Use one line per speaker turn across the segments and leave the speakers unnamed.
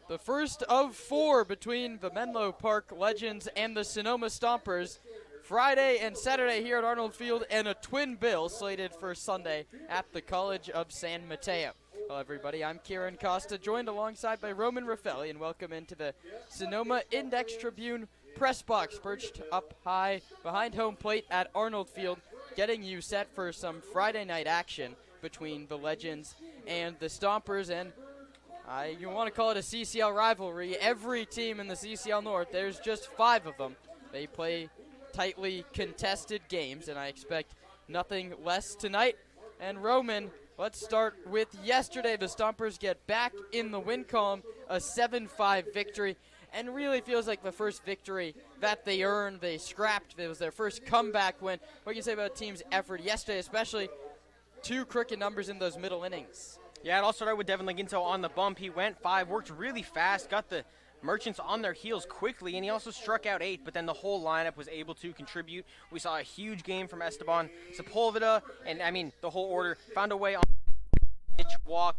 The first of 4 between the Menlo Park Legends and the Sonoma Stompers. Friday and Saturday here at Arnold Field, and a twin bill slated for Sunday at the College of San Mateo. Hello everybody, I'm Kieran Costa, joined alongside by Roman Raffelli, and welcome into the Sonoma Index Tribune press box, perched up high behind home plate at Arnold Field, getting you set for some Friday night action between the Legends and the Stompers. And you want to call it a CCL rivalry. Every team in the CCL North, there's just 5 of them. They play tightly contested games, and I expect nothing less tonight. And Roman, let's start with yesterday. The Stompers get back in the win column, a 7-5 victory, and really feels like the first victory that they earned. They scrapped. It was their first comeback win. What can you say about the team's effort yesterday, especially 2 cricket numbers in those middle innings?
Yeah, it all started with Devin Laginto on the bump. He went 5, worked really fast, got the Merchants on their heels quickly, and he also struck out 8, but then the whole lineup was able to contribute. We saw a huge game from Esteban Sepulveda, and I mean, the whole order found a way on pitch, walk,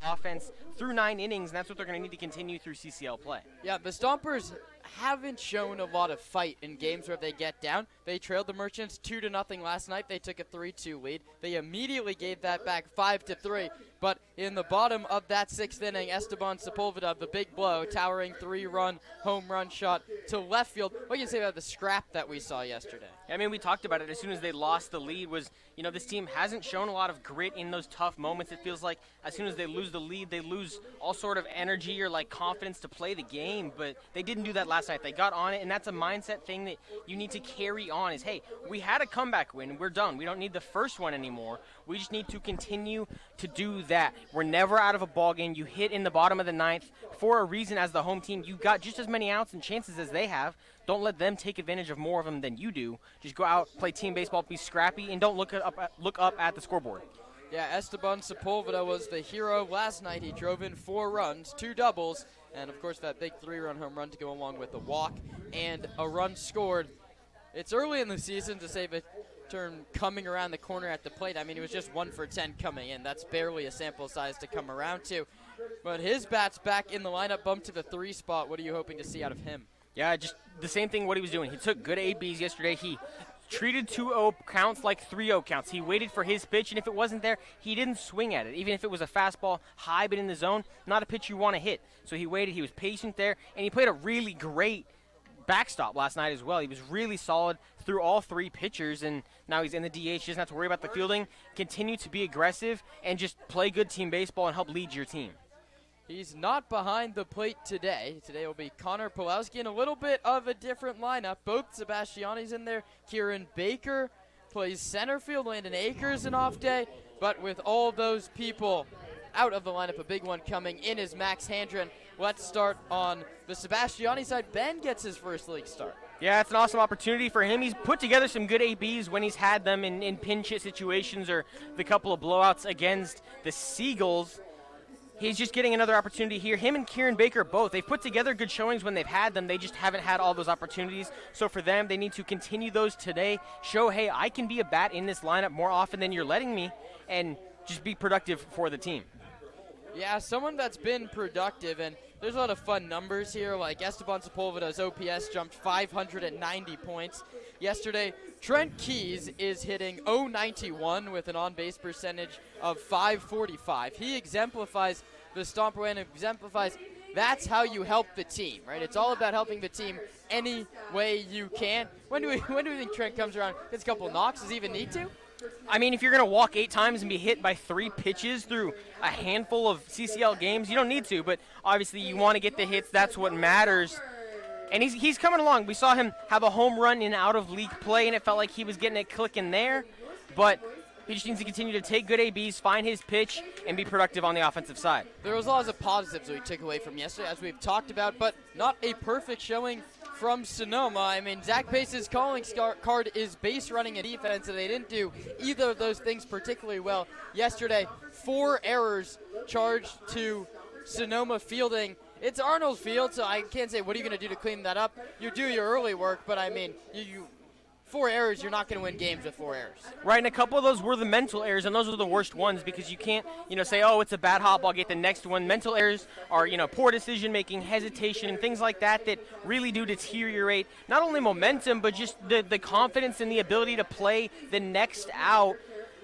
offense through 9 innings, and that's what they're going to need to continue through CCL play.
Yeah, the Stompers haven't shown a lot of fight in games where they get down. They trailed the Merchants 2-0 last night. They took a 3-2 lead. They immediately gave that back 5-3. But in the bottom of that 6th inning, Esteban Sepulveda, the big blow, towering 3-run home run shot to left field. What can you say about the scrap that we saw yesterday?
I mean, we talked about it as soon as they lost the lead. This team hasn't shown a lot of grit in those tough moments. It feels like as soon as they lose the lead, they lose all sort of energy or confidence to play the game. But they didn't do that last night. They got on it, and that's a mindset thing that you need to carry on. Is, hey, we had a comeback win. We're done. We don't need the first one anymore. We just need to continue to do that. We're never out of a ball game. You hit in the bottom of the 9th for a reason. As the home team, you got just as many outs and chances as they have. Don't let them take advantage of more of them than you do. Just go out, play team baseball, be scrappy, and don't look up at the scoreboard.
Yeah, Esteban Sepulveda was the hero last night. He drove in 4 runs, 2 doubles, and of course that big 3-run home run to go along with a walk and a run scored. It's early in the season to say the term coming around the corner at the plate. I mean, he was just 1 for 10 coming in. That's barely a sample size to come around to. But his bat's back in the lineup, bumped to the 3 spot. What are you hoping to see out of him?
Yeah, just the same thing what he was doing. He took good ABs yesterday. He treated 2-0 counts like 3-0 counts. He waited for his pitch, and if it wasn't there, he didn't swing at it. Even if it was a fastball high but in the zone, not a pitch you want to hit. So he waited. He was patient there, and he played a really great backstop last night as well. He was really solid through all 3 pitchers, and now he's in the DH. He doesn't have to worry about the fielding. Continue to be aggressive and just play good team baseball and help lead your team.
He's not behind the plate today. Today will be Connor Pulowski in a little bit of a different lineup. Both Sebastiani's in there. Kieran Baker plays center field. Landon Akers an off day. But with all those people out of the lineup, a big one coming in is Max Handren. Let's start on the Sebastiani side. Ben gets his first league start.
Yeah, it's an awesome opportunity for him. He's put together some good ABs when he's had them in pinch hit situations or the couple of blowouts against the Seagulls. He's just getting another opportunity here. Him and Kieran Baker both. They've put together good showings when they've had them. They just haven't had all those opportunities. So for them, they need to continue those today. Show, hey, I can be a bat in this lineup more often than you're letting me, and just be productive for the team.
Yeah, someone that's been productive, and there's a lot of fun numbers here, like Esteban Sepulveda's OPS jumped 590 points. Yesterday, Trent Keys is hitting .091 with an on-base percentage of .545. He exemplifies the Stomper and exemplifies that's how you help the team, right? It's all about helping the team any way you can. When do we think Trent comes around, gets a couple knocks? Does he even need to?
I mean, if you're going to walk 8 times and be hit by 3 pitches through a handful of CCL games, you don't need to, but obviously you want to get the hits. That's what matters. And he's coming along. We saw him have a home run in out-of-league play, and it felt like he was getting it clicking there. But he just needs to continue to take good ABs, find his pitch, and be productive on the offensive side.
There was lots of positives that we took away from yesterday, as we've talked about, but not a perfect showing from Sonoma. I mean, Zach Pace's calling card is base running and defense, and they didn't do either of those things particularly well yesterday. 4 errors charged to Sonoma fielding. It's Arnold Field, so I can't say what are you going to do to clean that up. You do your early work, but I mean, you 4 errors, you're not going to win games with 4 errors.
Right, and a couple of those were the mental errors, and those are the worst ones because you can't, say, oh, it's a bad hop, I'll get the next one. Mental errors are, poor decision-making, hesitation, and things like that that really do deteriorate not only momentum, but just the confidence and the ability to play the next out.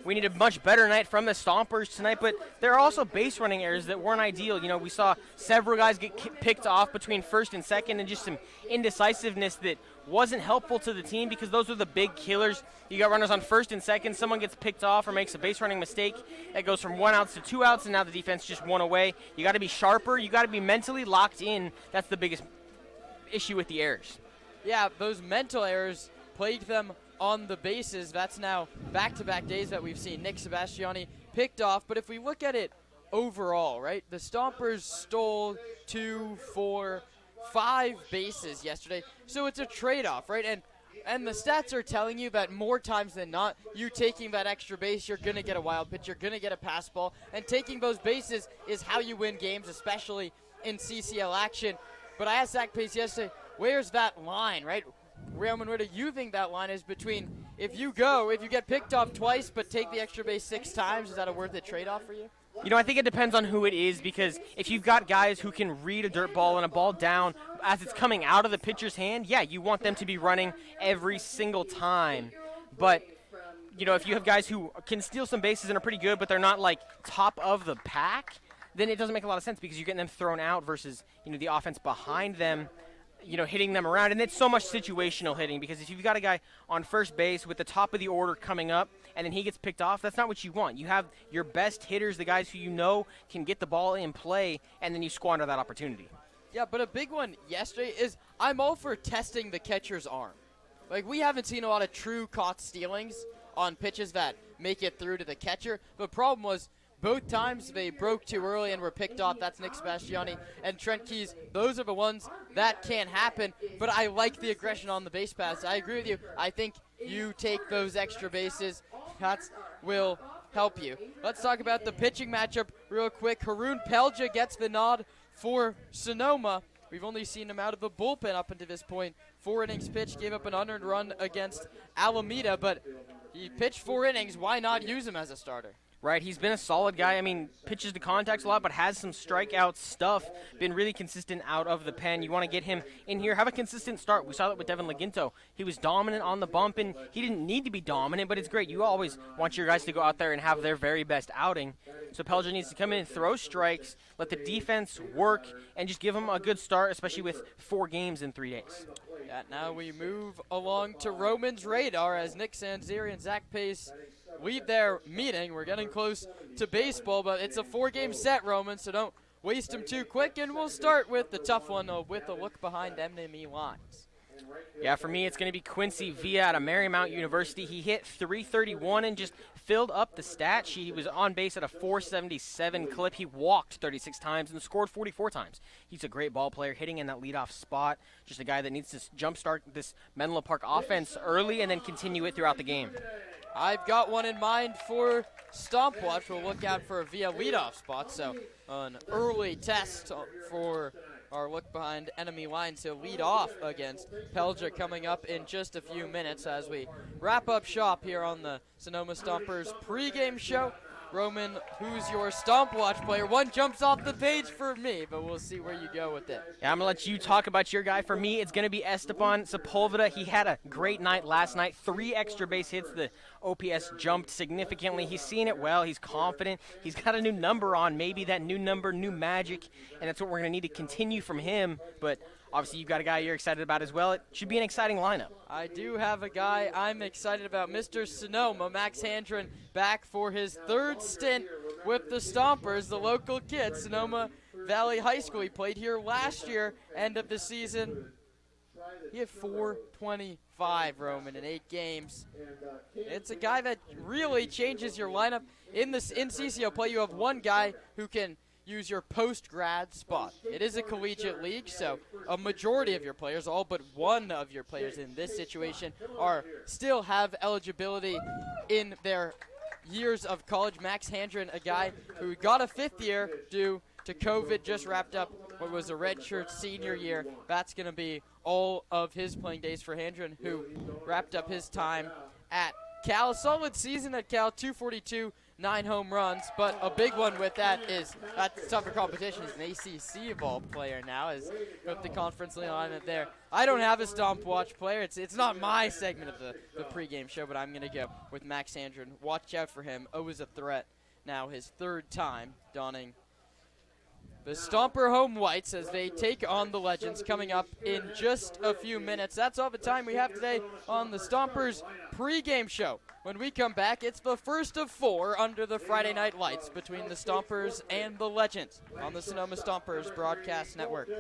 We need a much better night from the Stompers tonight, but there are also base running errors that weren't ideal. We saw several guys get picked off between first and second, and just some indecisiveness that wasn't helpful to the team because those are the big killers. You got runners on first and second, someone gets picked off or makes a base running mistake. It goes from 1 out to 2 outs, and now the defense just 1 away. You got to be sharper. You got to be mentally locked in. That's the biggest issue with the errors.
Yeah, those mental errors plagued them on the bases. That's now back-to-back days that we've seen Nick Sebastiani picked off. But if we look at it overall, right, the Stompers stole 2, 4, 5 bases yesterday. So it's a trade-off, right? And the stats are telling you that more times than not, you taking that extra base, you're going to get a wild pitch, you're going to get a pass ball. And taking those bases is how you win games, especially in CCL action. But I asked Zach Pace yesterday, where's that line, right? Roman, where do you think that line is between if you get picked off twice but take the extra base 6 times, is that a worth it trade-off for you?
I think it depends on who it is because if you've got guys who can read a dirt ball and a ball down as it's coming out of the pitcher's hand, yeah, you want them to be running every single time. But, if you have guys who can steal some bases and are pretty good but they're not, like, top of the pack, then it doesn't make a lot of sense because you're getting them thrown out versus, the offense behind them, hitting them around. And it's so much situational hitting because if you've got a guy on first base with the top of the order coming up and then he gets picked off, that's not what you want. You have your best hitters, the guys who can get the ball in play, and then you squander that opportunity.
Yeah, but a big one yesterday is I'm all for testing the catcher's arm. Like, we haven't seen a lot of true caught stealings on pitches that make it through to the catcher. The problem was both times they broke too early and were picked off. That's Nick Sebastiani and Trent Keys. Those are the ones that can't happen. But I like the aggression on the base pass. I agree with you. I think you take those extra bases. That will help you. Let's talk about the pitching matchup real quick. Haroon Pelja gets the nod for Sonoma. We've only seen him out of the bullpen up until this point. 4 innings pitched, gave up an unearned run against Alameda, but he pitched 4 innings. Why not use him as a starter?
Right, he's been a solid guy. Pitches to contact a lot, but has some strikeout stuff. Been really consistent out of the pen. You want to get him in here, have a consistent start. We saw that with Devin Laginto. He was dominant on the bump, and he didn't need to be dominant, but it's great. You always want your guys to go out there and have their very best outing. So Pelja needs to come in, throw strikes, let the defense work, and just give him a good start, especially with 4 games in 3 days.
Yeah, now we move along to Roman's radar as Nick Sanzeri and Zach Pace leave their meeting. We're getting close to baseball, but it's a 4-game set, Roman, so don't waste them too quick. And we'll start with the tough one with a look behind enemy lines.
Yeah, for me, it's going to be Quincy Villa out of Marymount University. He hit .331 and just filled up the stat sheet. He was on base at a .477 clip. He walked 36 times and scored 44 times. He's a great ball player, hitting in that leadoff spot. Just a guy that needs to jumpstart this Menlo Park offense early and then continue it throughout the game.
I've got one in mind for Stomp Watch. We'll look out for a Villa leadoff spot, so an early test for our look behind enemy lines to lead off against Pelja coming up in just a few minutes as we wrap up shop here on the Sonoma Stompers pregame show. Roman, who's your Stomp Watch player? One jumps off the page for me, but we'll see where you go with it.
Yeah, I'm going to let you talk about your guy. For me, it's going to be Esteban Sepulveda. He had a great night last night. 3 extra base hits. The OPS jumped significantly. He's seeing it well. He's confident. He's got a new number on. Maybe that new number, new magic, and that's what we're going to need to continue from him. But obviously, you've got a guy you're excited about as well. It should be an exciting lineup.
I do have a guy I'm excited about, Mr. Sonoma, Max Handren, back for his 3rd stint with the Stompers, the local kid, Sonoma Valley High School. He played here last year, end of the season. He had .425, Roman, in 8 games. It's a guy that really changes your lineup. In CCO play, you have one guy who can use your post-grad spot. It is a collegiate league, so a majority of your players, all but one of your players in this situation, still have eligibility in their years of college. Max Handren, a guy who got a 5th year due to COVID, just wrapped up what was a redshirt senior year. That's going to be all of his playing days for Handren, who wrapped up his time at Cal. Solid season at Cal, 242, 9 home runs, but a big one with that is that's tougher competition. He's an ACC of all player now, is with the conference alignment there. I don't have a Stomp Watch player. It's not my segment of the pregame show, but I'm going to go with Max Handren. Watch out for him. Always a threat. Now his third time donning the Stomper home whites as they take on the Legends coming up in just a few minutes. That's all the time we have today on the Stompers pregame show. When we come back, it's the first of 4 under the Friday night lights between the Stompers and the Legends on the Sonoma Stompers Broadcast Network.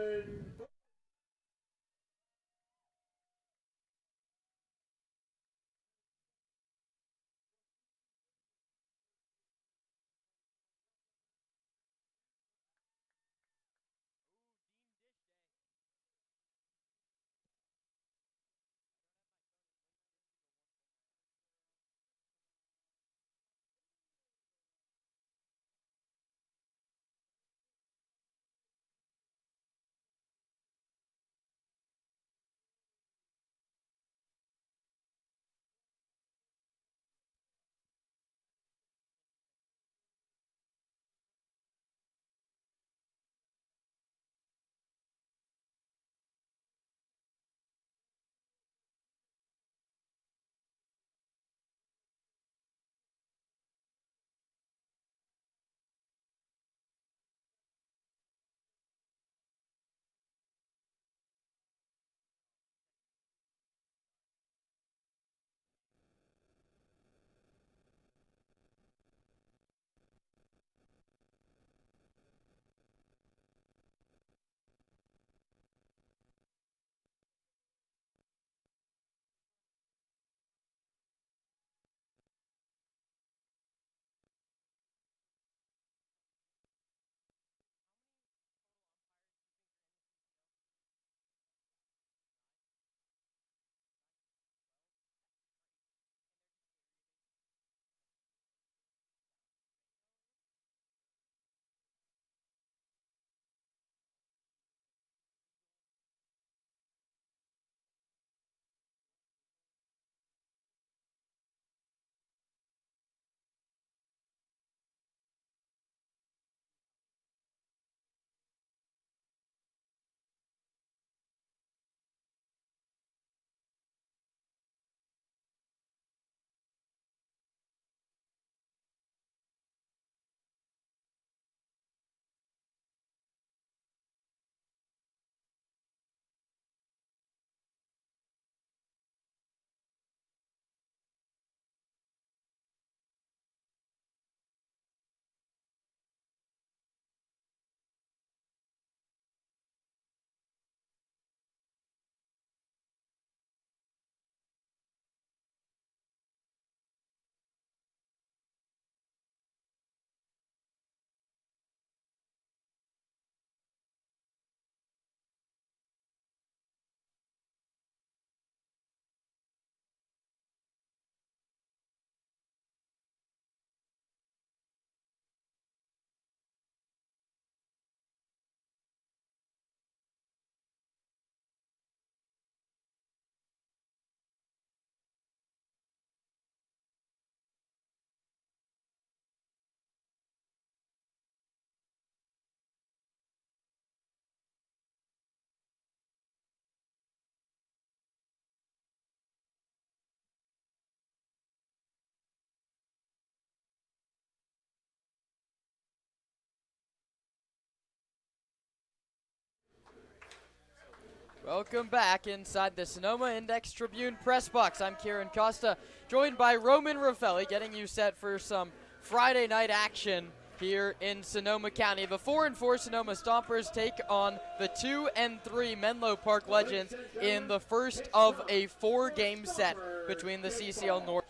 Welcome back inside the Sonoma Index Tribune press box. I'm Kieran Costa, joined by Roman Raffelli, getting you set for some Friday night action here in Sonoma County. The 4-4 Sonoma Stompers take on the 2-3 Menlo Park Legends in the first of a 4-game set between the CCL North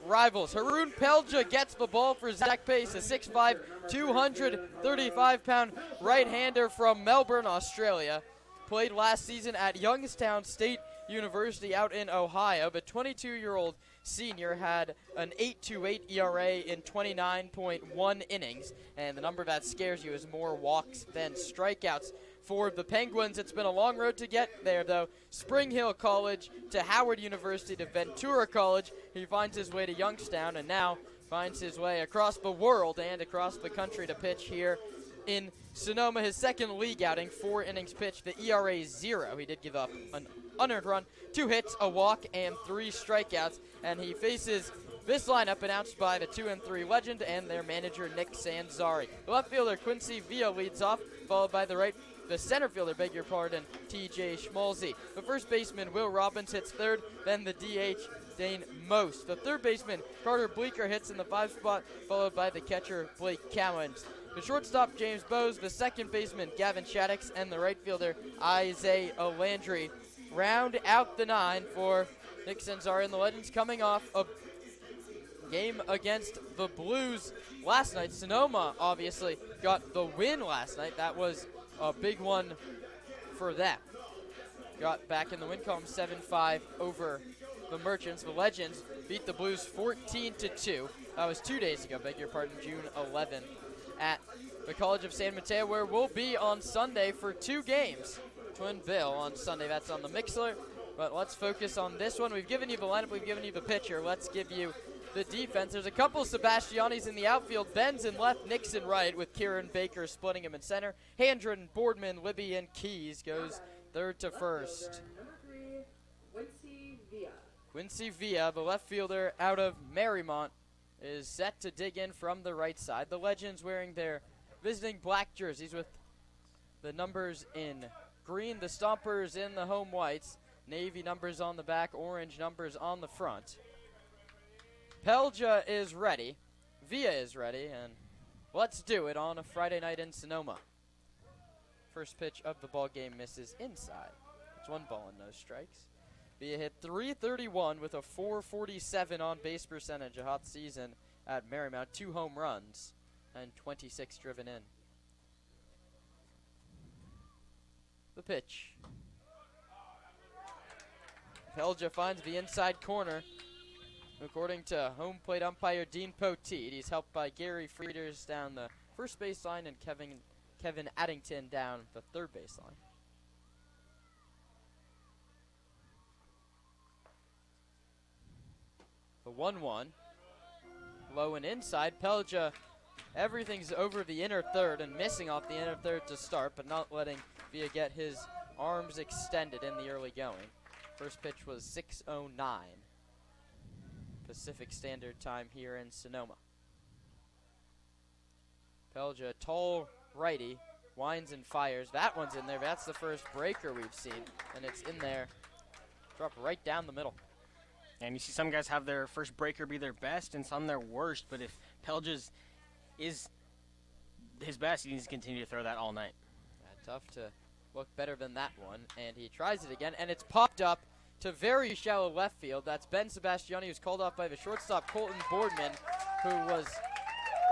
rivals. Haroon Pelja gets the ball for Zach Pace, a 6'5", 235-pound right-hander from Melbourne, Australia. Played last season at Youngstown State University out in Ohio. The 22-year-old senior had an 8.28 ERA in 29.1 innings, and the number that scares you is more walks than strikeouts for the Penguins. It's been a long road to get there, though. Spring Hill College to Howard University to Ventura College. He finds his way to Youngstown and now finds his way across the world and across the country to pitch here in Sonoma. His second league outing, 4 innings pitched, the ERA is 0. He did give up an unearned run, 2 hits, a walk, and 3 strikeouts. And he faces this lineup announced by the 2-3 legend and their manager, Nick Sanzari. The left fielder, Quincy Villa, leads off, followed by the center fielder, TJ Schmalzi. The first baseman, Will Robbins, hits third, then the DH, Dane Most. The third baseman, Carter Bleeker, hits in the 5 spot, followed by the catcher, Blake Cowens. The shortstop, James Bowes, the second baseman, Gavin Shaddix, and the right fielder, Isaiah Landry. Round out the 9 for Nick Sanzari and the Legends, coming off a game against the Blues last night. Sonoma obviously got the win last night. That was a big one for them. Got back in the win column 7-5 over the Merchants. The Legends beat the Blues 14-2. That was 2 days ago, beg your pardon, June 11th at the College of San Mateo, where we'll be on Sunday for 2 games. Twin Bill on Sunday, that's on the Mixler. But let's focus on this one. We've given you the lineup, we've given you the pitcher. Let's give you the defense. There's a couple of Sebastianis in the outfield. Benz in left, Nixon right, with Kieran Baker splitting him in center. Handren, Boardman, Libby, and Keys goes third to first. Quincy Villa, the left fielder out of Marymount, is set to dig in from the right side. The Legends wearing their visiting black jerseys with the numbers in green. The Stompers in the home whites. Navy numbers on the back, orange numbers on the front. Pelja is ready. Villa is ready, and let's do it on a Friday night in Sonoma. First pitch of the ball game misses inside. It's 1 ball and no strikes. Villa hit .331 with a .447 on base percentage, a hot season at Marymount. 2 home runs and 26 driven in. The pitch. Pelja finds the inside corner. According to home plate umpire Dean Poteet, he's helped by Gary Frieders down the first baseline and Kevin Addington down the third baseline. The 1-1. Low and inside. Pelja, everything's over the inner third and missing off the inner third to start, but not letting Villa get his arms extended in the early going. First pitch was 6:09 Pacific Standard Time here in Sonoma. Pelja, tall righty, winds and fires. That one's in there. That's the first breaker we've seen, and it's in there. Drop right down the middle.
And you see some guys have their first breaker be their best and some their worst, but if Pelja's is his best, he needs to continue to throw that all night.
Tough to look better than that one, and he tries it again, and it's popped up to very shallow left field. That's Ben Sebastiani, who's called off by the shortstop Colton Boardman, who was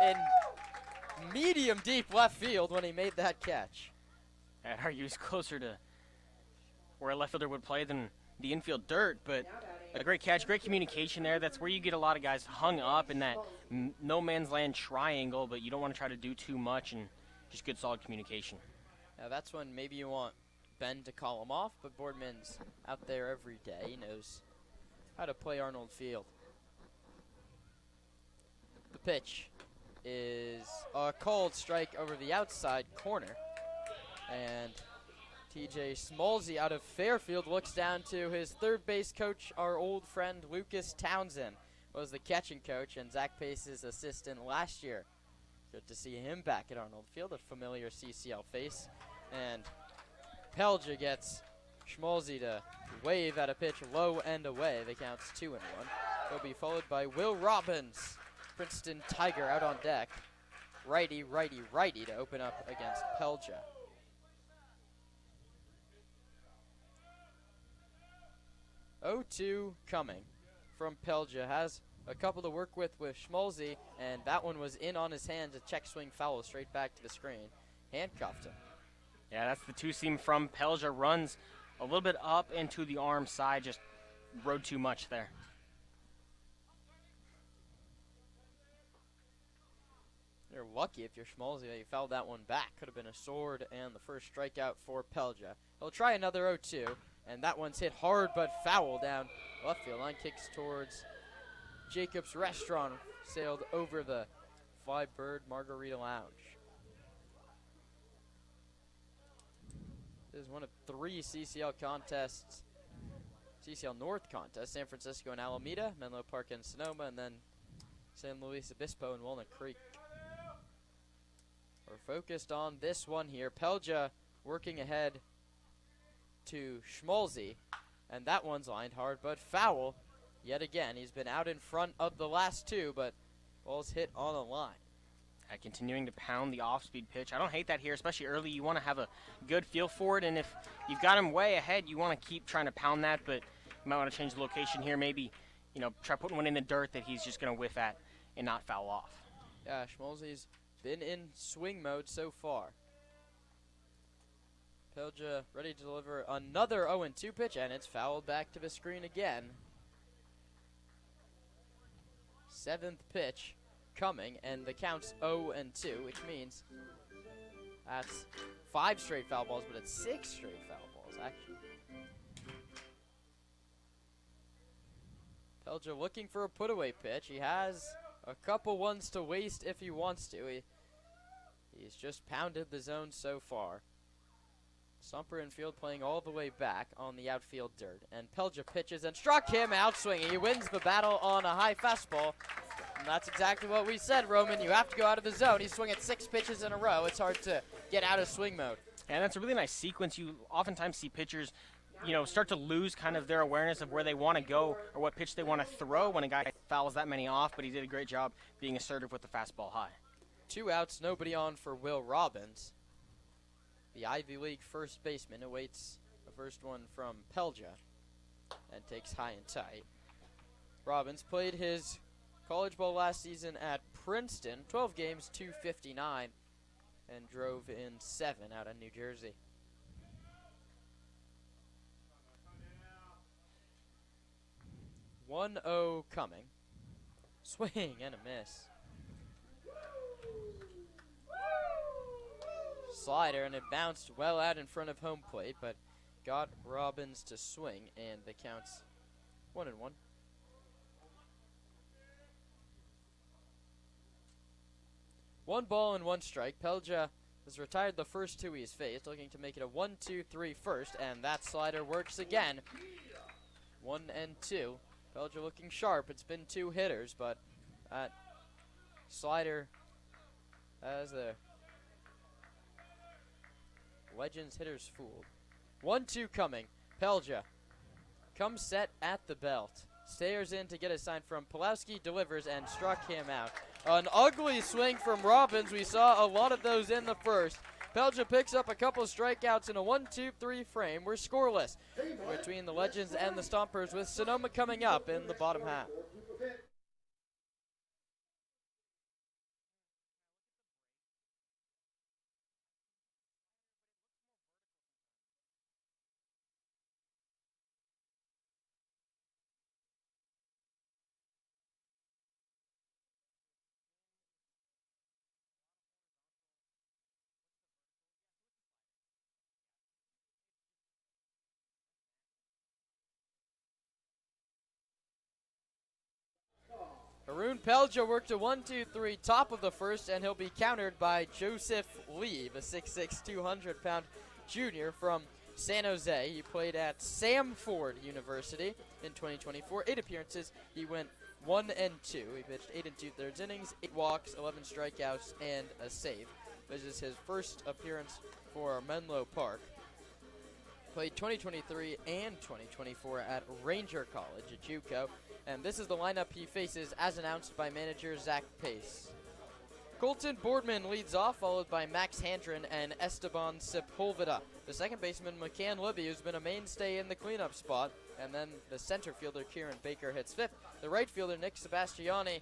in medium deep left field when he made that catch.
I'd argue he's closer to where a left fielder would play than the infield dirt, but a great catch, great communication there. That's where you get a lot of guys hung up in that no man's land triangle, but you don't want to try to do too much, and just good solid communication.
Now that's when maybe you want Ben to call him off, but Boardman's out there every day. He knows how to play Arnold Field. The pitch is a called strike over the outside corner. And TJ Schmalzi out of Fairfield looks down to his third base coach, our old friend Lucas Townsend, was the catching coach and Zach Pace's assistant last year. Good to see him back at Arnold Field, a familiar CCL face. And Pelja gets Schmalzi to wave at a pitch low and away. The count's 2-1. He'll be followed by Will Robbins, Princeton Tiger out on deck. Righty, righty, righty to open up against Pelja. .02 coming from Pelja. Has a couple to work with Schmalzi, and that one was in on his hands. A check swing foul straight back to the screen. Handcuffed him.
Yeah, that's the 2-seam from Pelja. Runs a little bit up into the arm side, just rode too much there.
You're lucky if you're Schmalzi that you fouled that one back. Could have been a sword and the first strikeout for Pelja. He'll try another 0-2, and that one's hit hard but foul down left field line. Kicks towards Jacob's Restaurant, sailed over the Flybird Margarita Lounge. This is one of 3 CCL contests, CCL North contests, San Francisco and Alameda, Menlo Park and Sonoma, and then San Luis Obispo and Walnut Creek. We're focused on this one here. Pelja working ahead to Schmalzi, and that one's lined hard but foul. Yet again, he's been out in front of the last 2, but ball's hit on a line.
Continuing to pound the off-speed pitch. I don't hate that here, especially early. You want to have a good feel for it, and if you've got him way ahead, you want to keep trying to pound that, but you might want to change the location here. Maybe, try putting one in the dirt that he's just going to whiff at and not foul off.
Yeah, Schmalzi's been in swing mode so far. Pelja ready to deliver another 0-2 pitch, and it's fouled back to the screen again. 7th pitch coming, and the count's 0-2, which means that's 5 straight foul balls, but it's 6 straight foul balls, actually. Pelja looking for a put-away pitch. He has a couple ones to waste if he wants to. He's just pounded the zone so far. Stumper in field playing all the way back on the outfield dirt. And Pelja pitches and struck him out swinging. He wins the battle on a high fastball. And that's exactly what we said, Roman. You have to go out of the zone. He's swinging 6 pitches in a row. It's hard to get out of swing mode.
And that's a really nice sequence. You oftentimes see pitchers, start to lose kind of their awareness of where they want to go or what pitch they want to throw when a guy fouls that many off, but he did a great job being assertive with the fastball high.
2 outs, nobody on for Will Robbins. The Ivy League first baseman awaits the first one from Pelja and takes high and tight. Robbins played his college ball last season at Princeton, 12 games, 259, and drove in 7 out of New Jersey. One 0 coming. Swing and a miss. Slider, and it bounced well out in front of home plate, but got Robbins to swing, and the count's 1-1. 1 ball and 1 strike. Pelja has retired the first 2 he's faced, looking to make it a 1-2-3 first, and that slider works again. 1-2. Pelja looking sharp. It's been 2 hitters, but that slider has the Legends hitters fooled. 1-2 coming. Pelja comes set at the belt. Stayers in to get a sign from Pulowski, delivers, and struck him out. An ugly swing from Robbins. We saw a lot of those in the first. Pelja picks up a couple strikeouts in a 1-2-3 frame. We're scoreless between the Legends and the Stompers, with Sonoma coming up in the bottom half. Arun Pelja worked a 1-2-3 top of the first, and he'll be countered by Joseph Lee, the 6'6", 200-pound junior from San Jose. He played at Samford University in 2024. 8 appearances. He went 1-2. He pitched 8 2/3 innings, 8 walks, 11 strikeouts, and a save. This is his first appearance for Menlo Park. Played 2023 and 2024 at Ranger College at JUCO. And this is the lineup he faces as announced by manager Zach Pace. Colton Boardman leads off, followed by Max Handren and Esteban Sepulveda. The second baseman, McCann Libby, who's been a mainstay in the cleanup spot. And then the center fielder, Kieran Baker, hits 5th. The right fielder, Nick Sebastiani,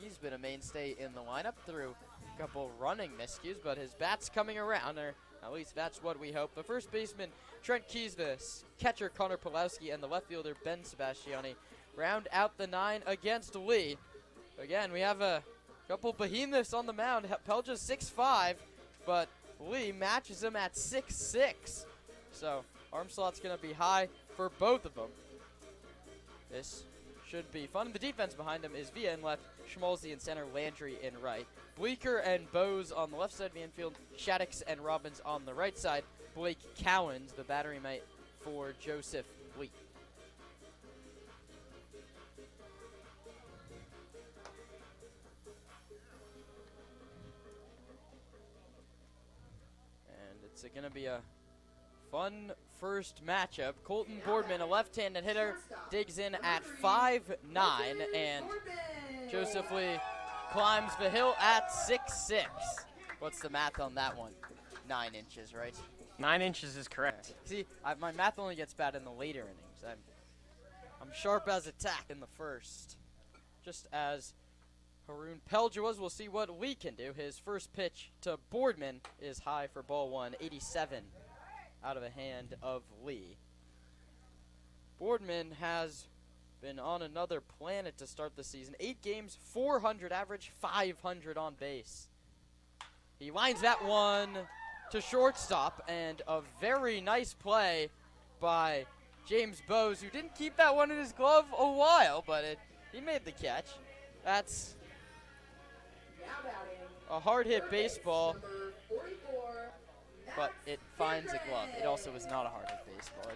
he's been a mainstay in the lineup through a couple running miscues, but his bat's coming around, or at least that's what we hope. The first baseman, Trent Keys, the catcher, Connor Pulowski, and the left fielder, Ben Sebastiani, round out the 9 against Lee. Again, we have a Couple behemoths on the mound. Pelja's 6'5", but Lee matches him at 6'6". So arm slot's going to be high for both of them. This should be fun. The defense behind him is Via in left, Schmalzi in center, Landry in right. Bleeker and Bose on the left side of the infield, Shaddix and Robbins on the right side. Blake Cowens, the battery mate for Joseph Lee. And it's going to be a fun first matchup. Colton Boardman, a left-handed hitter, digs in at 5'9", and Joseph Lee climbs the hill at 6'6". What's the math on that one? 9 inches, right?
9 inches is correct.
Yeah. See, my math only gets bad in the later innings. I'm sharp as a tack in the first. Just as Haroon Pelja was. We'll see what Lee can do. His first pitch to Boardman is high for ball one, 87 out of the hand of Lee. Boardman has been on another planet to start the season. 8 games, 400 average, 500 on base. He lines that one to shortstop, and a very nice play by James Bose, who didn't keep that one in his glove a while, but he made the catch. That's a hard-hit baseball, but it finds a glove. It also was not a hard-hit baseball.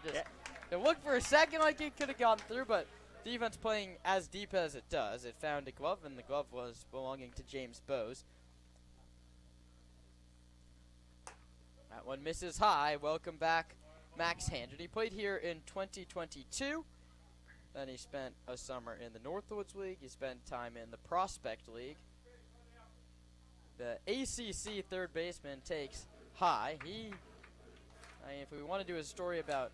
It looked for a second like it could have gone through, but defense playing as deep as it does, it found a glove, and the glove was belonging to James Bose. That one misses high. Welcome back, Max Handren. He played here in 2022. Then he spent a summer in the Northwoods League. He spent time in the Prospect League. The ACC third baseman takes high. If we want to do a story about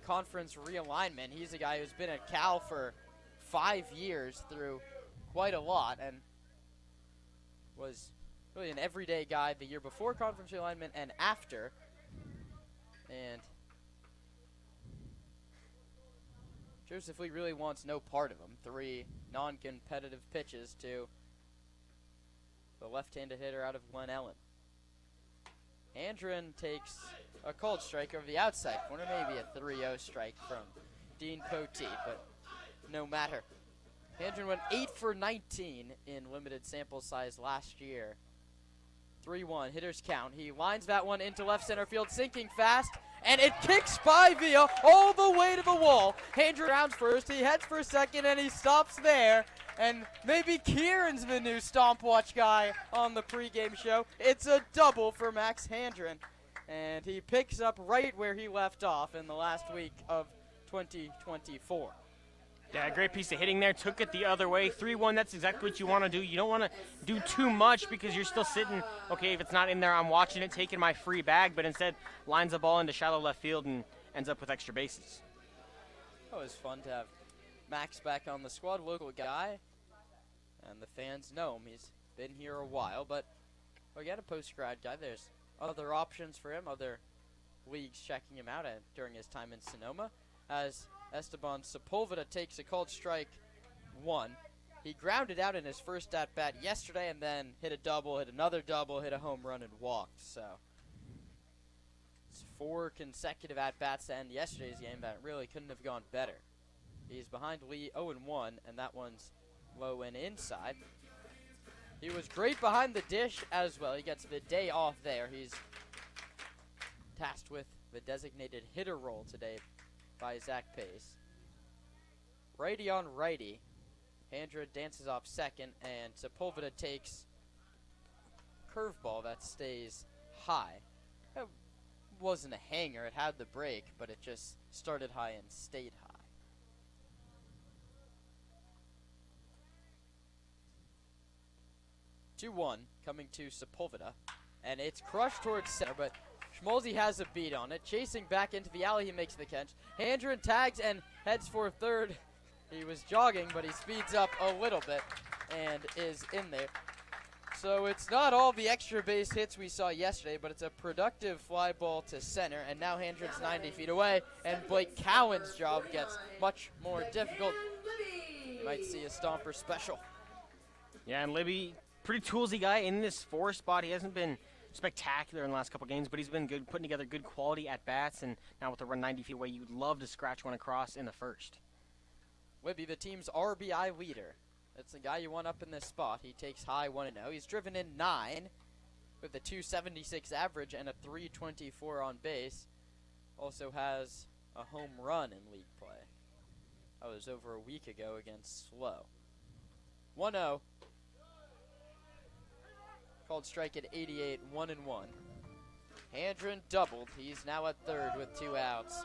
conference realignment, he's a guy who's been at Cal for 5 years through quite a lot and was really an everyday guy the year before conference realignment and after. And Joseph Lee really wants no part of him. 3 non-competitive pitches to the left-handed hitter out of Glen Ellen. Handren takes a called strike over the outside corner, maybe a 3-0 strike from Dean Poteet, but no matter. Handren went 8 for 19 in limited sample size last year. 3-1, hitters count. He lines that one into left center field, sinking fast, and it kicks by Villa all the way to the wall. Handren rounds first, he heads for second, and he stops there. And maybe Kieran's the new Stomp Watch guy on the pregame show. It's a double for Max Handren, and he picks up right where he left off in the last week of 2024.
Yeah, great piece of hitting there. Took it the other way. 3-1, that's exactly what you want to do. You don't want to do too much because you're still sitting, okay, if it's not in there, I'm watching it, taking my free bag, but instead lines the ball into shallow left field and ends up with extra bases.
It was fun to have Max back on the squad, local guy, and the fans know him. He's been here a while, but we got a post-grad guy. There's other options for him, other leagues checking him out during his time in Sonoma, as Esteban Sepulveda takes a called strike 1. He grounded out in his first at-bat yesterday and then hit a double, hit another double, hit a home run, and walked. So it's 4 consecutive at-bats to end yesterday's game that really couldn't have gone better. He's behind Lee 0-1, and that one's low and inside. He was great behind the dish as well. He gets the day off there. He's tasked with the designated hitter role today by Zach Pace. Righty on righty. Handren dances off second, and Sepulveda takes curveball that stays high. It wasn't a hanger. It had the break, but it just started high and stayed high. 2-1 coming to Sepulveda, and it's crushed towards center, but Schmalzi has a beat on it. Chasing back into the alley, he makes the catch. Handren tags and heads for third. He was jogging, but he speeds up a little bit and is in there. So it's not all the extra base hits we saw yesterday, but it's a productive fly ball to center, and now Handren's 90 feet away, and Blake Cowan's job gets much more difficult. You might see a Stomper special.
Yeah, and Libby pretty toolsy guy in this 4 spot. He hasn't been spectacular in the last couple games, but he's been good, putting together good quality at bats. And now with the run 90 feet away, you'd love to scratch one across in the first.
Libby, the team's RBI leader. That's the guy you want up in this spot. He takes high 1-0. He's driven in 9 with a 276 average and a 324 on base. Also has a home run in league play. That was over a week ago against Slow. 1-0. Called strike at 88, 1-1. Handren doubled. He's now at third with 2 outs.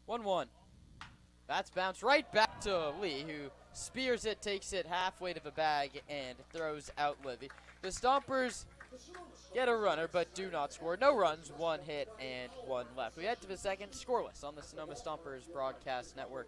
One. That's bounced right back to Lee, who spears it, takes it halfway to the bag, and throws out Livy. The Stompers get a runner, but do not score. No runs, 1 hit, and 1 left. We head to the second, scoreless on the Sonoma Stompers Broadcast Network.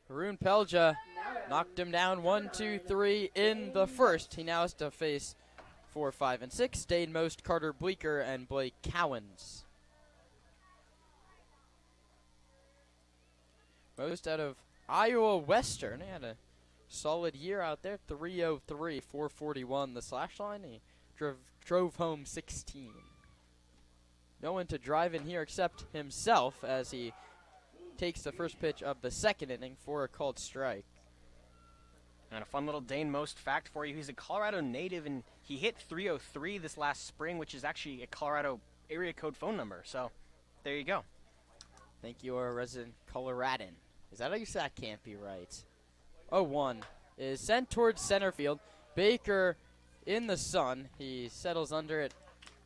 Haroon Pelja knocked him down 1, 2, 3 in the first. He now has to face 4, 5, and 6. Dane Most, Carter Bleeker, and Blake Cowens. Most out of Iowa Western. He had a solid year out there. 303, 441 the slash line. He drove home 16. No one to drive in here except himself as he takes the first pitch of the second inning for a called strike.
And a fun little Dane Most fact for you. He's a Colorado native, and he hit 303 this last spring, which is actually a Colorado area code phone number. So there you go.
Thank you, our resident Coloradan. Is that how you say that? Can't be right. 0-1 is sent towards center field. Baker in the sun. He settles under it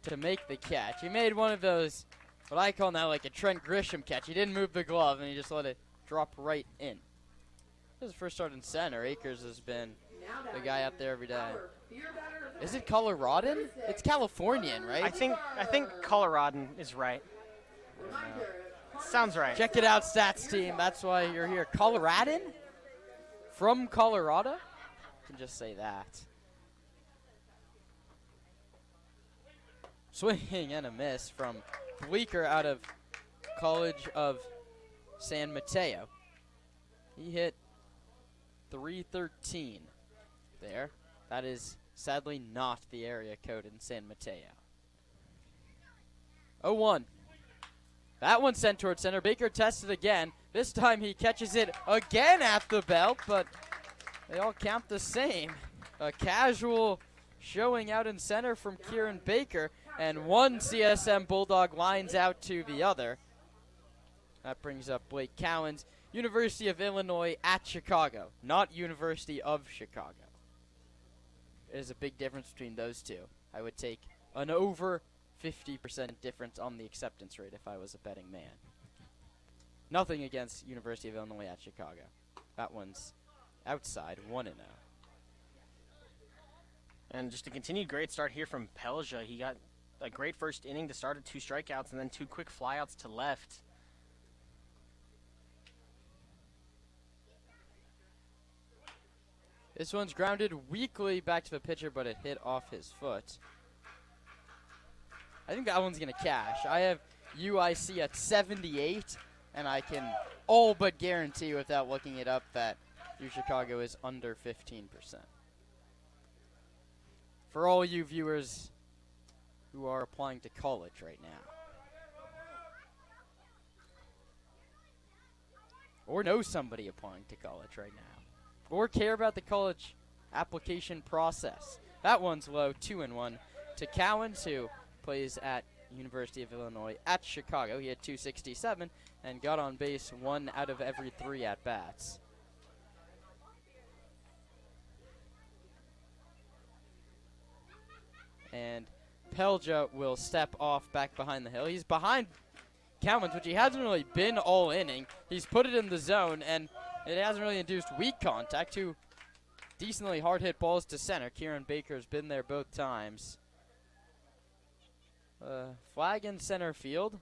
to make the catch. He made one of those, what I call now like a Trent Grisham catch. He didn't move the glove, and he just let it drop right in. This is the first start in center. Akers has been the guy out there every day. Is it Coloradan? It's Californian, right?
I think Coloradan is right. Sounds right.
Check it out, stats team. That's why you're here. Coloradan? From Colorado? I can just say that. Swing and a miss from Bleeker out of College of San Mateo. He hit 313 there. That is sadly not the area code in San Mateo. 0-1. That one sent towards center. Baker tests it again. This time he catches it again at the belt, but they all count the same. A casual showing out in center from Kieran Baker, and one CSM Bulldog lines out to the other. That brings up Blake Cowens. University of Illinois at Chicago, not University of Chicago. There's a big difference between those two. I would take an over 50% difference on the acceptance rate if I was a betting man. Nothing against University of Illinois at Chicago. That one's outside, 1-0.
And just a continued great start here from Pelja. He got a great first inning to start at 2 strikeouts and then 2 quick flyouts to left.
This one's grounded weakly back to the pitcher, but it hit off his foot. I think that one's going to cash. I have UIC at 78, and I can all but guarantee without looking it up that UChicago is under 15%. For all you viewers who are applying to college right now, or know somebody applying to college right now, or care about the college application process. That one's low, 2-1 to Cowens, who plays at University of Illinois at Chicago. He had 267 and got on base 1 out of every 3 at-bats. And Pelja will step off back behind the hill. He's behind Cowens, which he hasn't really been all inning. He's put it in the zone, and it hasn't really induced weak contact. 2 decently hard-hit balls to center. Kieran Baker's been there both times. Flag in center field.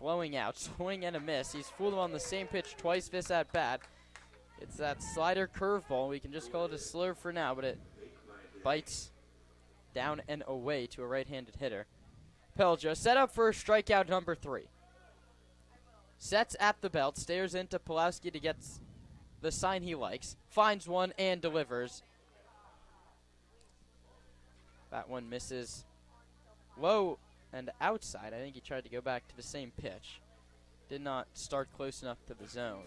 Blowing out. Swing and a miss. He's fooled him on the same pitch twice this at-bat. It's that slider curveball. We can just call it a slurve for now, but it bites down and away to a right-handed hitter. Pelja set up for strikeout number 3. Sets at the belt, stares into Pulowski to get the sign he likes, finds one and delivers. That one misses low and outside. I think he tried to go back to the same pitch. Did not start close enough to the zone.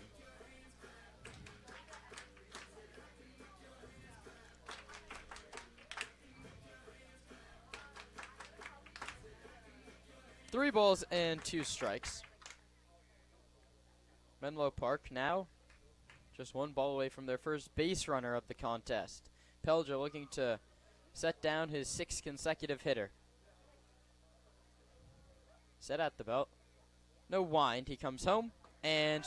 Three balls and 2 strikes. Menlo Park now just 1 ball away from their first base runner of the contest. Pelja looking to set down his 6th consecutive hitter. Set at the belt. No wind. He comes home and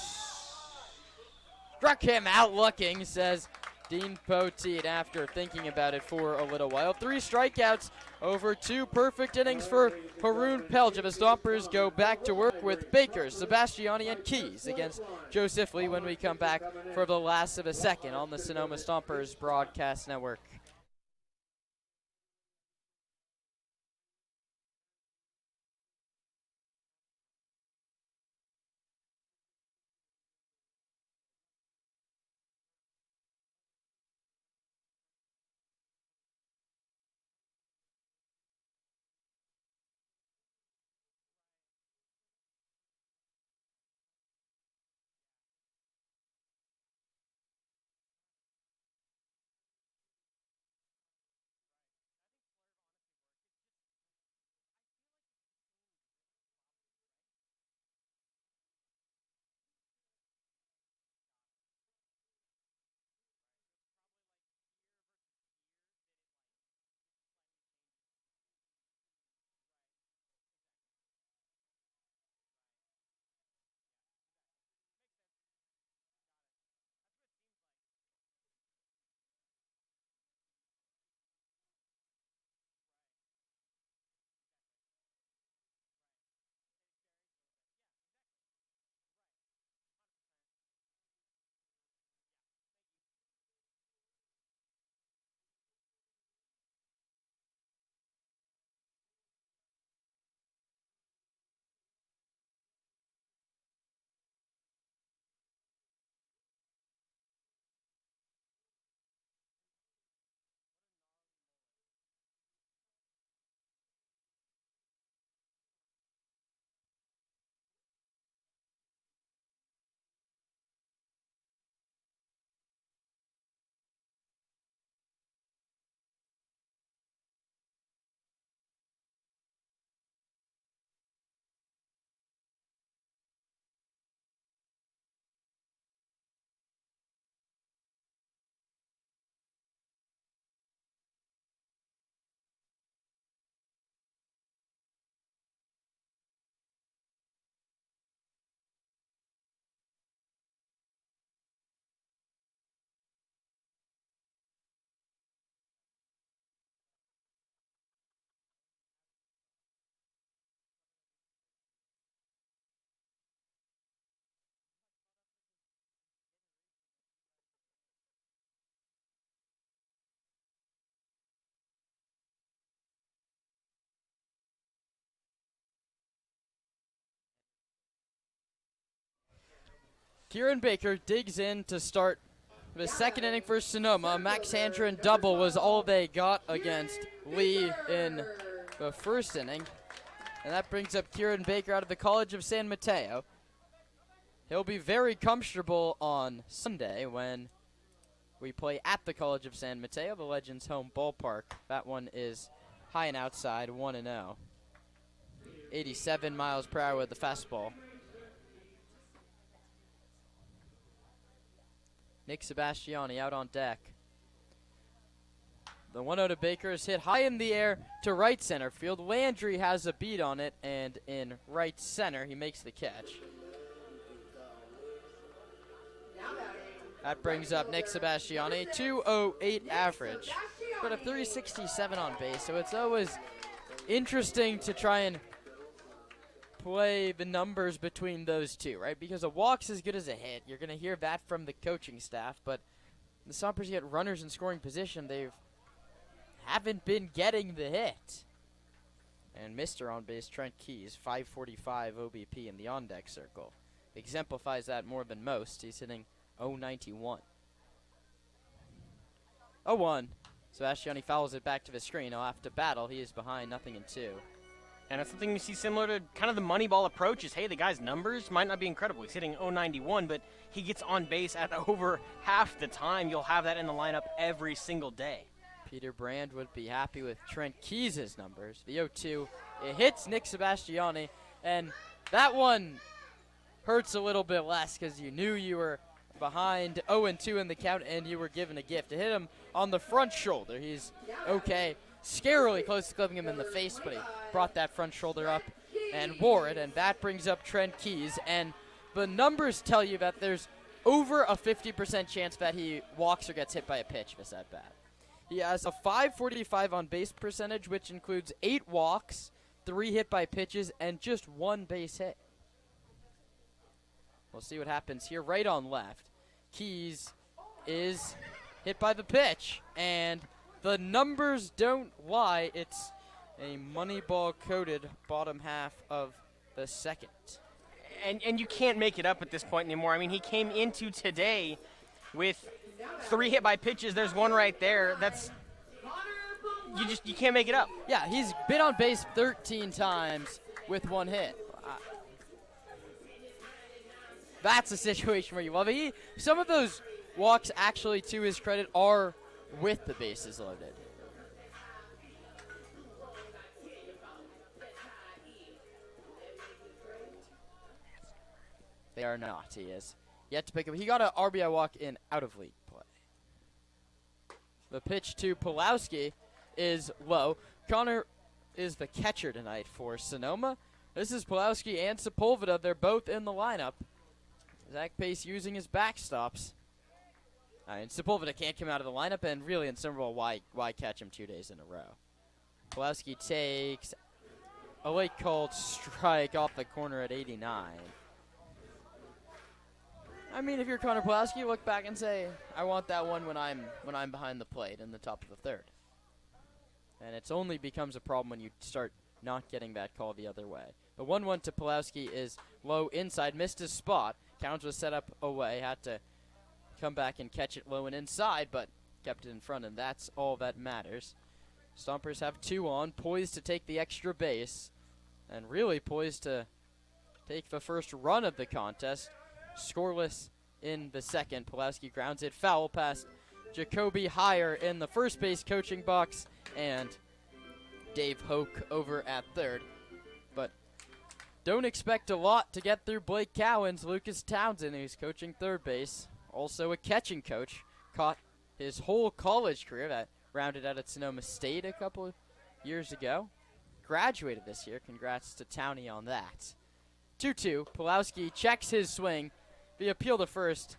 struck him out looking, says Dean Poteet after thinking about it for a little while. 3 strikeouts over 2 perfect innings for Haroon Pelja. The Stompers go back to work with Baker, Sebastiani, and Keys against Joseph Lee when we come back for the last of a second on the Sonoma Stompers Broadcast Network. Kieran Baker digs in to start the second inning for Sonoma. Max Handren double was all they got against Lee in the first inning. And that brings up Kieran Baker out of the College of San Mateo. He'll be very comfortable on Sunday when we play at the College of San Mateo, the Legends' home ballpark. That one is high and outside, 1-0. 87 miles per hour with the fastball. Nick Sebastiani out on deck. The 1-0 to Baker is hit high in the air to right center field. Landry has a beat on it, and in right center, he makes the catch. That brings up Nick Sebastiani, 208 average, but a 367 on base, so it's always interesting to try and play the numbers between those two, right? Because a walk's as good as a hit. You're going to hear that from the coaching staff, but the Stompers get runners in scoring position. They haven't been getting the hit. And Mr. On Base, Trent Keys, 545 OBP in the on-deck circle. Exemplifies that more than most. He's hitting .091. 0-1. Sebastiani fouls it back to the screen. He'll have to battle. He is behind 0-2.
And it's something you see similar to kind of the money ball approach is, hey, the guy's numbers might not be incredible. He's hitting .091, but he gets on base at over half the time. You'll have that in the lineup every single day.
Peter Brand would be happy with Trent Keys' numbers. The 0-2, it hits Nick Sebastiani, and that one hurts a little bit less because you knew you were behind 0-2 in the count and you were given a gift. To hit him on the front shoulder, he's okay. Scarily close to clipping him in the face, but he brought that front shoulder up and wore it, and that brings up Trent Keys. And the numbers tell you that there's over a 50% chance that he walks or gets hit by a pitch this at bat. He has a .545 on base percentage, which includes 8 walks, 3 hit by pitches, and just 1 base hit. We'll see what happens here. Right on left, Keys is hit by the pitch, and the numbers don't lie. It's a Moneyball-coated bottom half of the second.
And you can't make it up at this point anymore. I mean, he came into today with 3 hit by pitches. There's one right there. That's you can't make it up.
Yeah, he's been on base 13 times with 1 hit. That's a situation where you love it. Some of those walks, actually, to his credit, are with the bases loaded. They are not. He is yet to pick up. He got an RBI walk in out-of-league play. The pitch to Pulowski is low. Connor is the catcher tonight for Sonoma. This is Pulowski and Sepulveda. They're both in the lineup. Zach Pace using his backstops. And Sepulveda can't come out of the lineup, and really in Somerville, why catch him 2 days in a row? Pulowski takes a late called strike off the corner at 89. I mean, if you're Connor Pulowski, you look back and say, I want that one when I'm behind the plate in the top of the third. And it's only becomes a problem when you start not getting that call the other way. The 1-1 to Pulowski is low inside, missed his spot. Counts was set up away, had to come back and catch it low and inside, but kept it in front, and that's all that matters. Stompers have 2 on, poised to take the extra base, and really poised to take the first run of the contest. Scoreless in the second. Pulowski grounds it foul past Jacoby Heyer in the first base coaching box, and Dave Hoke over at third. But don't expect a lot to get through Blake Cowan's Lucas Townsend, who's coaching third base. Also a catching coach. Caught his whole college career, that rounded out at Sonoma State a couple of years ago. Graduated this year. Congrats to Towney on that. 2-2. Pulowski checks his swing. The appeal to first,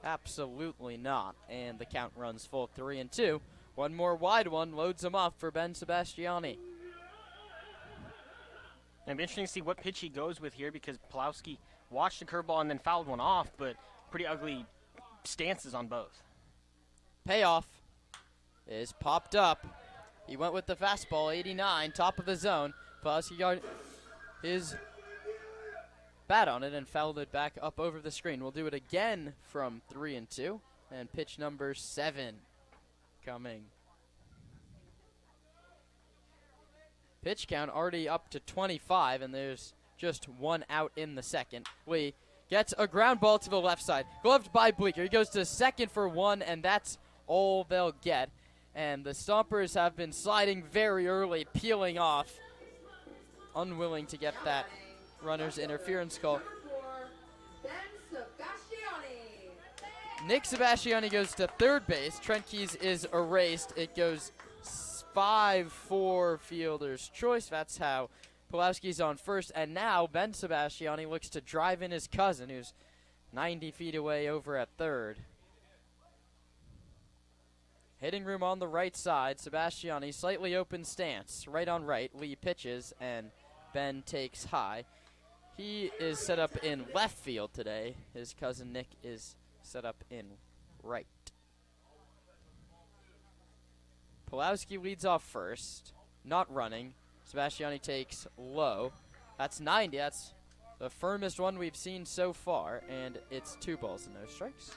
absolutely not. And the count runs full 3-2. One more wide one loads him up for Ben Sebastiani.
It'll be interesting to see what pitch he goes with here, because Pulowski watched the curveball and then fouled one off, but pretty ugly stances on both.
Payoff is popped up. He went with the fastball, 89, top of the zone. Pulowski got his bat on it and fouled it back up over the screen. We'll do it again from 3-2. And pitch number 7 coming. Pitch count already up to 25, and there's just 1 out in the second. Lee gets a ground ball to the left side. Gloved by Bleeker. He goes to second for 1, and that's all they'll get. And the Stompers have been sliding very early, peeling off, unwilling to get that runner's interference call. Nick Sebastiani goes to third base. Trent Keys is erased. It goes 5-4 fielder's choice. That's how Pulowski's on first. And now Ben Sebastiani looks to drive in his cousin, who's 90 feet away over at third. Hitting room on the right side. Sebastiani, slightly open stance. Right on right. Lee pitches, and Ben takes high. He is set up in left field today. His cousin Nick is set up in right. Pulowski leads off first. Not running. Sebastiani takes low. That's 90. That's the firmest one we've seen so far, and it's 2 balls and no strikes.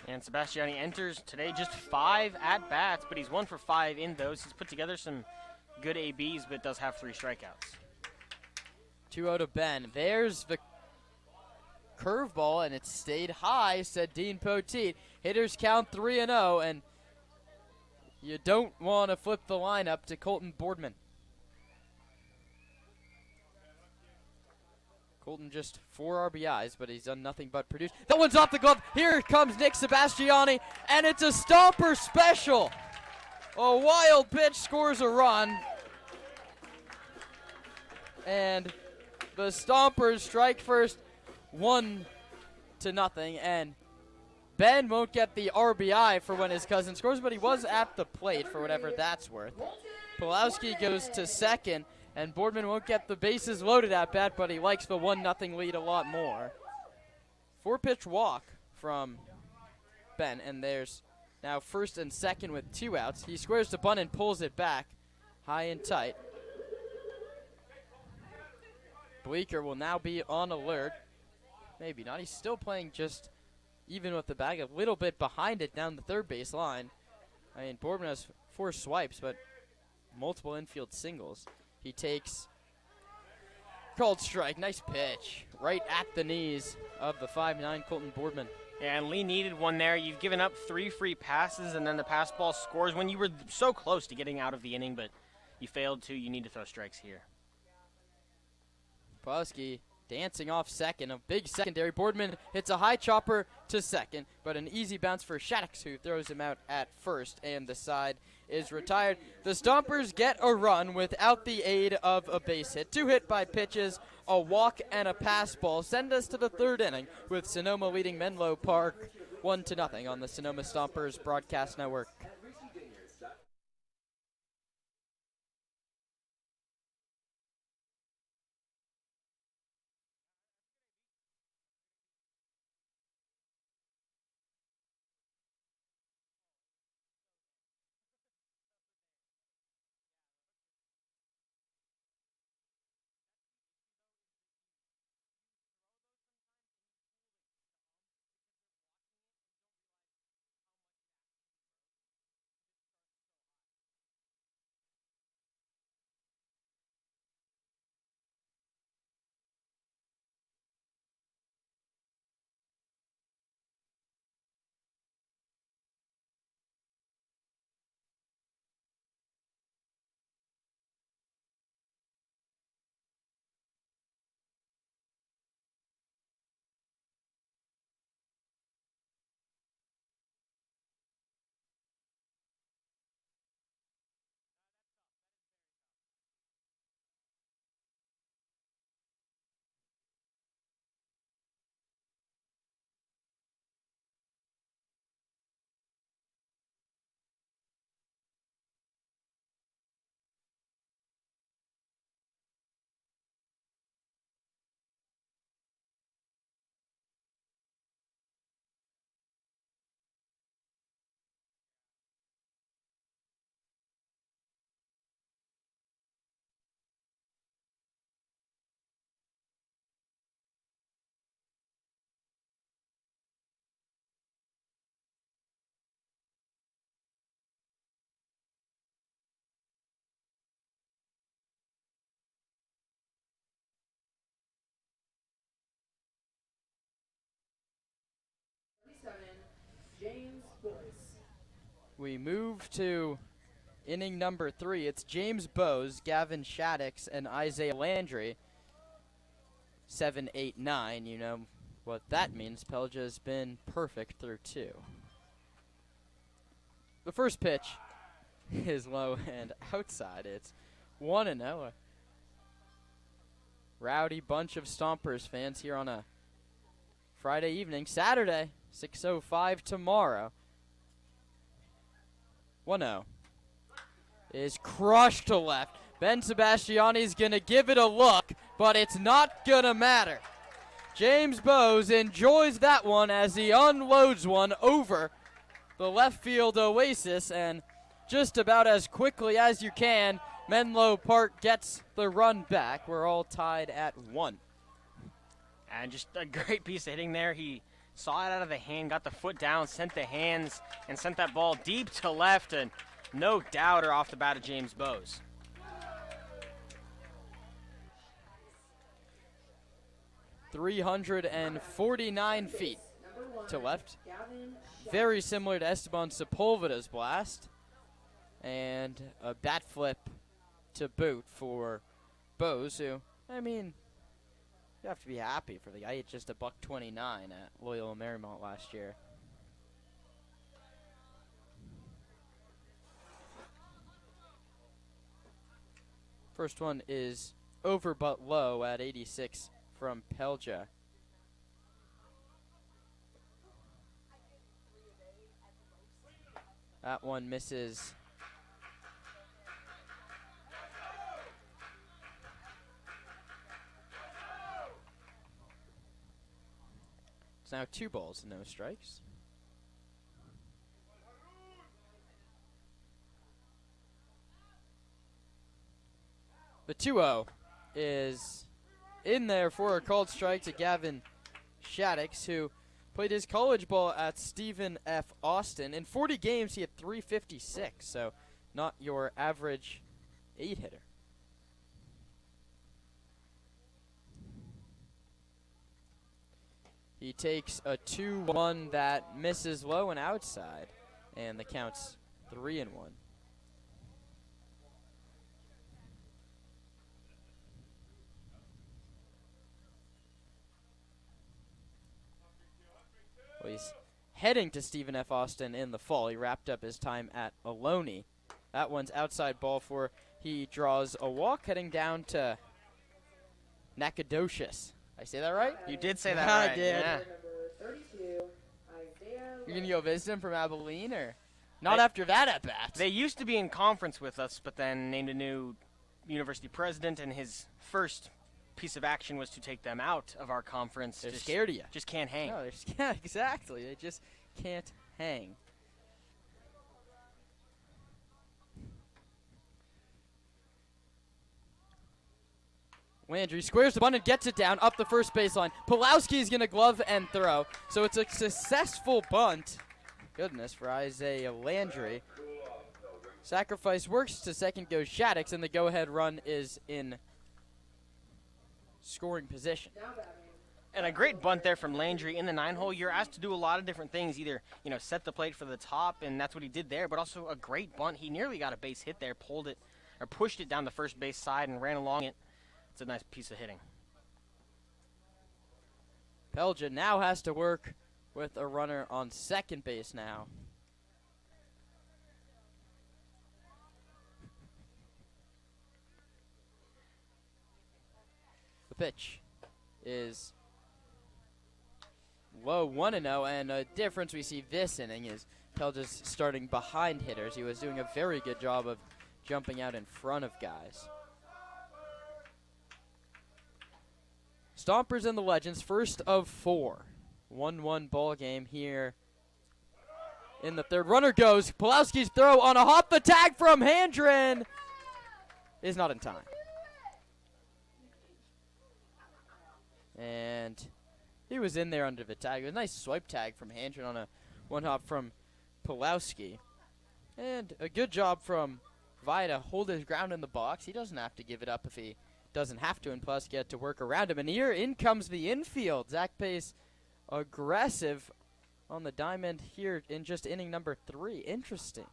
And Sebastiani enters today just 5 at-bats, but he's 1 for 5 in those. He's put together some good ABs, but does have 3 strikeouts.
2-0 to Ben. There's the curveball, and it stayed high, said Dean Poteet. Hitters count 3-0, and you don't want to flip the lineup to Colton Boardman. Colton just 4 RBIs, but he's done nothing but produce. That one's off the glove. Here comes Nick Sebastiani, and it's a Stomper special. A wild pitch scores a run. And the Stompers strike first 1-0, and Ben won't get the RBI for when his cousin scores, but he was at the plate for whatever that's worth. Pulowski goes to second, and Boardman won't get the bases loaded at bat, but he likes the 1-0 lead a lot more. 4-pitch walk from Ben, and there's now first and second with 2 outs. He squares to bunt and pulls it back high and tight. Bleeker will now be on alert. Maybe not. He's still playing just even with the bag, a little bit behind it down the third base line. I mean, Boardman has 4 swipes, but multiple infield singles. He takes called strike. Nice pitch. Right at the knees of the 5'9" Colton Boardman.
Yeah, and Lee needed one there. You've given up 3 free passes, and then the pass ball scores when you were so close to getting out of the inning, but you failed to. You need to throw strikes here.
Pulowski dancing off second. A big secondary. Boardman hits a high chopper to second, but an easy bounce for Shaddix, who throws him out at first, and the side is retired. The Stompers get a run without the aid of a base hit. 2 hit by pitches, a walk, and a pass ball send us to the 3rd inning, with Sonoma leading Menlo Park 1-0 on the Sonoma Stompers Broadcast Network. we move to inning number 3. It's James Bowes, Gavin Shaddix, and Isaiah Landry. 7, 8, 9. You know what that means. Pelja's been perfect through 2. The first pitch is low and outside. It's 1-0. A rowdy bunch of Stompers fans here on a Friday evening. Saturday, 6:05 tomorrow. 1-0. Is crushed to left. Ben Sebastiani's going to give it a look, but it's not going to matter. James Bowes enjoys that one as he unloads one over the left field oasis, and just about as quickly as you can, Menlo Park gets the run back. We're all tied at 1.
And just a great piece of hitting there. He saw it out of the hand, got the foot down, sent the hands, and sent that ball deep to left, and no doubter off the bat of James Bowes.
.349 feet to left. Very similar to Esteban Sepulveda's blast. And a bat flip to boot for Bowes, who, I mean, you have to be happy for the guy. He hit just a $129 at Loyola Marymount last year. First one is over but low at 86 from Pelja. That one misses. It's now 2 balls, no strikes. The 2-0 is in there for a called strike to Gavin Shaddix, who played his college ball at Stephen F. Austin. In 40 games, he had .356, so not your average 8-hitter. He takes a 2-1 that misses low and outside, and the count's 3-1. Well, he's heading to Stephen F. Austin in the fall. He wrapped up his time at Ohlone. That one's outside ball 4. He draws a walk heading down to Nacogdoches. I say that right?
You did say that
I
right.
did.
Yeah.
You're going to go visit him from Abilene, or? Not after that at bat.
They used to be in conference with us, but then named a new university president, and his first piece of action was to take them out of our conference.
They're scared of you.
Just can't hang.
No, yeah, exactly. They just can't hang. Landry squares the bunt and gets it down up the first baseline. Pulowski's going to glove and throw. So it's a successful bunt. Goodness, for Isaiah Landry. Sacrifice works to second, goes Shaddix, and the go-ahead run is in scoring position.
And a great bunt there from Landry in the 9-hole. You're asked to do a lot of different things, either set the plate for the top, and that's what he did there, but also a great bunt. He nearly got a base hit there, pulled it or pushed it down the first base side and ran along it. It's a nice piece of hitting.
Pelja now has to work with a runner on second base now. The pitch is low, 1-0, and a difference we see this inning is Pelja's starting behind hitters. He was doing a very good job of jumping out in front of guys. Stompers and the Legends, first of 4. 1-1 ball game here in the third. Runner goes. Pulowski's throw on a hop. The tag from Handren is not in time. And he was in there under the tag. It was a nice swipe tag from Handren on a one hop from Pulowski. And a good job from Vi to hold his ground in the box. He doesn't have to give it up if he doesn't have to, and plus get to work around him. And here in comes the infield. Zach Pace aggressive on the diamond here in just inning number 3. Interesting.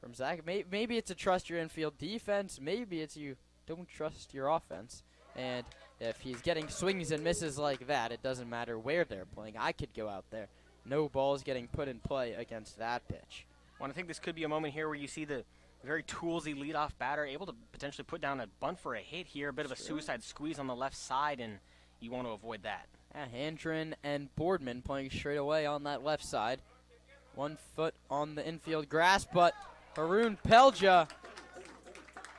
From Zach, maybe it's a trust your infield defense. Maybe it's you don't trust your offense. And if he's getting swings and misses like that, it doesn't matter where they're playing. I could go out there. No balls getting put in play against that pitch.
Well, I think this could be a moment here where you see the very toolsy leadoff batter able to potentially put down a bunt for a hit here, a bit of a suicide squeeze on the left side, and you want to avoid that.
Handren and Boardman playing straight away on that left side. 1 foot on the infield grass, but Haroon Pelja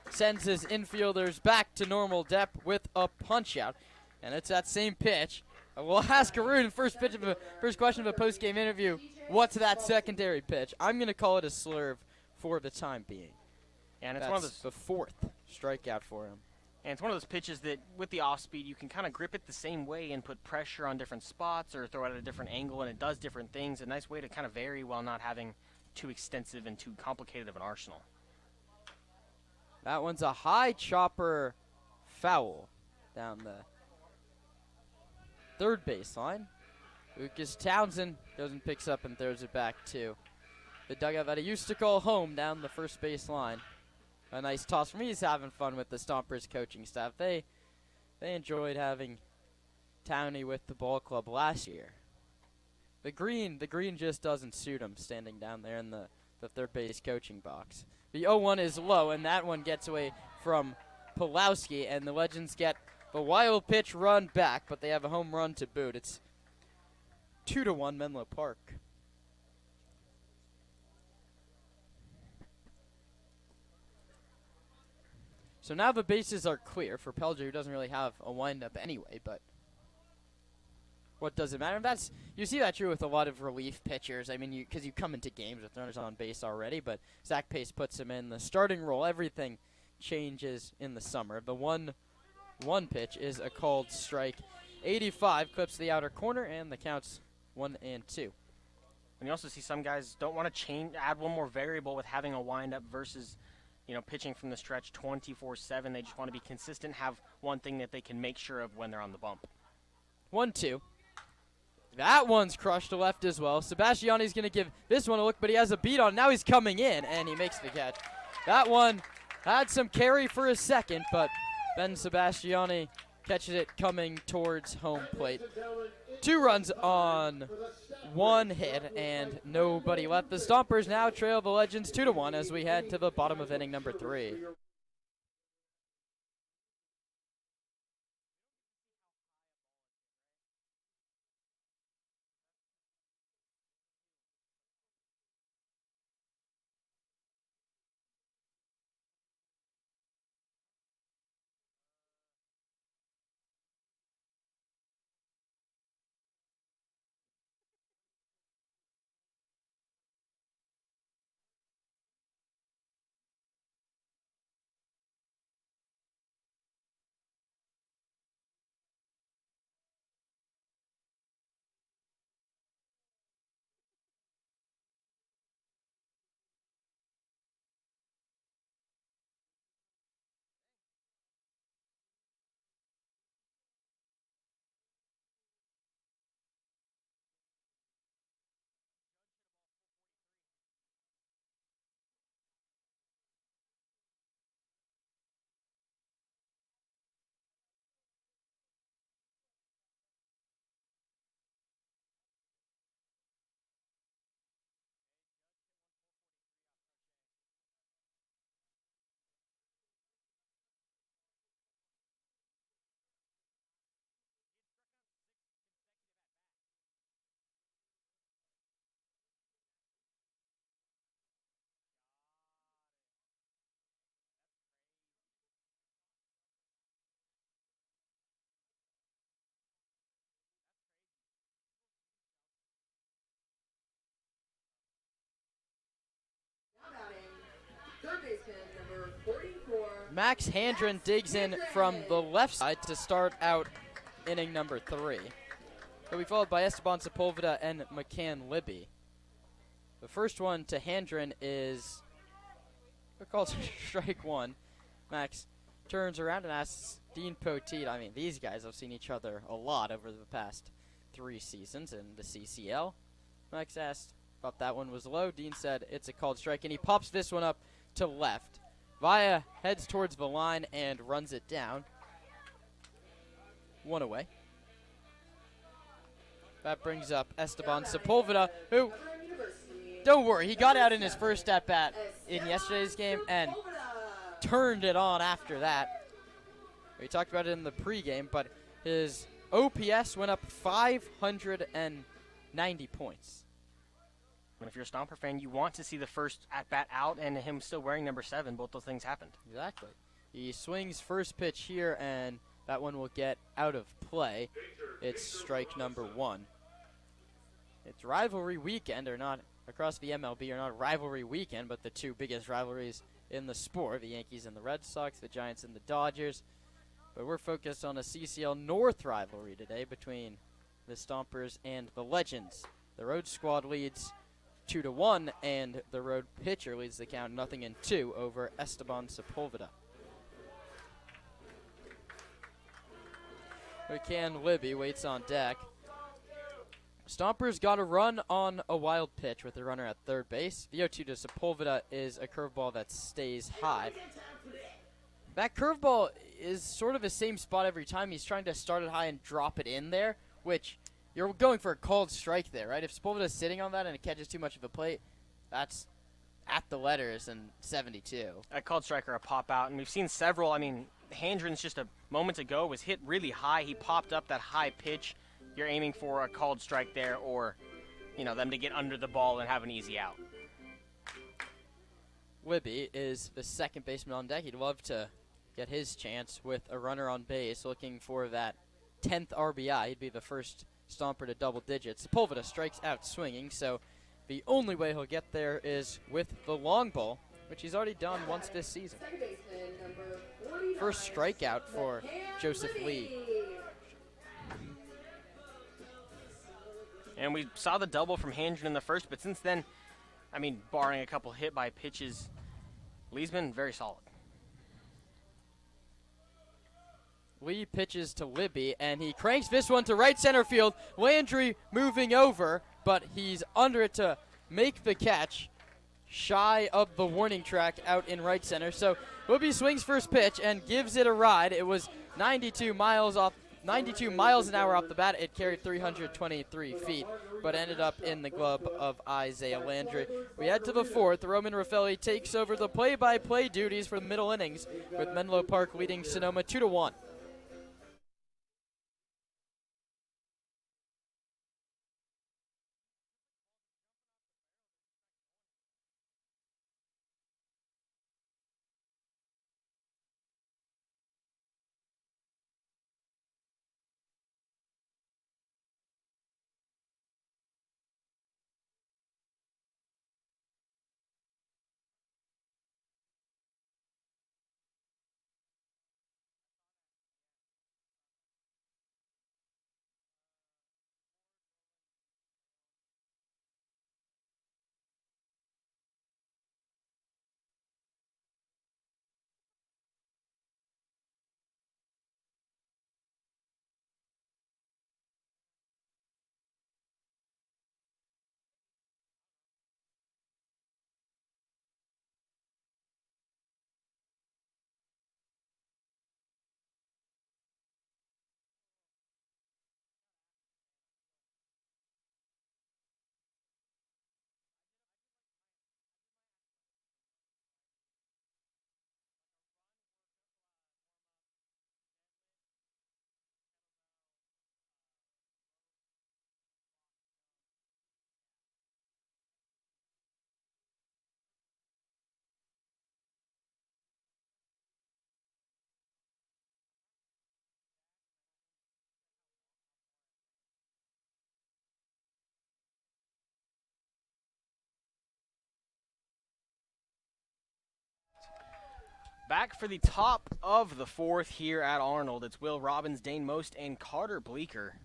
sends his infielders back to normal depth with a punch out. And it's that same pitch. We'll ask Haroon first question of a post-game interview, what's that secondary pitch? I'm going to call it a slurve for the time being.
And it's
That's
one of those,
the 4th strikeout for him.
and it's one of those pitches that with the off speed you can kind of grip it the same way and put pressure on different spots or throw it at a different angle, and it does different things. A nice way to kind of vary while not having too extensive and too complicated of an arsenal.
That one's a high chopper foul down the third baseline. Lucas Townsend goes and picks up and throws it back to the dugout that he used to call home down the first baseline. A nice toss from me. He's having fun with the Stompers coaching staff. They enjoyed having Towney with the ball club last year. The green just doesn't suit him standing down there in the third base coaching box. The 0-1 is low, and that one gets away from Pulowski, and the Legends get the wild pitch run back, but they have a home run to boot. It's 2-1 Menlo Park. So now the bases are clear for Pelger, who doesn't really have a windup anyway, but what does it matter? You see that true with a lot of relief pitchers. I mean, because you come into games with runners on base already, but Zach Pace puts him in the starting role. Everything changes in the summer. The 1-1 pitch is a called strike. 85 clips the outer corner, and the count's 1-2.
And you also see some guys don't want to add one more variable with having a windup versus, pitching from the stretch 24/7. They just want to be consistent, have one thing that they can make sure of when they're on the bump.
1-2. That one's crushed to left as well. Sebastiani's going to give this one a look, but he has a beat on. Now he's coming in, and he makes the catch. That one had some carry for a second, but Ben Sebastiani catches it coming towards home plate. 2 runs on 1 hit, and nobody left. The Stompers now trail the Legends 2-1 as we head to the bottom of inning number 3. Max Handren digs in from the left side to start out inning number 3. He'll be followed by Esteban Sepulveda and McCann Libby. The first one to Handren is called strike 1. Max turns around and asks Dean Poteet. I mean, these guys have seen each other a lot over the past 3 seasons in the CCL. Max asked thought that one was low. Dean said it's a called strike, and he pops this one up to left. Vaya heads towards the line and runs it down. 1 away. That brings up Esteban Sepulveda, who, don't worry, he got out in his first at-bat in yesterday's game and turned it on after that. We talked about it in the pregame, but his OPS went up 590 points.
And if you're a Stomper fan, you want to see the first at-bat out and him still wearing number 7. Both those things happened.
Exactly. He swings first pitch here, and that one will get out of play. It's strike number 1. It's rivalry weekend, or not, across the MLB, or not rivalry weekend, but the 2 biggest rivalries in the sport, the Yankees and the Red Sox, the Giants and the Dodgers. But we're focused on a CCL North rivalry today between the Stompers and the Legends. The road squad leads 2-1, and the road pitcher leads the count 0-2 over Esteban Sepulveda. McCann Libby waits on deck. Stompers got a run on a wild pitch with a runner at third base. The 0-2 to Sepulveda is a curveball that stays high. That curveball is sort of the same spot every time. He's trying to start it high and drop it in there, which you're going for a called strike there, right? If Sepulveda's sitting on that and it catches too much of a plate, that's at the letters and 72.
A called strike or a pop out, and we've seen several. I mean, Handren's just a moment ago was hit really high. He popped up that high pitch. You're aiming for a called strike there, or, you know, them to get under the ball and have an easy out.
Libby is the second baseman on deck. He'd love to get his chance with a runner on base, looking for that 10th RBI. He'd be the first Stomper to double digits. Sepulveda strikes out swinging, so the only way he'll get there is with the long ball, which he's already done once this season. First strikeout for Joseph Lee.
And we saw the double from Handren in the first, but since then, I mean, barring a couple hit by pitches, Lee's been very solid.
Lee pitches to Libby, and he cranks this one to right center field. Landry moving over, but he's under it to make the catch, shy of the warning track out in right center. So Libby swings first pitch and gives it a ride. It was 92 miles an hour off the bat. It carried 323 feet, but ended up in the glove of Isaiah Landry. We head to the 4th. Roman Raffelli takes over the play-by-play duties for the middle innings, with Menlo Park leading Sonoma 2-1.
Back for the top of the 4th here at Arnold. It's Will Robbins, Dane Most, and Carter Bleeker.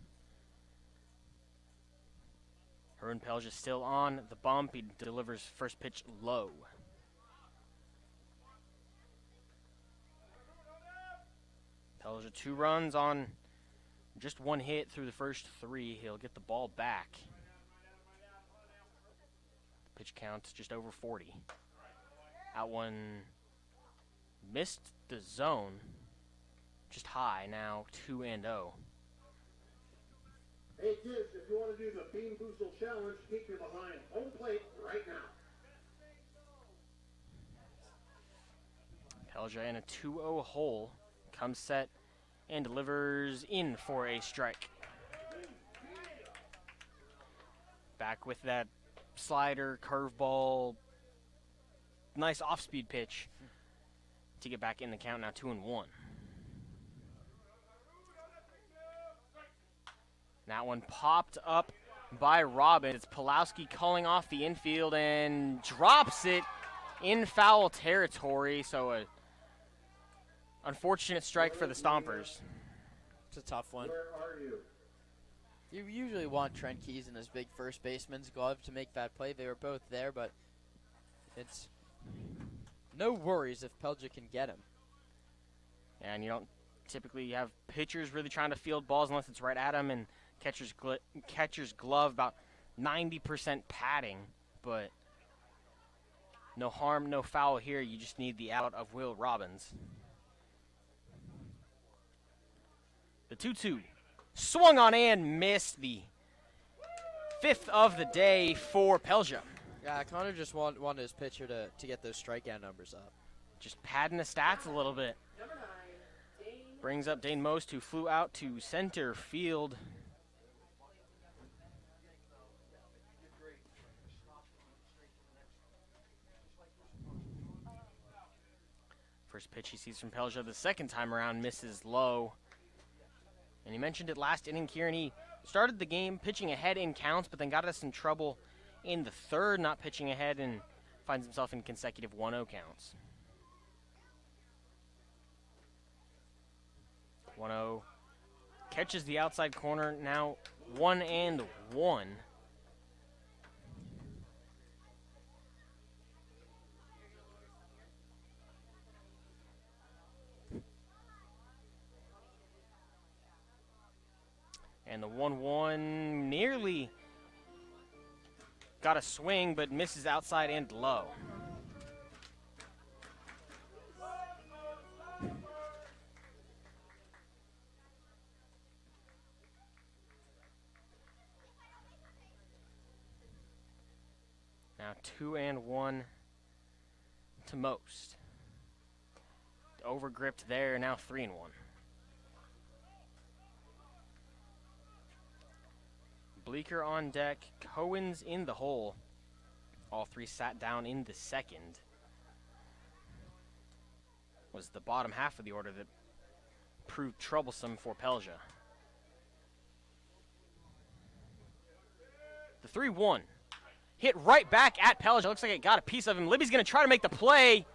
Harun Pelge is still on the bump. He delivers first pitch low. Pelge 2 runs on Just one hit through the first 3. He'll get the ball back. Pitch count just over 40. Out one missed the zone. Just high now, 2-0.
Hey kids, if you want to do the Bean Boozle Challenge, keep your behind home plate right now.
Pelja in a 2-0 hole. Comes set and delivers in for a strike. Back with that slider, curveball, nice off-speed pitch to get back in the count, now 2-1. That one popped up by Robin. It's Pulowski calling off the infield and drops it in foul territory. So a unfortunate strike for the Stompers.
It's a tough one.
Where are you?
You usually want Trent Keys in his big first baseman's glove to make that play. They were both there, but it's no worries if Pelja can get him.
And you don't typically have pitchers really trying to field balls unless it's right at them, and catcher's glove about 90% padding, but no harm, no foul here. You just need the out of Will Robbins. The 2-2 swung on and missed, the 5th of the day for Pelja.
Yeah, Connor just wanted his pitcher to get those strikeout numbers up.
Just padding the stats a little bit. Brings up Dane Most, who flew out to center field. First pitch he sees from Pelja the second time around misses low. And he mentioned it last inning here, and he started the game pitching ahead in counts, but then got us in trouble in the third, not pitching ahead, and finds himself in consecutive 1-0 counts. 1-0. Catches the outside corner, now 1-1. And the 1-1 nearly got a swing, but misses outside and low. Now 2-1 to Most. Overgripped there, now 3-1. Bleeker on deck, Cohen's in the hole. All three sat down in the second. Was the bottom half of the order that proved troublesome for Pelja. The 3-1 hit right back at Pelja. Looks like it got a piece of him. Libby's going to try to make the play,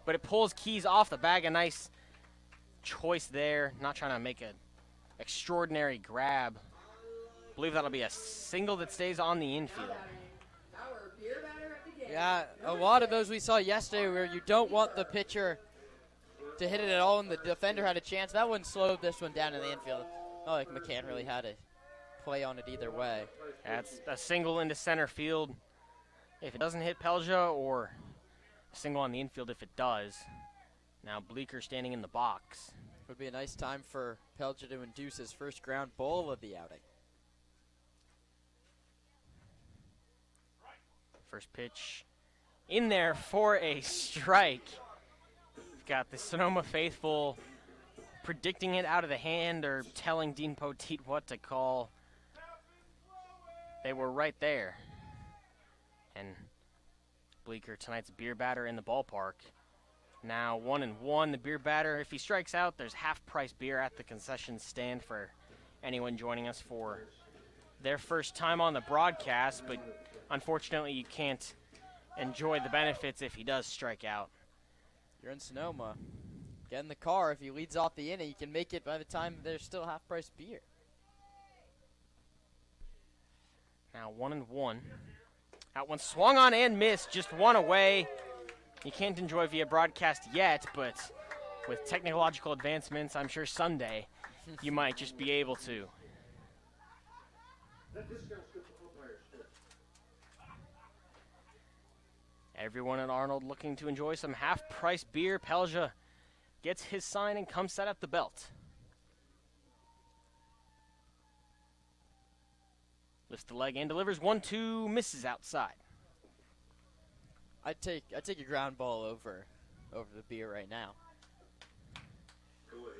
but it pulls Keys off the bag. A nice choice there. Not trying to make an extraordinary grab. I believe that'll be a single that stays on the infield.
Yeah, a lot of those we saw yesterday where you don't want the pitcher to hit it at all, and the defender had a chance. That one slowed this one down in the infield. Not like McCann really had a play on it either way.
That's a single into center field if it doesn't hit Pelja, or a single on the infield if it does. Now Bleeker standing in the box.
Would be a nice time for Pelja to induce his first ground ball of the outing.
First pitch in there for a strike. We've got the Sonoma faithful predicting it out of the hand or telling Dean Poteet what to call. They were right there. And Bleeker, tonight's beer batter in the ballpark. Now 1-1. The beer batter, if he strikes out, there's half-price beer at the concession stand for anyone joining us for their first time on the broadcast, but unfortunately you can't enjoy the benefits if he does strike out.
You're in Sonoma. Get in the car. If he leads off the inning, you can make it by the time there's still half-price beer.
Now 1-1. That one swung on and missed, just one away. You can't enjoy via broadcast yet, but with technological advancements, I'm sure Sunday you might just be able to.
That discounts good for umpires too.
Everyone at Arnold looking to enjoy some half-price beer. Pelja gets his sign and comes set at the belt. Lifts the leg and delivers 1-2, misses outside.
I'd take a ground ball over the beer right now.
Go ahead.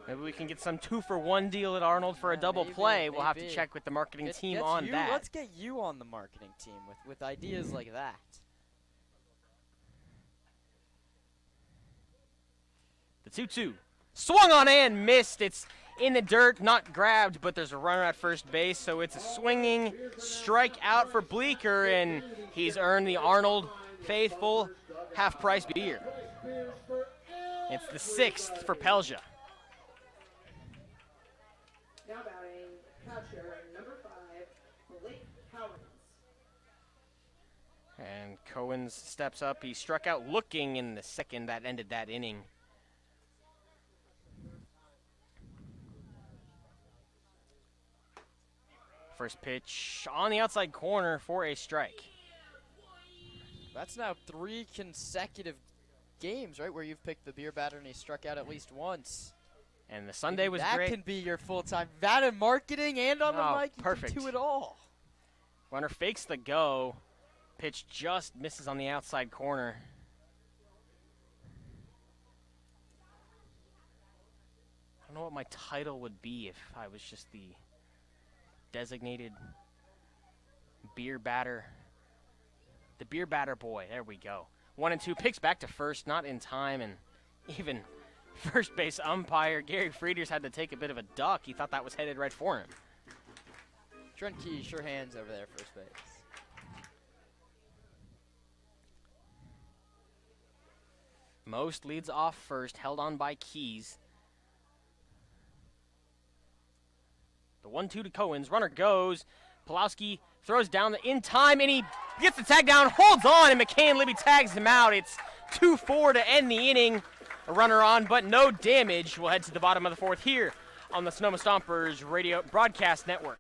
Maybe we can get some 2-for-1 deal at Arnold for a double
maybe,
play. We'll have to
maybe.
check with the marketing team
Get
on
you,
that.
Let's get you on the marketing team with ideas like that.
The 2-2. Swung on and missed. It's in the dirt, not grabbed, but there's a runner at first base, so it's a swinging strikeout for Bleecker, and he's earned the Arnold faithful half-price beer. It's the 6th for Pelja.
Now batting, catcher number 5, Blake Collins.
And Cohen's steps up. He struck out looking in the second. That ended that inning. First pitch on the outside corner for a strike.
That's now 3 consecutive games, right, where you've picked the beer batter and he struck out at least once.
And the Sunday was
that
great.
That can be your full-time. That and marketing and on the mic, you
perfect.
can do it all.
Runner fakes the go. Pitch just misses on the outside corner. I don't know what my title would be if I was just the designated beer batter. The beer batter boy. There we go. 1-2. Picks back to first, not in time, and even first base umpire Gary Frieders had to take a bit of a duck. He thought that was headed right for him.
Trent Key, sure hands over there, first base.
Most leads off first, held on by Keys. The 1-2 to Cohen's. Runner goes. Pulowski throws down in time, and he gets the tag down, holds on, and McCain Libby tags him out. It's 2-4 to end the inning. A runner on, but no damage. We'll head to the bottom of the 4th here on the Sonoma Stompers Radio Broadcast Network.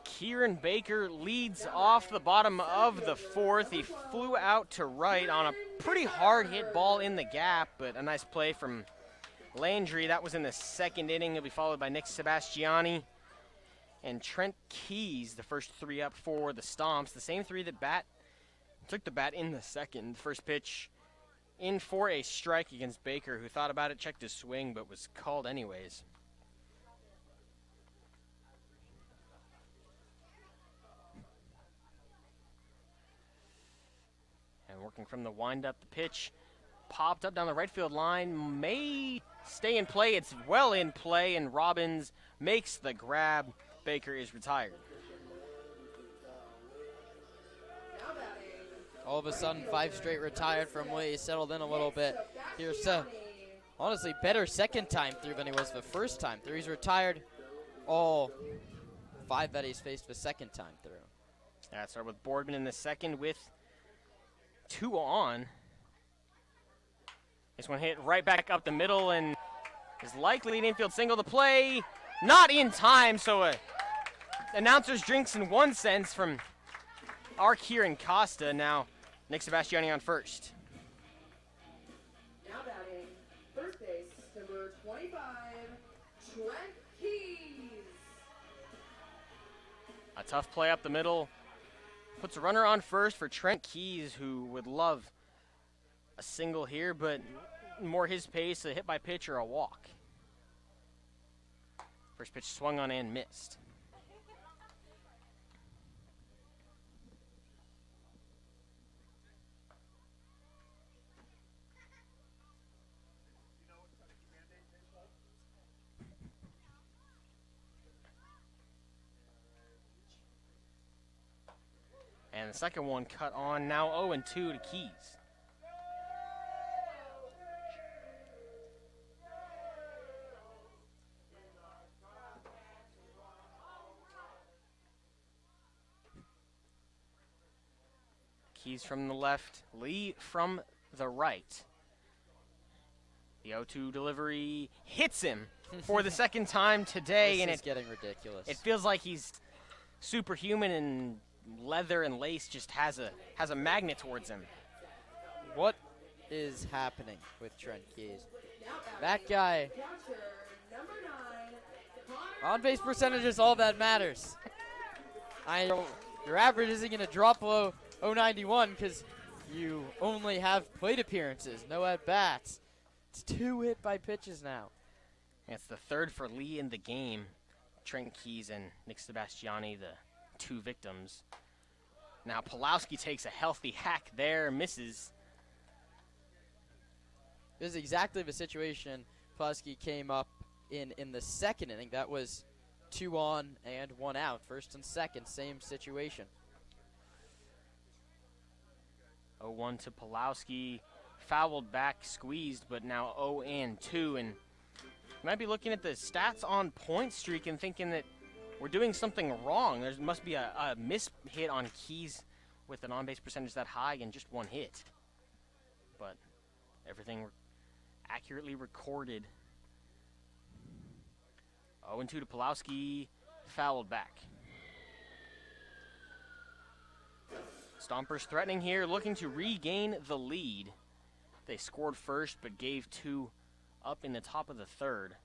Kieran Baker leads off the bottom of the 4th. He flew out to right on a pretty hard hit ball in the gap, but a nice play from Landry. That was in the 2nd inning. He'll be followed by Nick Sebastiani and Trent Keys, the first 3 up for the Stomps. The same 3 that took the bat in the 2nd. First pitch in for a strike against Baker, who thought about it, checked his swing, but was called anyways. And working from the windup, the pitch popped up down the right field line, may stay in play. It's well in play, and Robbins makes the grab. Baker is retired.
All of a sudden, 5 straight retired from Lee. Settled in a little bit. Here's honestly better second time through than he was the first time through. He's retired all 5 that he's faced the second time through.
That started with Boardman in the second with 2 on. This one hit right back up the middle and is likely an infield single to play. Not in time, so announcer's drinks in one sense from our Kieran Costa. Now Nick Sebastiani on first.
Now batting, first base, number 25, Trent Keys.
A tough play up the middle. Puts a runner on first for Trent Keys, who would love a single here, but more his pace, a hit by pitch or a walk. First pitch swung on and missed. And the second one cut on, now 0-2 to Keys. Keys from the left, Lee from the right. The 0-2 delivery hits him for the second time today, and
it's getting ridiculous.
It feels like he's superhuman, and leather and lace just has a magnet towards him.
What is happening with Trent Keys? That guy, on-base percentage is all that matters. Your average isn't going to drop below 091 because you only have plate appearances, no at-bats. It's 2 hit by pitches now.
It's the third for Lee in the game. Trent Keys and Nick Sebastiani, the 2 victims. Now Pulowski takes a healthy hack there, misses.
This is exactly the situation Pulowski came up in the second inning. That was 2 on and 1 out. First and second, same situation.
0-1 to Pulowski. Fouled back, squeezed, but now 0-2. And you might be looking at the stats on point streak and thinking that we're doing something wrong. There must be a miss hit on Keys with an on-base percentage that high and just 1 hit. But everything accurately recorded. 0-2 to Pulowski, fouled back. Stompers threatening here, looking to regain the lead. They scored first, but gave 2 up in the top of the third.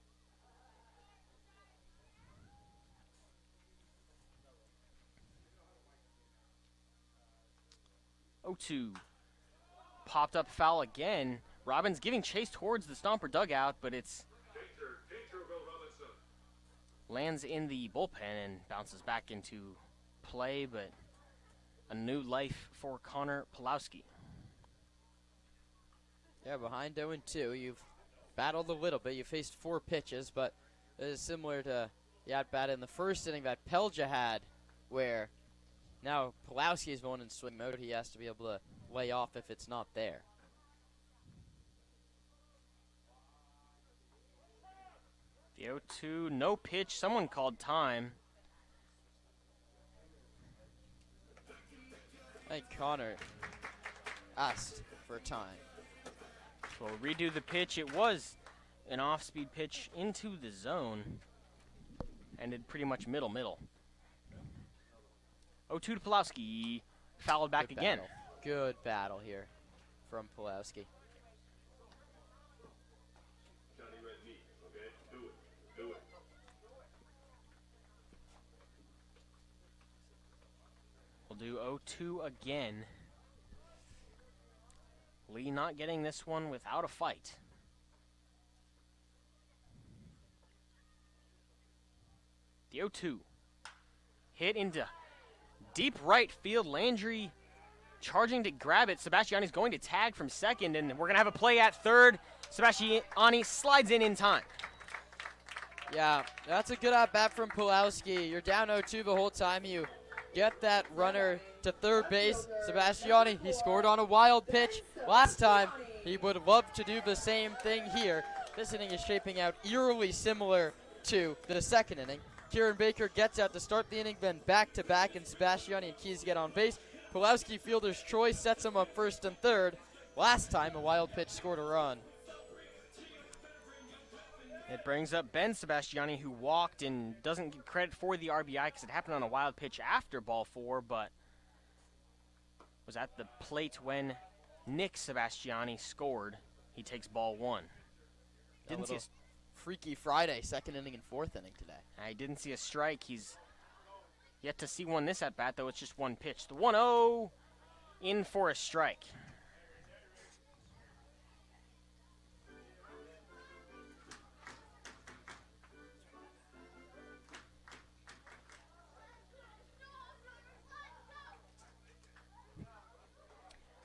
0-2. Popped up foul again. Robbins giving chase towards the Stomper dugout, but it's lands in the bullpen and bounces back into play, but a new life for Connor Pulowski.
Yeah, behind 0-2, you've battled a little bit. You faced 4 pitches, but it is similar to the at-bat in the first inning that Pelja had, where now Pulowski is going in swing mode. He has to be able to lay off if it's not there.
The 0-2, no pitch. Someone called time.
I think Connor asked for time.
So we'll redo the pitch. It was an off-speed pitch into the zone. Ended pretty much middle. 0-2 to Pulowski. Fouled back again.
Battle. Good battle here from Pulowski.
We'll do 0-2 again. Lee not getting this one without a fight. The 0-2. Hit into deep right field. Landry charging to grab it. Sebastiani's going to tag from second, and we're going to have a play at third. Sebastiani slides in time.
Yeah, that's a good at-bat from Pulowski. You're down 0-2 the whole time. You get that runner to third base. Sebastiani, he scored on a wild pitch last time. He would love to do the same thing here. This inning is shaping out eerily similar to the second inning. Kieran Baker gets out to start the inning, then back-to-back, and Sebastiani and Keys get on base. Pulowski, fielder's choice, sets him up first and third. Last time, a wild pitch scored a run.
It brings up Ben Sebastiani, who walked and doesn't get credit for the RBI because it happened on a wild pitch after ball 4, but was at the plate when Nick Sebastiani scored. He takes ball 1. Didn't see a
Freaky Friday, second inning and fourth inning today.
I didn't see a strike. He's yet to see one this at bat, though. It's just one pitch. The 1-0 in for a strike.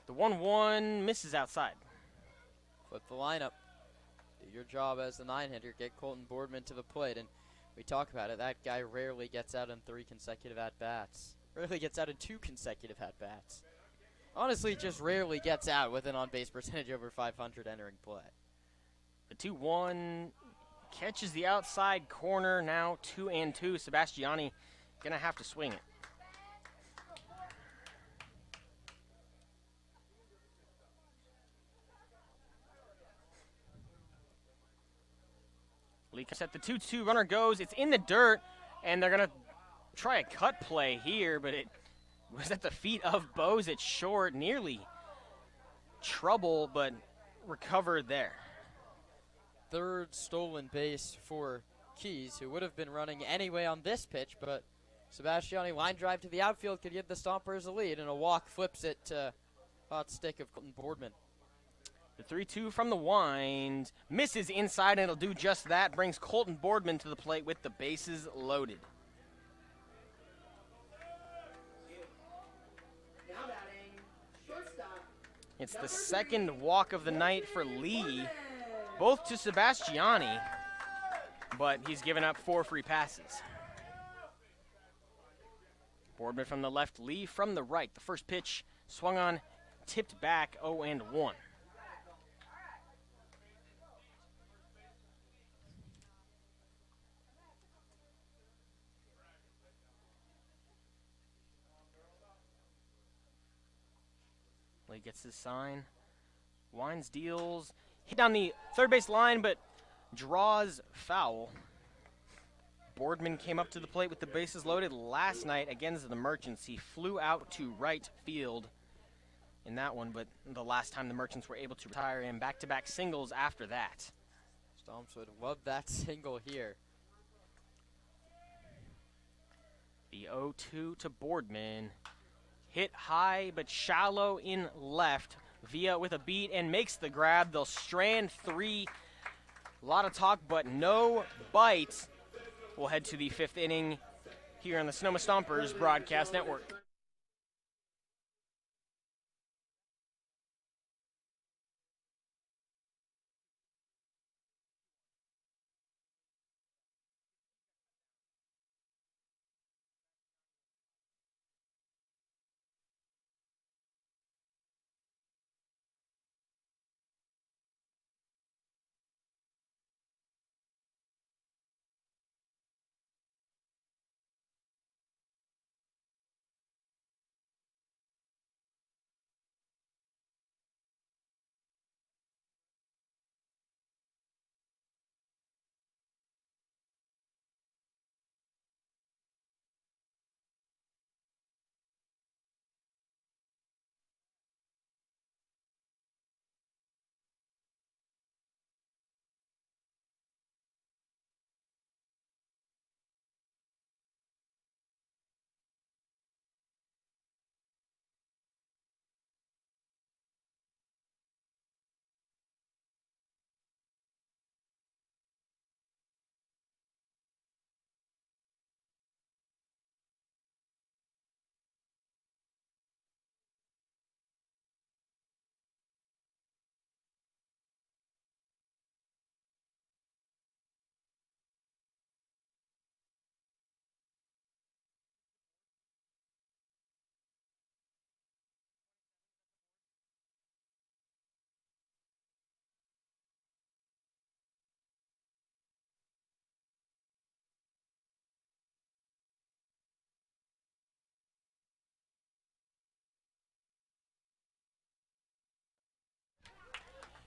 The 1-1 misses outside.
Flip the lineup. Do your job as the 9-hitter. Get Colton Boardman to the plate. And we talk about it. That guy rarely gets out in 3 consecutive at-bats. Rarely gets out in 2 consecutive at-bats. Honestly, just rarely gets out with an on-base percentage over 500 entering play.
The 2-1 catches the outside corner. Now 2-2. Sebastiani gonna have to swing it. Leaks at the 2-2, runner goes, it's in the dirt, and they're gonna try a cut play here, but it was at the feet of Bose at short, nearly trouble, but recovered there.
Third stolen base for Keys, who would have been running anyway on this pitch, but Sebastiani line drive to the outfield could give the Stompers a lead, and a walk flips it to hot stick of Colton Boardman.
The 3-2 from the wind misses inside, and it'll do just that. Brings Colton Boardman to the plate with the bases loaded.
Now batting, shortstop.
It's the second walk of the night for Lee, both to Sebastiani, but he's given up 4 free passes. Boardman from the left, Lee from the right. The first pitch swung on, tipped back, 0-1. Lee gets his sign, winds, deals, hit down the third base line, but draws foul. Boardman came up to the plate with the bases loaded last night against the Merchants. He flew out to right field in that one, but the last time the Merchants were able to retire him, back-to-back singles after that.
Stomps would love that single here.
The 0-2 to Boardman. Hit high but shallow in left. Villa with a beat and makes the grab. They'll strand 3. A lot of talk, but no bite. We'll head to the 5th inning here on the Sonoma Stompers Broadcast Network.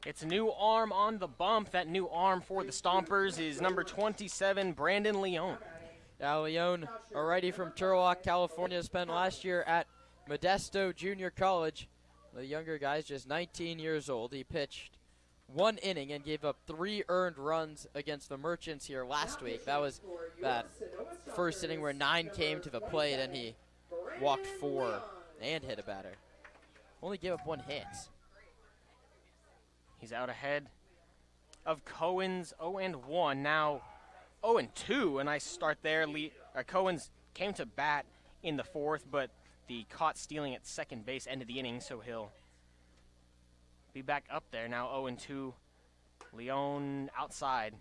It's a new arm on the bump. That new arm for the Stompers is number 27, Brandon Leon.
Now Leon, a righty from Turlock, California, spent last year at Modesto Junior College. The younger guy's just 19 years old. He pitched 1 inning and gave up 3 earned runs against the Merchants here last week. That was that first inning where 9 came to the plate and he walked 4 and hit a batter. Only gave up 1 hit.
He's out ahead of Cohen's 0-1. Now 0-2. A nice start there. Cohen's came to bat in the 4th, but the caught stealing at second base ended the inning, so he'll be back up there. Now 0-2. Leon outside.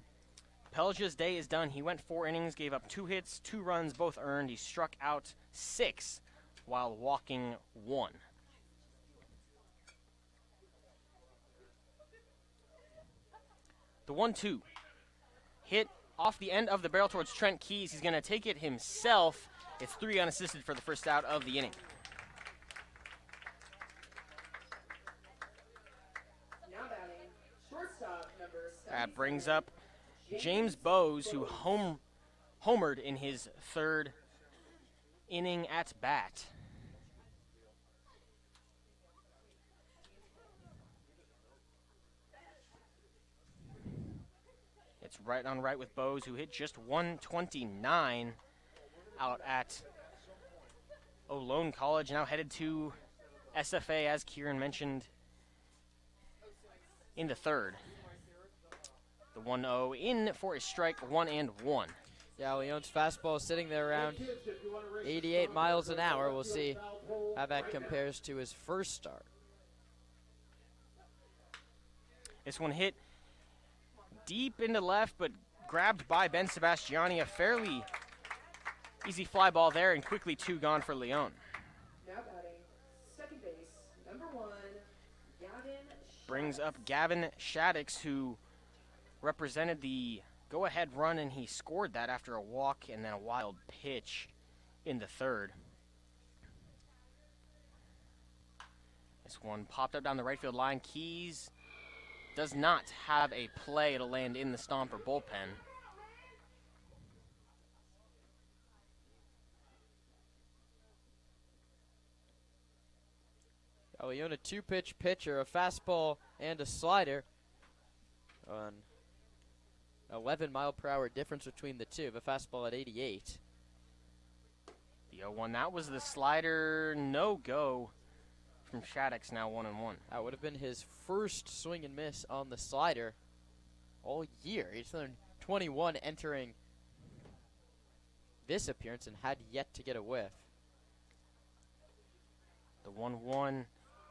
Pelja's day is done. He went 4 innings, gave up 2 hits, 2 runs, both earned. He struck out 6 while walking 1. The 1-2 hit off the end of the barrel towards Trent Keys. He's going to take it himself. It's 3 unassisted for the first out of the inning.
Now batting, shortstop number 7.
That brings up James Bowes, who homered in his 3rd inning at bat. It's right on right with Bowes, who hit just 129 out at Ohlone College, now headed to SFA, as Kieran mentioned, in the 3rd. The 1-0 in for a strike, 1-1.
Yeah, Leon's fastball sitting there around 88 miles an hour. We'll see how that compares to his first start.
This one hit deep into left, but grabbed by Ben Sebastiani. A fairly easy fly ball there, and quickly 2 gone for Leon.
Now batting, second base, number 1, Gavin.
Brings up Gavin Shaddix, who represented the go-ahead run, and he scored that after a walk and then a wild pitch in the 3rd. This one popped up down the right field line. Keys does not have a play to land in the Stomper bullpen.
Leon, a 2-pitch pitcher, a fastball and a slider. On 11-mile-per-hour difference between the two. The fastball at 88.
The 0-1, that was the slider, no-go from Shaddix, now 1-1.
That would have been his first swing and miss on the slider all year. He's turned 21 entering this appearance and had yet to get a whiff.
The 1-1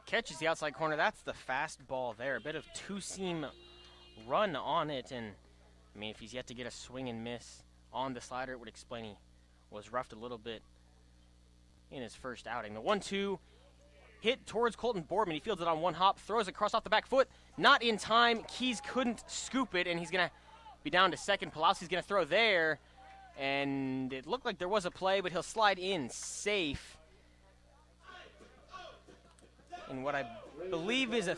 catches the outside corner. That's the fastball there. A bit of 2-seam run on it, and I mean, if he's yet to get a swing and miss on the slider, it would explain he was roughed a little bit in his first outing. The 1-2 hit towards Colton Boardman. He fields it on 1 hop, throws it across off the back foot. Not in time. Keys couldn't scoop it, and he's going to be down to second. Pulowski's going to throw there, and it looked like there was a play, but he'll slide in safe in what I believe is a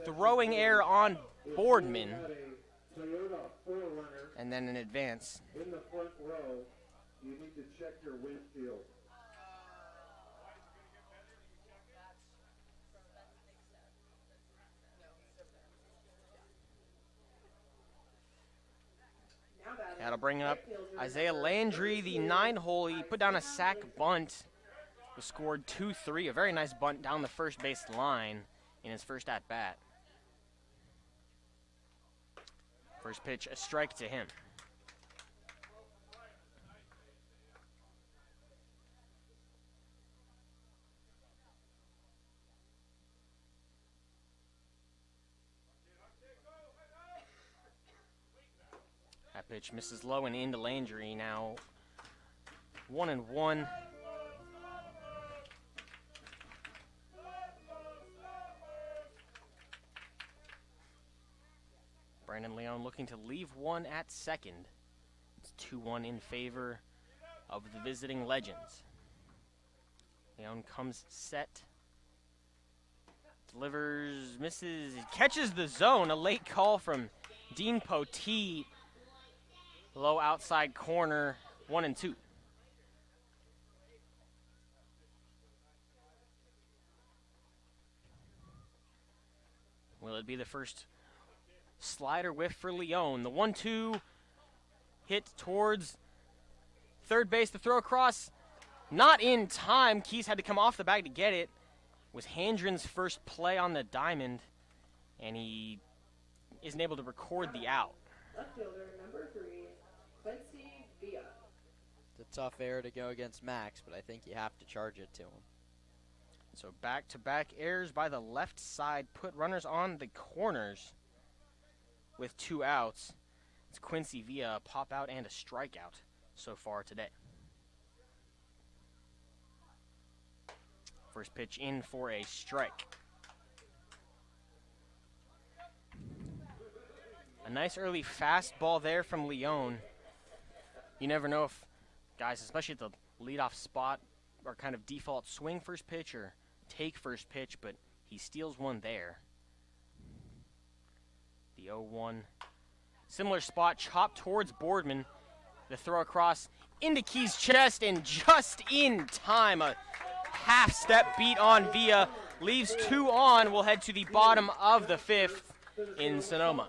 throwing error on Boardman, and then an advance.
In the front row, you need to check your windshield.
That'll bring up Isaiah Landry, the 9-hole. He put down a sack bunt, was scored 2-3. A very nice bunt down the first base line in his first at-bat. First pitch, a strike to him. That pitch misses low and into Landry. Now 1-1. Brandon Leon looking to leave one at second. It's 2-1 in favor of the visiting Legends. Leon comes set Delivers, misses, catches the zone. A late call from Dean Poteet. Low outside corner, 1-2. Will it be the first slider whiff for Leon? The 1-2 hit towards third base. The throw across, not in time. Keys had to come off the bag to get it. It was Handren's first play on the diamond, and he isn't able to record the out.
Left fielder number 3, Quincy Villa.
It's a tough error to go against Max, but I think you have to charge it to him.
So back-to-back errors by the left side put runners on the corners with 2 outs. It's Quincy Villa, a pop out and a strikeout so far today. First pitch in for a strike. A nice early fastball there from Leon. You never know if guys, especially at the leadoff spot, are kind of default swing first pitch or take first pitch, but he steals one there. The 0-1. Similar spot, chopped towards Boardman. The throw across into Key's chest, and just in time, a half-step beat on Villa. Leaves 2 on. We'll head to the bottom of the 5th in Sonoma.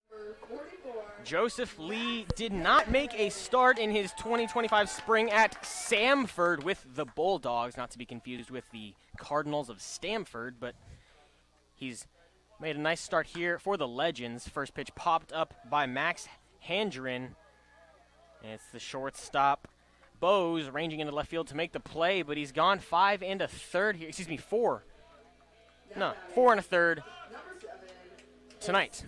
Number 44.
Joseph Lee did not make a start in his 2025 spring at Samford with the Bulldogs, not to be confused with the Cardinals of Stamford, but he's made a nice start here for the Legends. First pitch popped up by Max Handren, and it's the shortstop, Bose, ranging into left field to make the play, but he's gone 5 1/3 here, 4. No, 4 1/3
Number 7.
tonight.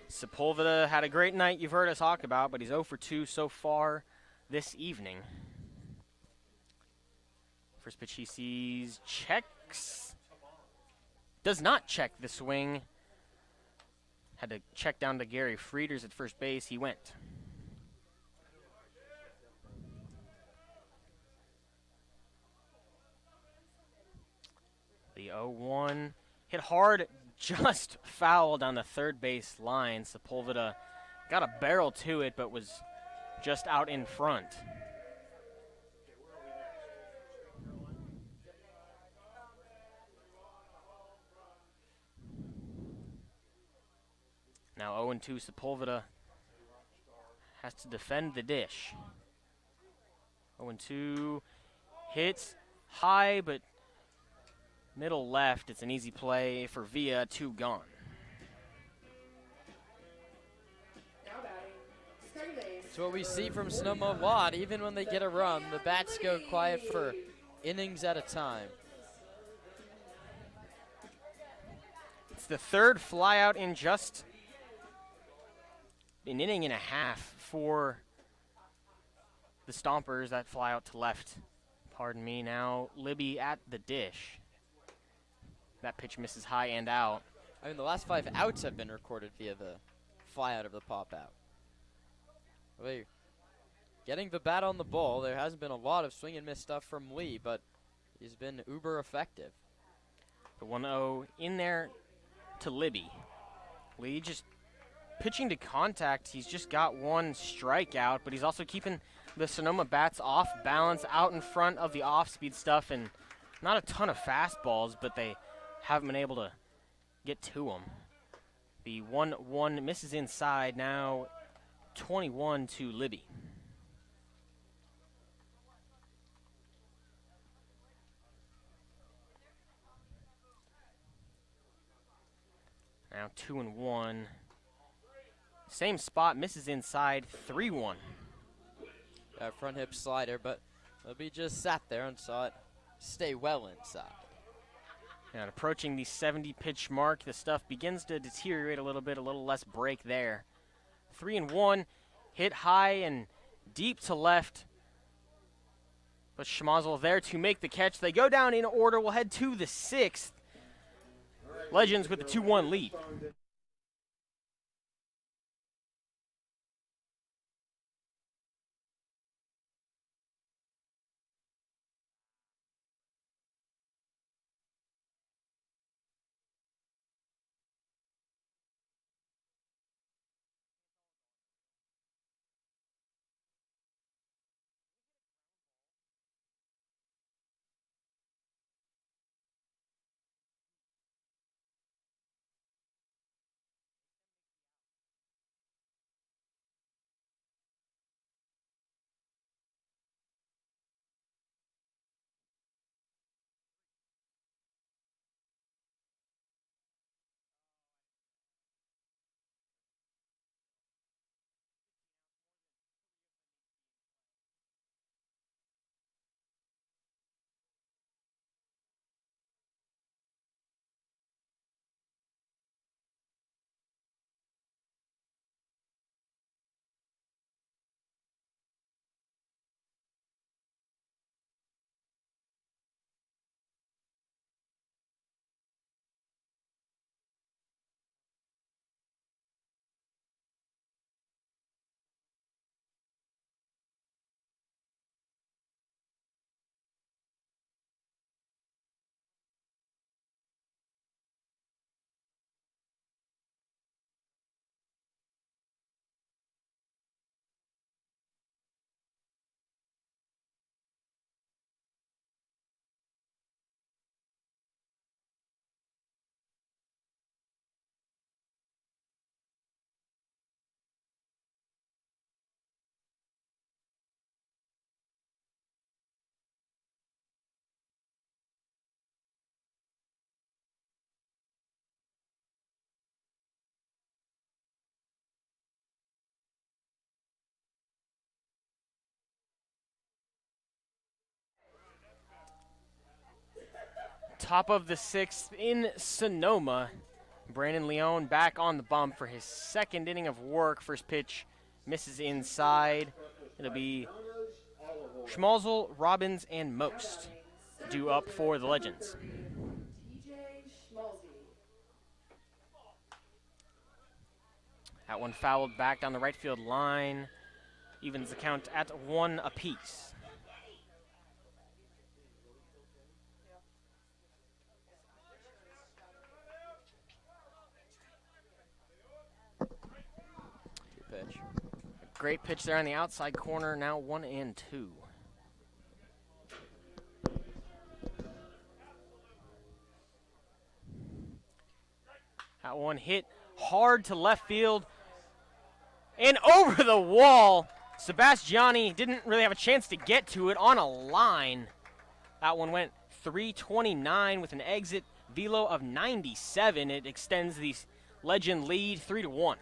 Sepulveda had a great night you've heard us talk about, but he's 0 for 2 so far this evening. First pitch he sees, checks. Does not check the swing. Had to check down to Gary Frieders at first base. He went. The 0-1 hit hard, just foul down the third base line. Sepulveda got a barrel to it, but was just out in front. Now 0-2, Sepulveda has to defend the dish. 0-2, hits high, but middle left. It's an easy play for Villa, 2 gone.
Now batting, second base.
It's what we see from Sonoma a lot. Even when they get a run, the bats go quiet for innings at a time.
It's the third flyout in just an inning and a half for the Stompers. That fly out to left. Pardon me. Now Libby at the dish. That pitch misses high and out.
I mean, the last 5 outs have been recorded via the flyout of the pop out. Wait, getting the bat on the ball. There hasn't been a lot of swing and miss stuff from Lee, but he's been uber effective.
The 1-0 in there to Libby. Lee just pitching to contact. He's just got 1 strikeout, but he's also keeping the Sonoma bats off balance out in front of the off-speed stuff, and not a ton of fastballs, but they haven't been able to get to him. The 1-1 misses inside. Now 21 to Libby. Now 2-1. Same spot, misses inside, 3-1.
Front hip slider, but Libby just sat there and saw it stay well inside.
And approaching the 70 pitch mark, the stuff begins to deteriorate a little bit, a little less break there. 3-1, hit high and deep to left. But Schmazel there to make the catch. They go down in order. We'll head to the 6th. Legends with the 2-1 lead. Top of the 6th in Sonoma. Brandon Leone back on the bump for his 2nd inning of work. First pitch misses inside. It'll be Schmalzel, Robbins, and Most due up for the Legends.
TJ Schmalzy.
That one fouled back down the right field line. Evens the count at 1 apiece.
Pitch.
Great pitch there on the outside corner. Now 1-2. That one hit hard to left field and over the wall. Sebastiani didn't really have a chance to get to it on a line. That one went 329 with an exit velo of 97. It extends the Legend lead 3-1.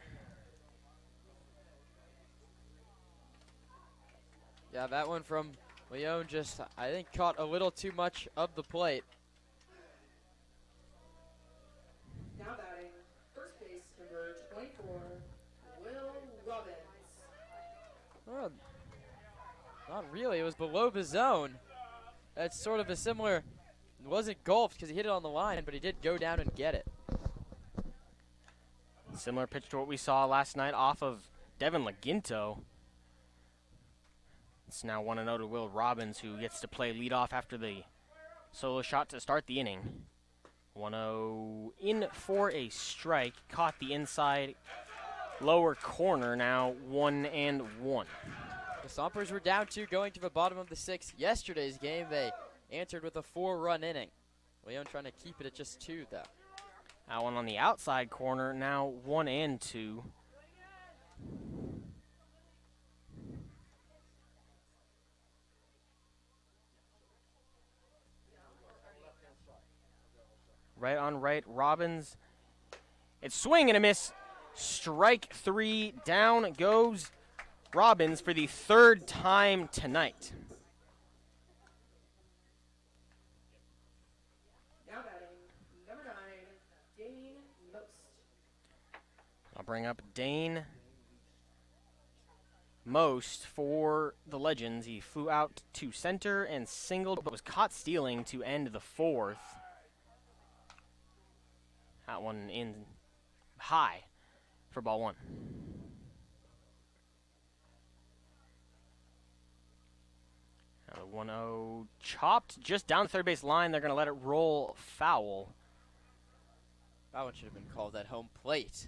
Yeah, that one from Leon just, I think, caught a little too much of the plate.
Now batting, first base number 24, Will Robbins.
Well, not really. It was below the zone. That's sort of a similar, it wasn't golfed because he hit it on the line, but he did go down and get it.
Similar pitch to what we saw last night off of Devin Laginto. It's now 1-0 to Will Robbins, who gets to play leadoff after the solo shot to start the inning. 1-0 in for a strike. Caught the inside lower corner, now 1-1.
The Stompers were down 2 going to the bottom of the 6th. Yesterday's game, they answered with a 4-run inning. Leon trying to keep it at just 2, though.
That one on the outside corner, now 1-2. Right on right, Robbins. It's swing and a miss. Strike 3, down goes Robbins for the 3rd time tonight.
Now batting, number 9, Dane Most.
I'll bring up Dane Most for the Legends. He flew out to center and singled, but was caught stealing to end the 4th. That one in high for ball 1. Now the 1-0 chopped just down the third base line. They're going to let it roll foul.
That one should have been called at home plate.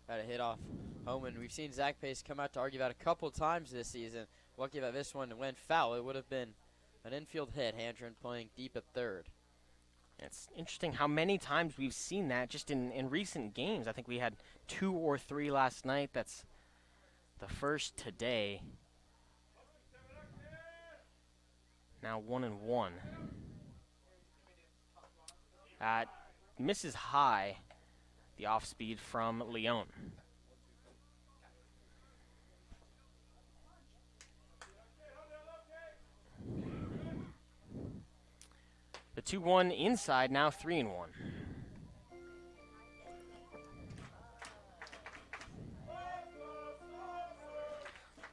Had a hit off home, and we've seen Zach Pace come out to argue that a couple times this season. Lucky that this one went foul. It would have been an infield hit. Handren playing deep at 3rd.
It's interesting how many times we've seen that just in recent games. I think we had 2 or 3 last night. That's the first today. Now 1-1. That misses high. The off speed from Leon. The 2-1 inside, now 3-1.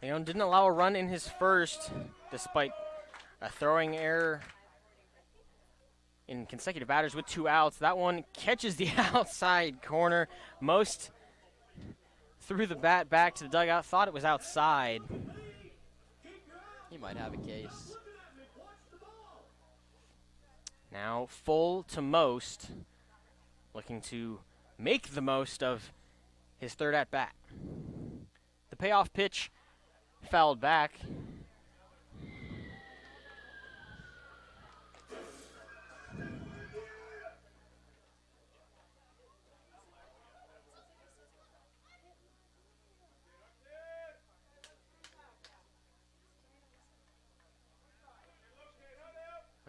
Leon didn't allow a run in his first, despite a throwing error in consecutive batters with 2 outs. That one catches the outside corner. Most threw the bat back to the dugout, thought it was outside.
He might have a case.
Now full to Most, looking to make the most of his 3rd at-bat. The payoff pitch fouled back.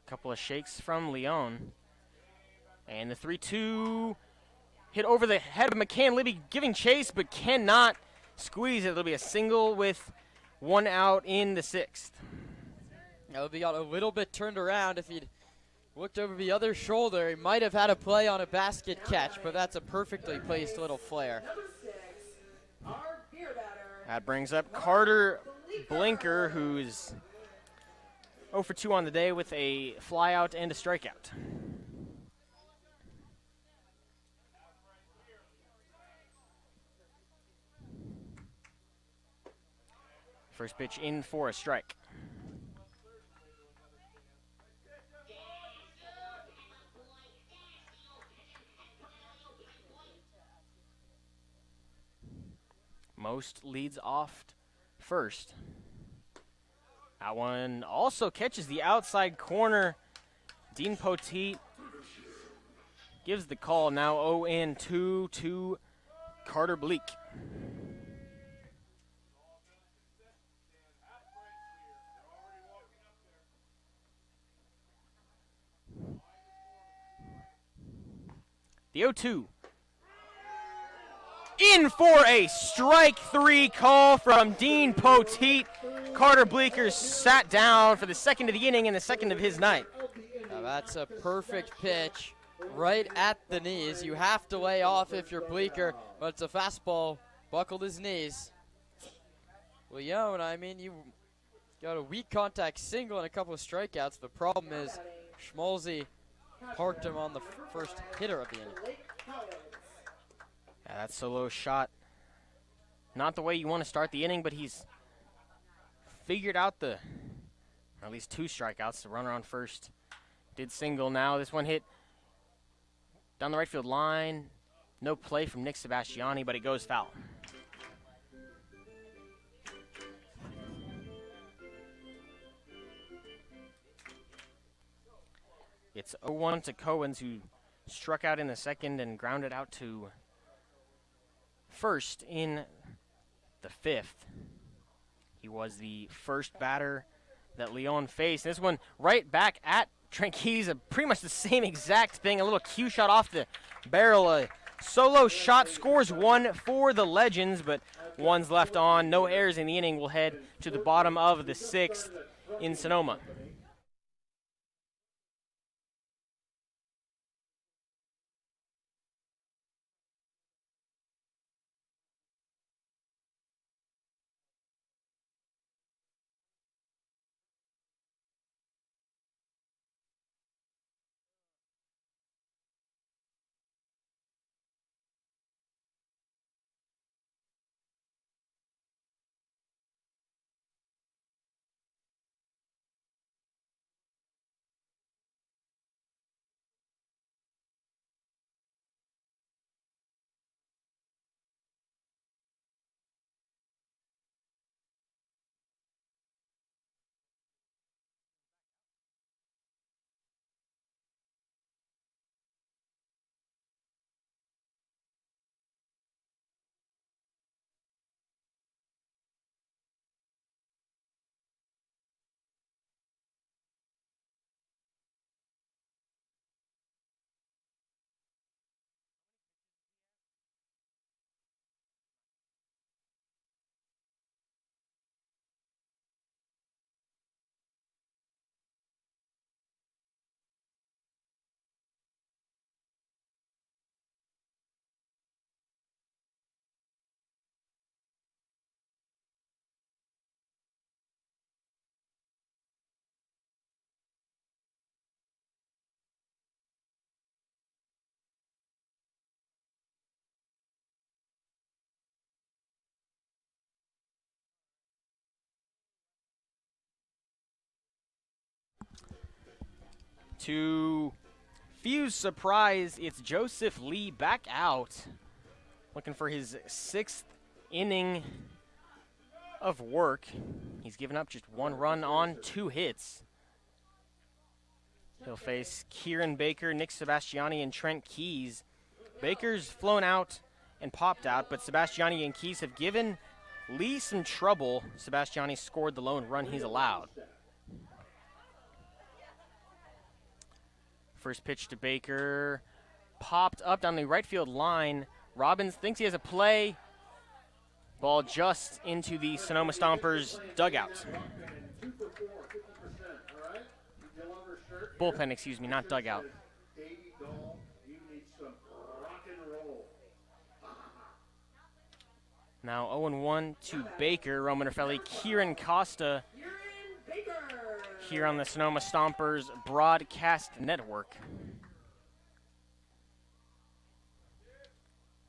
Couple of shakes from Leon. And the 3-2 hit over the head of McCann. Libby giving chase, but cannot squeeze it. It'll be a single with 1 out in the 6th.
Now, if he got a little bit turned around, if he'd looked over the other shoulder, he might have had a play on a basket catch, but that's a perfectly placed little flare.
Number 6, our beer batter.
That brings up Carter Blinker, who's 0 for 2 on the day with a flyout and a strikeout. First pitch in for a strike. Most leads off first. That one also catches the outside corner. Dean Poteet gives the call. Now 0-2 to Carter Bleak. The 0-2. In for a strike three call from Dean Poteet. Carter Bleeker sat down for the second of the inning and the second of his night.
Now that's a perfect pitch right at the knees. You have to lay off if you're Bleeker, but it's a fastball. Buckled his knees. Leone, I mean, you got a weak contact single and a couple of strikeouts. The problem is Schmalzy parked him on the first hitter of the inning.
Yeah, that solo shot, not the way you want to start the inning, but he's figured out or at least 2 strikeouts. The runner on first did single now. This one hit down the right field line. No play from Nick Sebastiani, but it goes foul. It's 0-1 to Cohens, who struck out in the second and grounded out to first in the 5th. He was the first batter that Leon faced. This one right back at Trent Keys, pretty much the same exact thing. A little cue shot off the barrel. A solo shot scores 1 for the Legends, but 1's left on. No errors in the inning. We'll head to the bottom of the 6th in Sonoma. To Fuse surprise, it's Joseph Lee back out, looking for his 6th inning of work. He's given up just 1 run on 2 hits. He'll face Kieran Baker, Nick Sebastiani, and Trent Keys. Baker's flown out and popped out, but Sebastiani and Keys have given Lee some trouble. Sebastiani scored the lone run he's allowed. First pitch to Baker, popped up down the right field line. Robbins thinks he has a play. Ball just into the Sonoma Stompers dugout. Bullpen, excuse me, not dugout. Now 0-1 to Baker. Roman Raffelli, Kieran Costa here on the Sonoma Stompers Broadcast Network.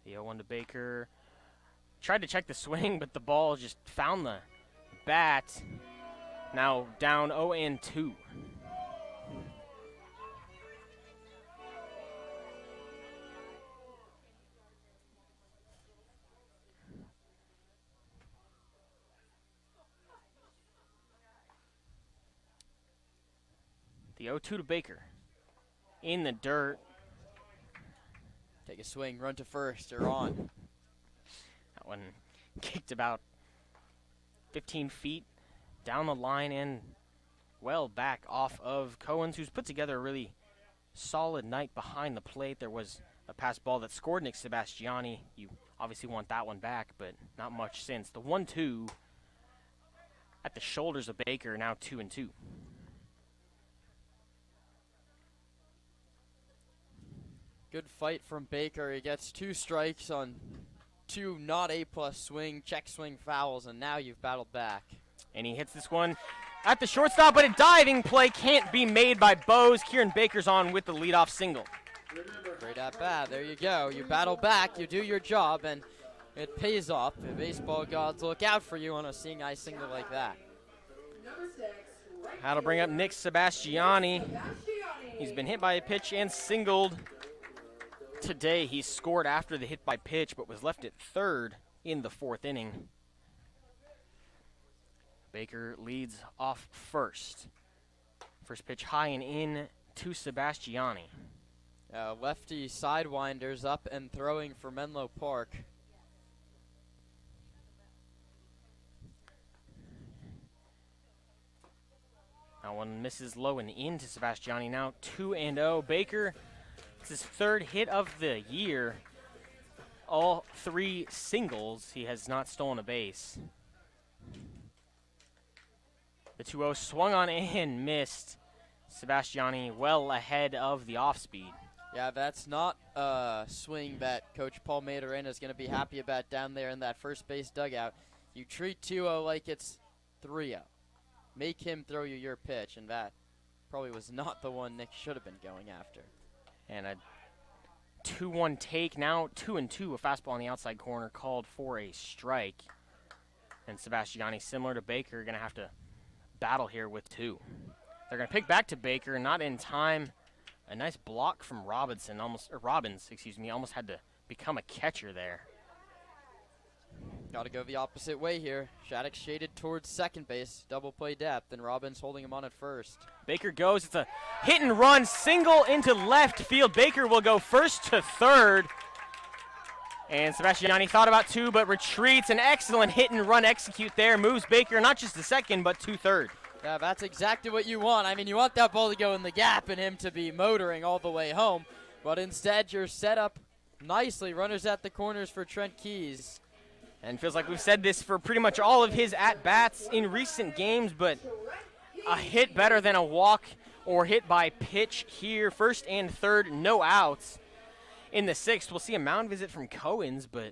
The 0-1 to Baker. Tried to check the swing, but the ball just found the bat. Now down 0-2. The 0-2 to Baker. In the dirt.
Take a swing, run to first, or on.
one kicked about 15 feet down the line and well back off of Cohen's, who's put together a really solid night behind the plate. There was a pass ball that scored Nick Sebastiani. You obviously want that one back, but not much since. The 1-2 at the shoulders of Baker, now 2-2.
Good fight from Baker. He gets 2 strikes on 2 not A-plus swing, check swing fouls, and now you've battled back.
And he hits this one at the shortstop, but a diving play can't be made by Bose. Kieran Baker's on with the leadoff single.
Great at bat. There you go. You battle back, you do your job, and it pays off. The baseball gods look out for you on a seeing eye single like that.
That'll bring up Nick Sebastiani. He's been hit by a pitch and singled. Today he scored after the hit by pitch, but was left at third in the 4th inning. Baker leads off first. First pitch high and in to Sebastiani.
Lefty sidewinders up and throwing for Menlo Park.
That one misses low and in to Sebastiani. Now 2-0. Baker, it's his 3rd hit of the year. All 3 singles. He has not stolen a base. The 2-0 swung on and missed. Sebastiani well ahead of the off speed.
Yeah, that's not a swing that Coach Paul Maderena is going to be happy about down there in that first base dugout. You treat 2-0 like it's 3-0. Make him throw you your pitch, and that probably was not the one Nick should have been going after.
And a 2-1 take, now 2-2, a fastball on the outside corner called for a strike. And Sebastiani, similar to Baker, going to have to battle here with 2. They're going to pick back to Baker, not in time. A nice block from Robbins, almost had to become a catcher there.
Got to go the opposite way here. Shattuck shaded towards second base, double play depth, and Robbins holding him on at first.
Baker goes, it's a hit and run, single into left field. Baker will go first to third. And Sebastiani thought about 2, but retreats. An excellent hit and run execute there. Moves Baker not just to second, but to third.
Yeah, that's exactly what you want. I mean, you want that ball to go in the gap and him to be motoring all the way home. But instead, you're set up nicely. Runners at the corners for Trent Keys.
And feels like we've said this for pretty much all of his at-bats in recent games, but a hit better than a walk or hit by pitch here. First and third, no outs. In the 6th, we'll see a mound visit from Cohen's, but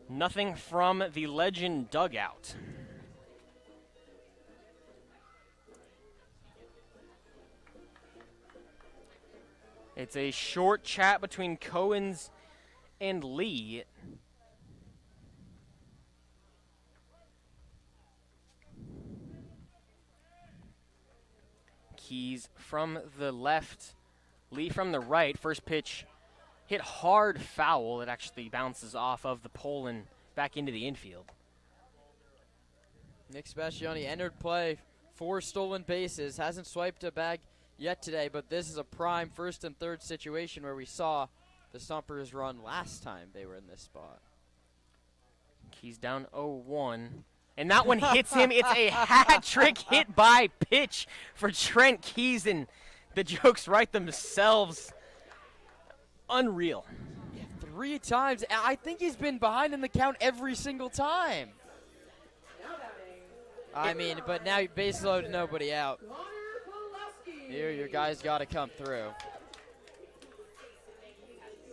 nothing from the Legend dugout. It's a short chat between Cohen's and Lee. Keys from the left, Lee from the right. First pitch hit hard foul. It actually bounces off of the pole and back into the infield.
Nick Sebastiani entered play, 4 stolen bases. Hasn't swiped a bag yet today, but this is a prime first and third situation where we saw the Stompers run last time they were in this spot.
Keys down 0-1. And that one hits him. It's a hat trick hit by pitch for Trent Keys, and the jokes write themselves. Unreal.
Yeah, 3 times. I think he's been behind in the count every single time. I mean, but now you base load, nobody out. Here, your guys got to come through.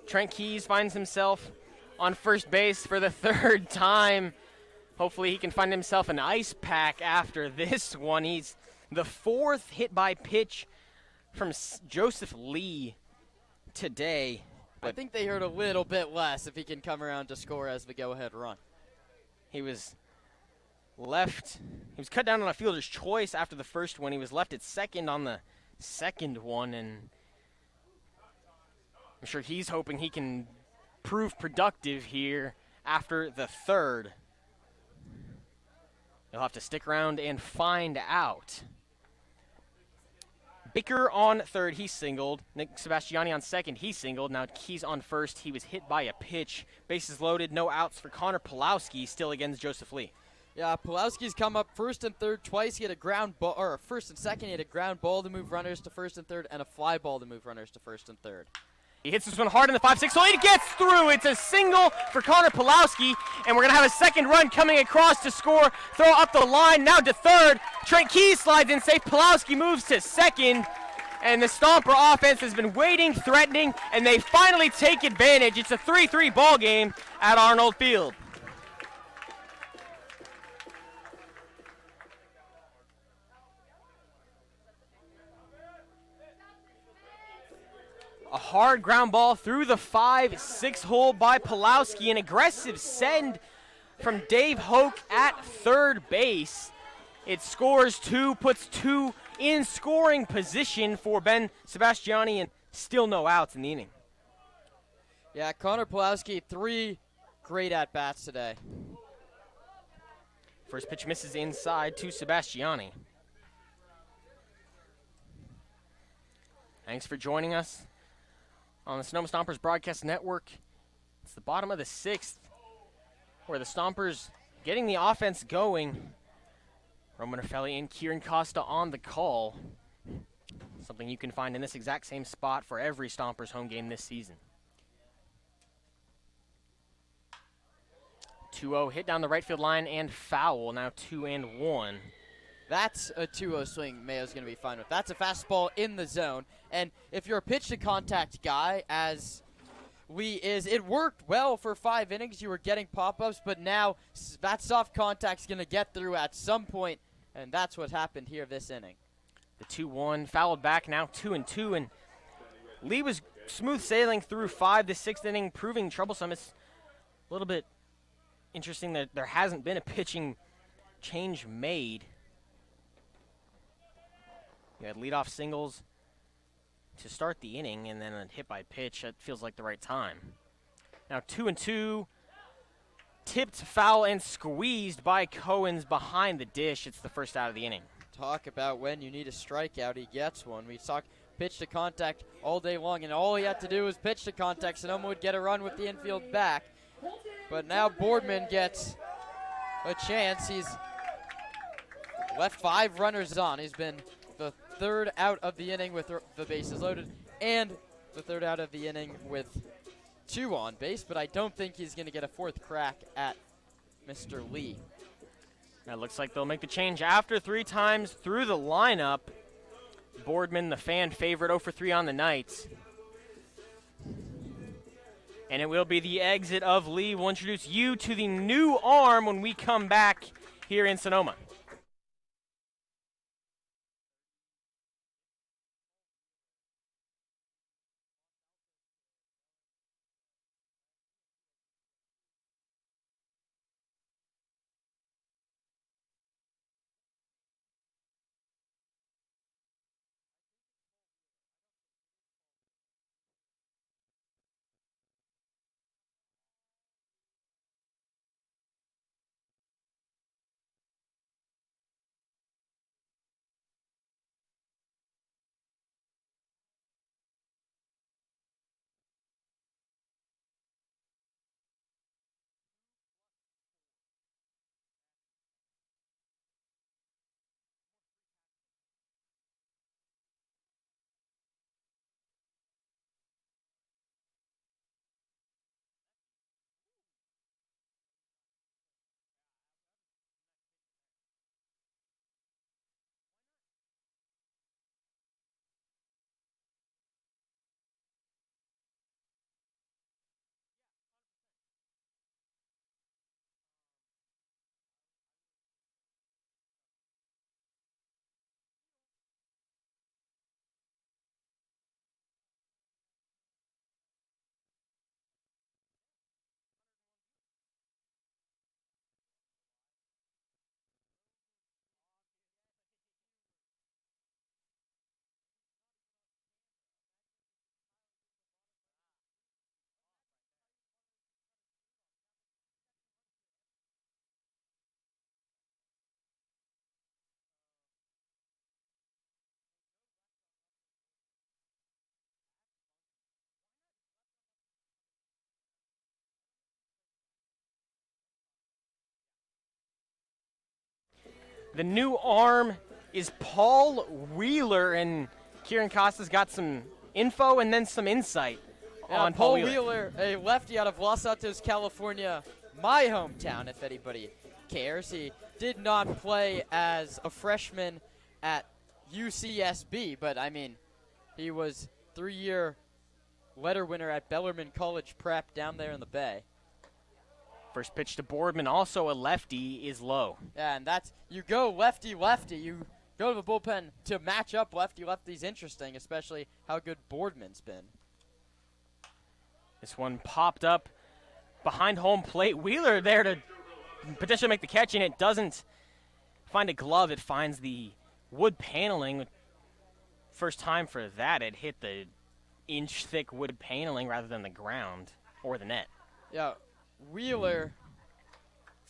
Trent Keys finds himself on first base for the 3rd time. Hopefully he can find himself an ice pack after this one. He's the 4th hit by pitch from Joseph Lee today.
I think they heard a little bit less if he can come around to score as the go-ahead run.
He was cut down on a fielder's choice after the first one. He was left at second on the second one, and I'm sure he's hoping he can prove productive here after the 3rd. You'll have to stick around and find out. Baker on third, he singled. Nick Sebastiani on second, he singled. Now Keys on first, he was hit by a pitch. Bases loaded, no outs for Connor Pulowski, still against Joseph Lee.
Yeah, Pulowski's come up first and third twice. He had a ground ball, or first and second, he had a ground ball to move runners to first and third, and a fly ball to move runners to first and third.
He hits this one hard in the 5-6 hole. It gets through. It's a single for Connor Pulowski, and we're going to have a second run coming across to score. Throw up the line, now to third. Trent Keys slides in safe. Pulowski moves to second, and the Stomper offense has been waiting, threatening, and they finally take advantage. It's a 3-3 ball game at Arnold Field. A hard ground ball through the 5-6 hole by Pulowski. An aggressive send from Dave Hoke at third base. It scores two, puts two in scoring position for Ben Sebastiani, and still no outs in the inning.
Yeah, Connor Pulowski, 3 great at-bats today.
First pitch misses inside to Sebastiani. Thanks for joining us on the Sonoma Stompers Broadcast Network. It's the bottom of the 6th, where the Stompers getting the offense going. Roman Raffelli and Kieran Costa on the call. Something you can find in this exact same spot for every Stompers home game this season. 2-0 hit down the right field line and foul, now 2-1.
That's a 2-0 swing Mayo's going to be fine with. That's a fastball in the zone. And if you're a pitch-to-contact guy, as Lee is, it worked well for 5 innings. You were getting pop-ups, but now that soft contact's going to get through at some point, and that's what happened here this inning.
The 2-1 fouled back, now 2-2, and Lee was smooth sailing through 5 to 6th inning, proving troublesome. It's a little bit interesting that there hasn't been a pitching change made. You had leadoff singles to start the inning, and then a hit by pitch. That feels like the right time. Now 2-2, tipped, foul, and squeezed by Cohen's behind the dish. It's the first out of the inning.
Talk about when you need a strikeout, he gets one. We talk pitch to contact all day long, and all he had to do was pitch to contact. Sonoma would get a run with the infield back. But now Boardman gets a chance. He's left 5 runners on. He's been the 3rd out of the inning with the bases loaded, and the 3rd out of the inning with 2 on base, but I don't think he's going to get a 4th crack at Mr. Lee.
It looks like they'll make the change after 3 times through the lineup. Boardman, the fan favorite, 0 for 3 on the night. And it will be the exit of Lee. We'll introduce you to the new arm when we come back here in Sonoma. The new arm is Paul Wheeler, and Kieran Costa's got some info and then some insight on Paul Wheeler.
A lefty out of Los Altos, California, my hometown, if anybody cares. He did not play as a freshman at UCSB, but I mean, he was 3-year letter winner at Bellarmine College Prep down there in the Bay.
First pitch to Boardman, also a lefty, is low.
Yeah, and that's, you go lefty-lefty. You go to the bullpen to match up lefty-lefty's interesting, especially how good Boardman's been.
This one popped up behind home plate. Wheeler there to potentially make the catch, and it doesn't find a glove. It finds the wood paneling. First time for that, it hit the inch-thick wood paneling rather than the ground or the net.
Yeah, Wheeler,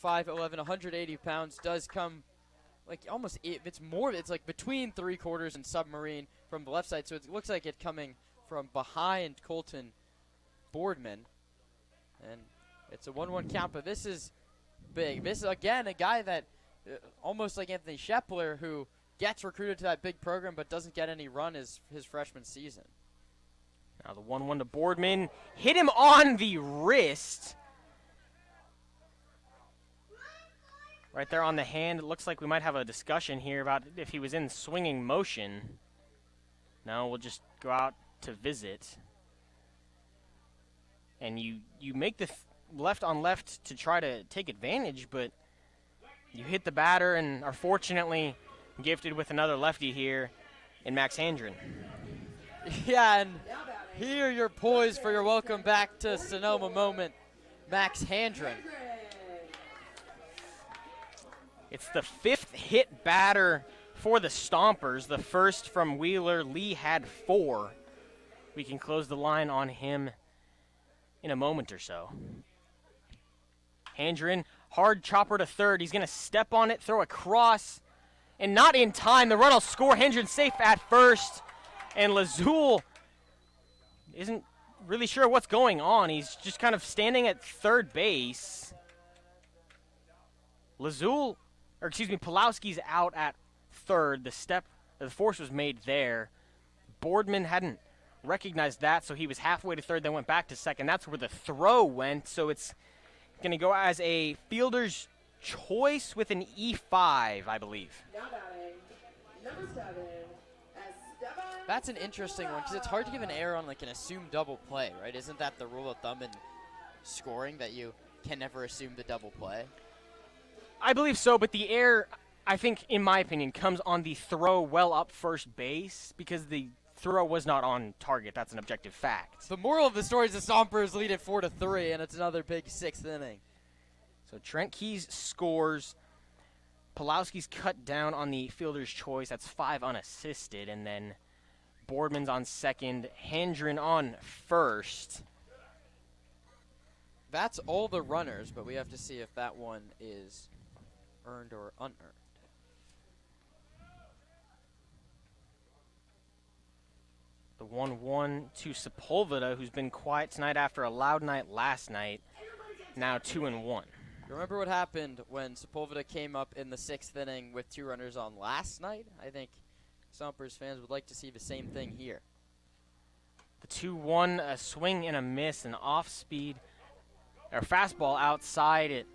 5'11", 180 pounds, does come like almost, it's like between three-quarters and submarine from the left side, so it looks like it coming from behind Colton Boardman. And it's a 1-1 count, but this is big. This is, again, a guy that, almost like Anthony Shepler, who gets recruited to that big program but doesn't get any run his freshman season.
Now the 1-1 to Boardman. Hit him on the wrist. Right there on the hand. It looks like we might have a discussion here about if he was in swinging motion. No, we'll just go out to visit. And you make the left on left to try to take advantage, but you hit the batter and are fortunately gifted with another lefty here in Max Handren.
Yeah, and here you're poised for your welcome back to Sonoma moment, Max Handren.
It's the 5th hit batter for the Stompers, the first from Wheeler. Lee had 4. We can close the line on him in a moment or so. Handren, hard chopper to third. He's going to step on it, throw across, and not in time. The run will score. Handren safe at first, and Lazul isn't really sure what's going on. He's just kind of standing at third base. Pulowski's out at third. The force was made there. Boardman hadn't recognized that, so he was halfway to third, then went back to second. That's where the throw went, so it's going to go as a fielder's choice with an E5, I believe.
Now batting, number 7, Esteban.
That's an interesting one, because it's hard to give an error on like an assumed double play, right? Isn't that the rule of thumb in scoring, that you can never assume the double play?
I believe so, but the error, I think, in my opinion, comes on the throw well up first base, because the throw was not on target. That's an objective fact.
The moral of the story is the Stompers lead at 4-3, and it's another big 6th inning.
So Trent Keys scores. Pulowski's cut down on the fielder's choice. That's 5 unassisted, and then Boardman's on second, Handren on first.
That's all the runners, but we have to see if that one is earned or unearned.
The 1-1 to Sepulveda, who's been quiet tonight after a loud night last night. Now 2-1.
Remember what happened when Sepulveda came up in the 6th inning with 2 runners on last night? I think Stompers fans would like to see the same thing here.
The 2-1, a swing and a miss, an off-speed, or fastball outside. It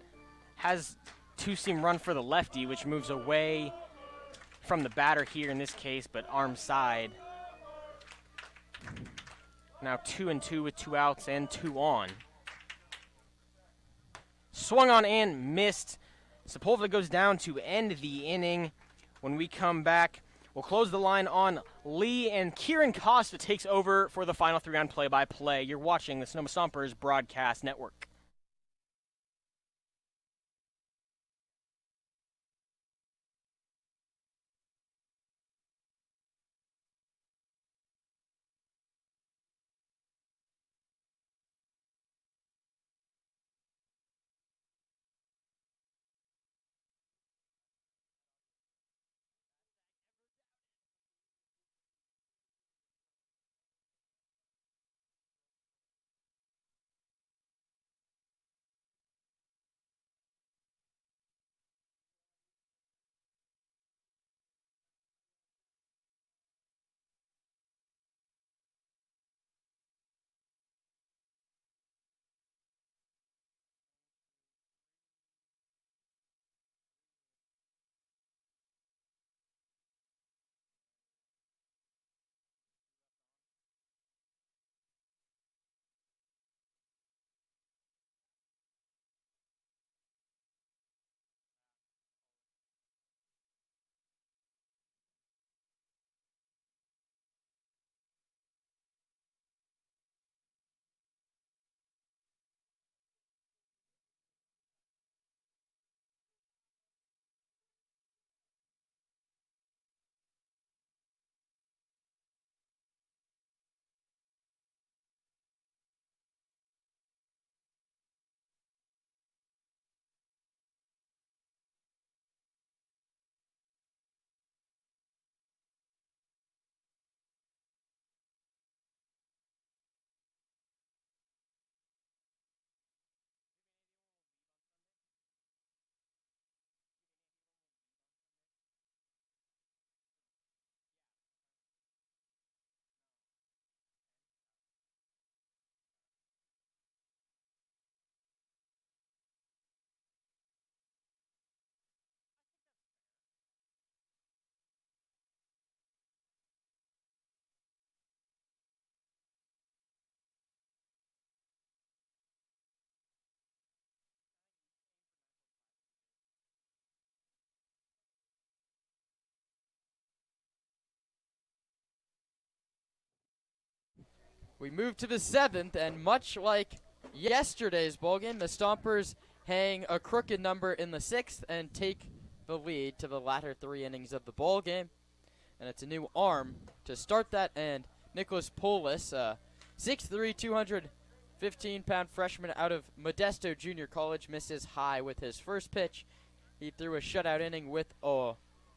has two-seam run for the lefty, which moves away from the batter here in this case, but arm side. Now 2-2 with 2 outs and 2 on. Swung on and missed. Sepulveda goes down to end the inning. When we come back, we'll close the line on Lee, and Kieran Costa takes over for the final 3-round play-by-play. You're watching the Sonoma Stompers Broadcast Network.
We move to the 7th, and much like yesterday's ballgame, the Stompers hang a crooked number in the 6th and take the lead to the latter 3 innings of the ballgame. And it's a new arm to start that, and Nicholas Polis, 6'3", 215-pound freshman out of Modesto Junior College, misses high with his first pitch. He threw a shutout inning with a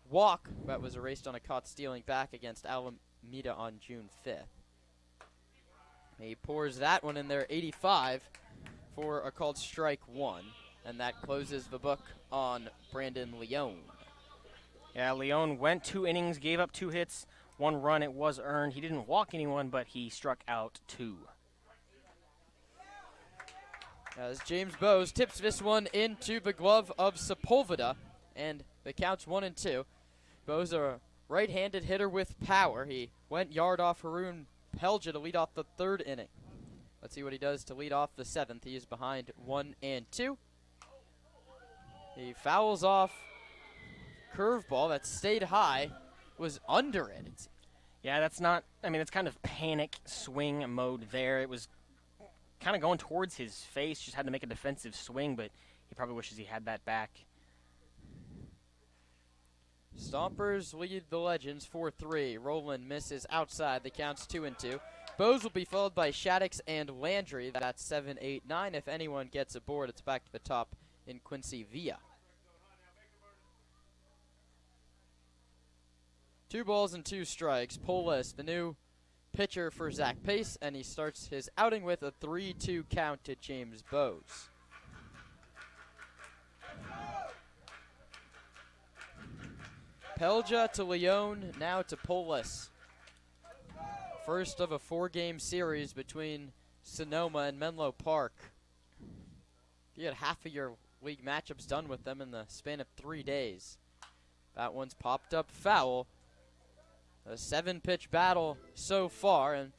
walk that was erased on a caught stealing back against Alameda on June 5th. He pours that one in there, 85, for a called strike 1, and that closes the book on Brandon Leone.
Yeah, Leone went 2 innings, gave up 2 hits, 1 run. It was earned. He didn't walk anyone, but he struck out 2.
As James Bowes tips this one into the glove of Sepulveda, and the count's 1-2. Bowes, a right-handed hitter with power. He went yard off Haroon Pelja to lead off the 3rd inning. Let's see what he does to lead off the 7th. He is behind 1-2. He fouls off curveball that stayed high, was under it.
Yeah, that's not, I mean, it's kind of panic swing mode there. It was kind of going towards his face, just had to make a defensive swing, but he probably wishes he had that back.
Stompers lead the Legends 4-3. Rowland misses outside. The count's 2-2. Bowes will be followed by Shaddix and Landry. That's 7, 8, 9. If anyone gets aboard, it's back to the top in Quincy Villa. 2 balls and 2 strikes. Polis, the new pitcher for Zach Pace, and he starts his outing with a 3-2 count to James Bowes. Pelja to Leone, now to Polis. First of a 4-game series between Sonoma and Menlo Park. You had half of your league matchups done with them in the span of 3 days. That one's popped up foul. A 7-pitch battle so far, and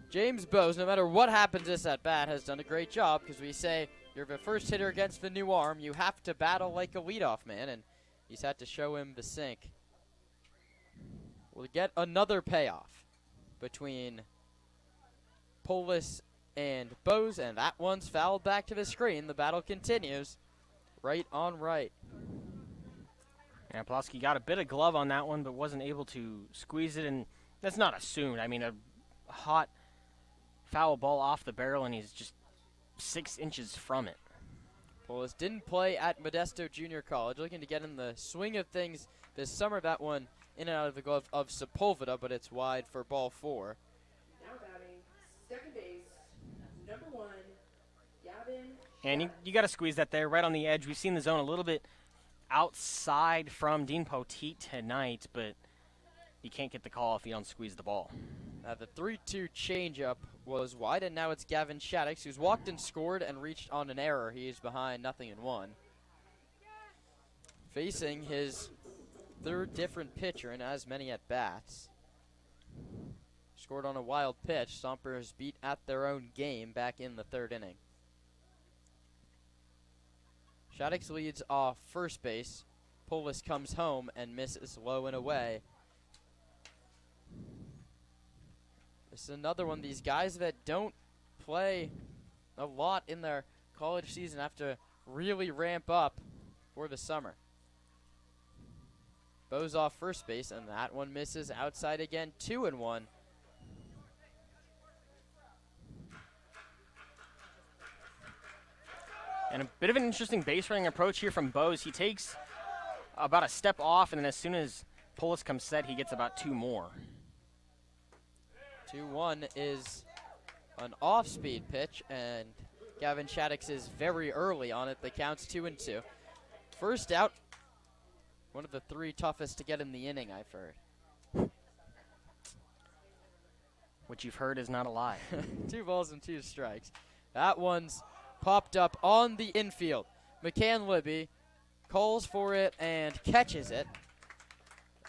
James Bowes, no matter what happens this at bat, has done a great job, because we say you're the first hitter against the new arm, you have to battle like a leadoff man, and he's had to show him the sink. We'll get another payoff between Polis and Bowes, and that one's fouled back to the screen. The battle continues. Right on right.
Yeah, Pulaski got a bit of glove on that one, but wasn't able to squeeze it, and that's not assumed. I mean, a hot foul ball off the barrel, and he's just 6 inches from it.
Polis didn't play at Modesto Junior College, looking to get in the swing of things this summer. That one in and out of the glove of Sepulveda, but it's wide for ball 4.
Now batting, second base, number 1, Gavin.
And you got to squeeze that there, right on the edge. We've seen the zone a little bit outside from Dean Poteet tonight, but you can't get the call if you don't squeeze the ball.
The 3-2 changeup was wide, and now it's Gavin Shaddix, who's walked and scored and reached on an error. He's behind 0-1. Facing his 3rd different pitcher in as many at-bats. Scored on a wild pitch. Stompers beat at their own game back in the 3rd inning. Shaddix leads off first base. Polis comes home and misses low and away. This is another one. These guys that don't play a lot in their college season have to really ramp up for the summer. Bowes off first base, and that one misses outside again. 2-1.
And a bit of an interesting base running approach here from Bowes. He takes about a step off, and then as soon as Polis comes set, he gets about 2 more.
2-1 is an off-speed pitch, and Gavin Shaddix is very early on it. The count's 2-2. First out, one of the 3 toughest to get in the inning, I've heard.
What you've heard is not a lie.
2 balls and 2 strikes. That one's popped up on the infield. McCann Libby calls for it and catches it.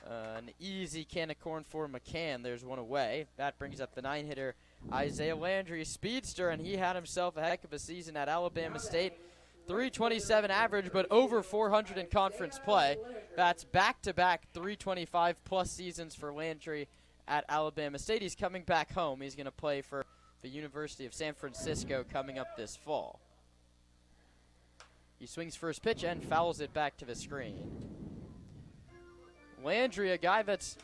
An easy can of corn for McCann. There's one away. That brings up the 9-hitter Isaiah Landry, speedster, and he had himself a heck of a season at Alabama State. 327 average, but over 400 in conference play. That's back-to-back 325-plus seasons for Landry at Alabama State. He's coming back home. He's going to play for the University of San Francisco coming up this fall. He swings first pitch and fouls it back to the screen. Landry, a guy that's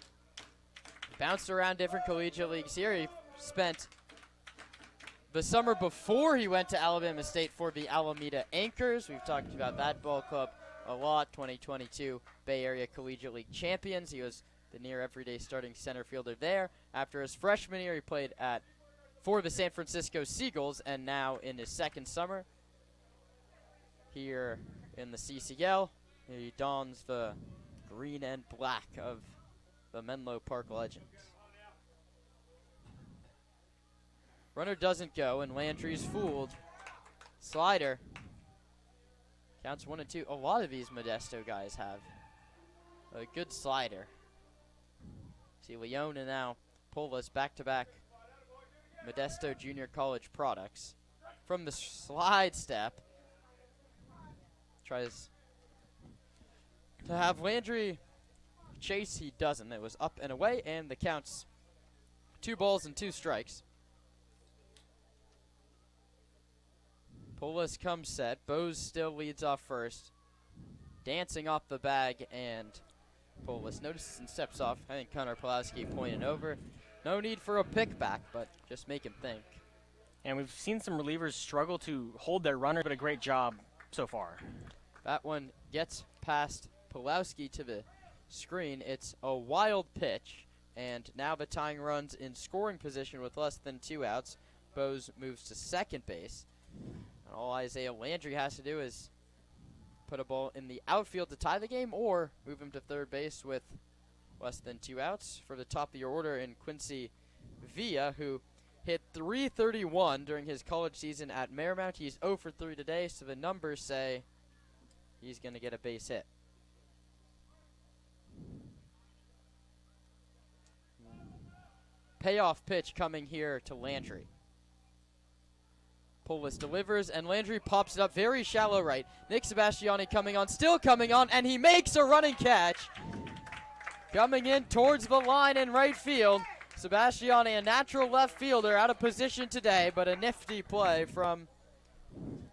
bounced around different collegiate leagues here. He spent the summer before he went to Alabama State for the Alameda Anchors. We've talked about that ball club a lot. 2022 Bay Area Collegiate League champions. He was the near everyday starting center fielder there. After his freshman year, he played for the San Francisco Seagulls, and now in his second summer here in the CCL, he dons the green and black of the Menlo Park Legends. Runner doesn't go, and Landry's fooled. Slider. Counts 1-2. A lot of these Modesto guys have a good slider. See Leone and now Polis back-to-back Modesto Junior College products. From the slide step, tries to have Landry chase. He doesn't. It was up and away, and the count's 2 balls and 2 strikes. Polis comes set. Bose still leads off first. Dancing off the bag, and Polis notices and steps off. I think Connor Pulowski pointed over. No need for a pick back, but just make him think.
And we've seen some relievers struggle to hold their runner, but a great job so far.
That one gets past Pulowski to the screen. It's a wild pitch, and now the tying runs in scoring position with less than 2 outs. Bose moves to second base. And all Isaiah Landry has to do is put a ball in the outfield to tie the game, or move him to third base with less than 2 outs. For the top of your order in Quincy Villa, who hit .331 during his college season at Marymount. He's 0 for 3 today, so the numbers say he's going to get a base hit. Payoff pitch coming here to Landry. Polis delivers, and Landry pops it up very shallow right. Nick Sebastiani coming on, still coming on, and he makes a running catch. Coming in towards the line in right field. Sebastiani, a natural left fielder, out of position today, but a nifty play from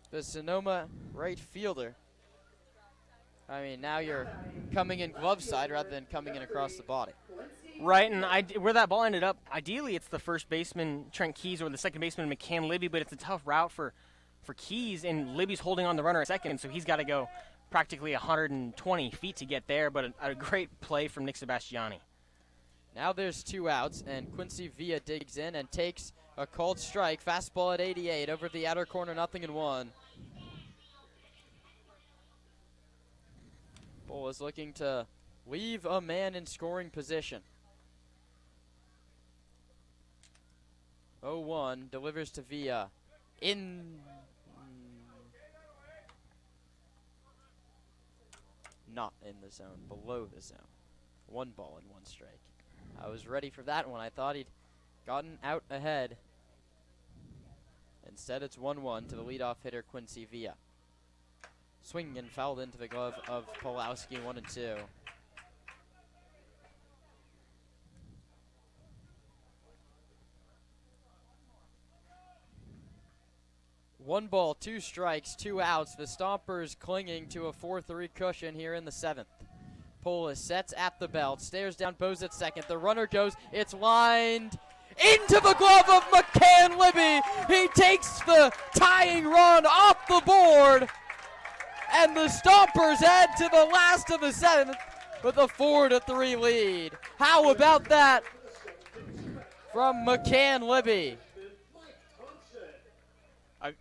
the Sonoma right fielder. I mean, now you're coming in glove side rather than coming in across the body.
Right, and where that ball ended up, ideally it's the first baseman, Trent Keys, or the second baseman, McCann Libby, but it's a tough route for Keys, and Libby's holding on the runner at second, so he's got to go practically 120 feet to get there, but a great play from Nick Sebastiani.
Now there's 2 outs, and Quincy Villa digs in and takes a called strike. Fastball at 88 over the outer corner, 0-1. Bull is looking to leave a man in scoring position. 0-1, delivers to Villa. Not in the zone, below the zone. 1 ball and 1 strike. I was ready for that one. I thought he'd gotten out ahead. Instead, it's 1-1 to the leadoff hitter, Quincy Villa. Swinging and fouled into the glove of Pulowski, 1-2. One ball, 2 strikes, 2 outs. The Stompers clinging to a 4-3 cushion here in the 7th. Polis sets at the belt, stares down Bose at second. The runner goes, it's lined into the glove of McCann Libby. He takes the tying run off the board, and the Stompers head to the last of the 7th with a 4-3 lead. How about that from McCann Libby?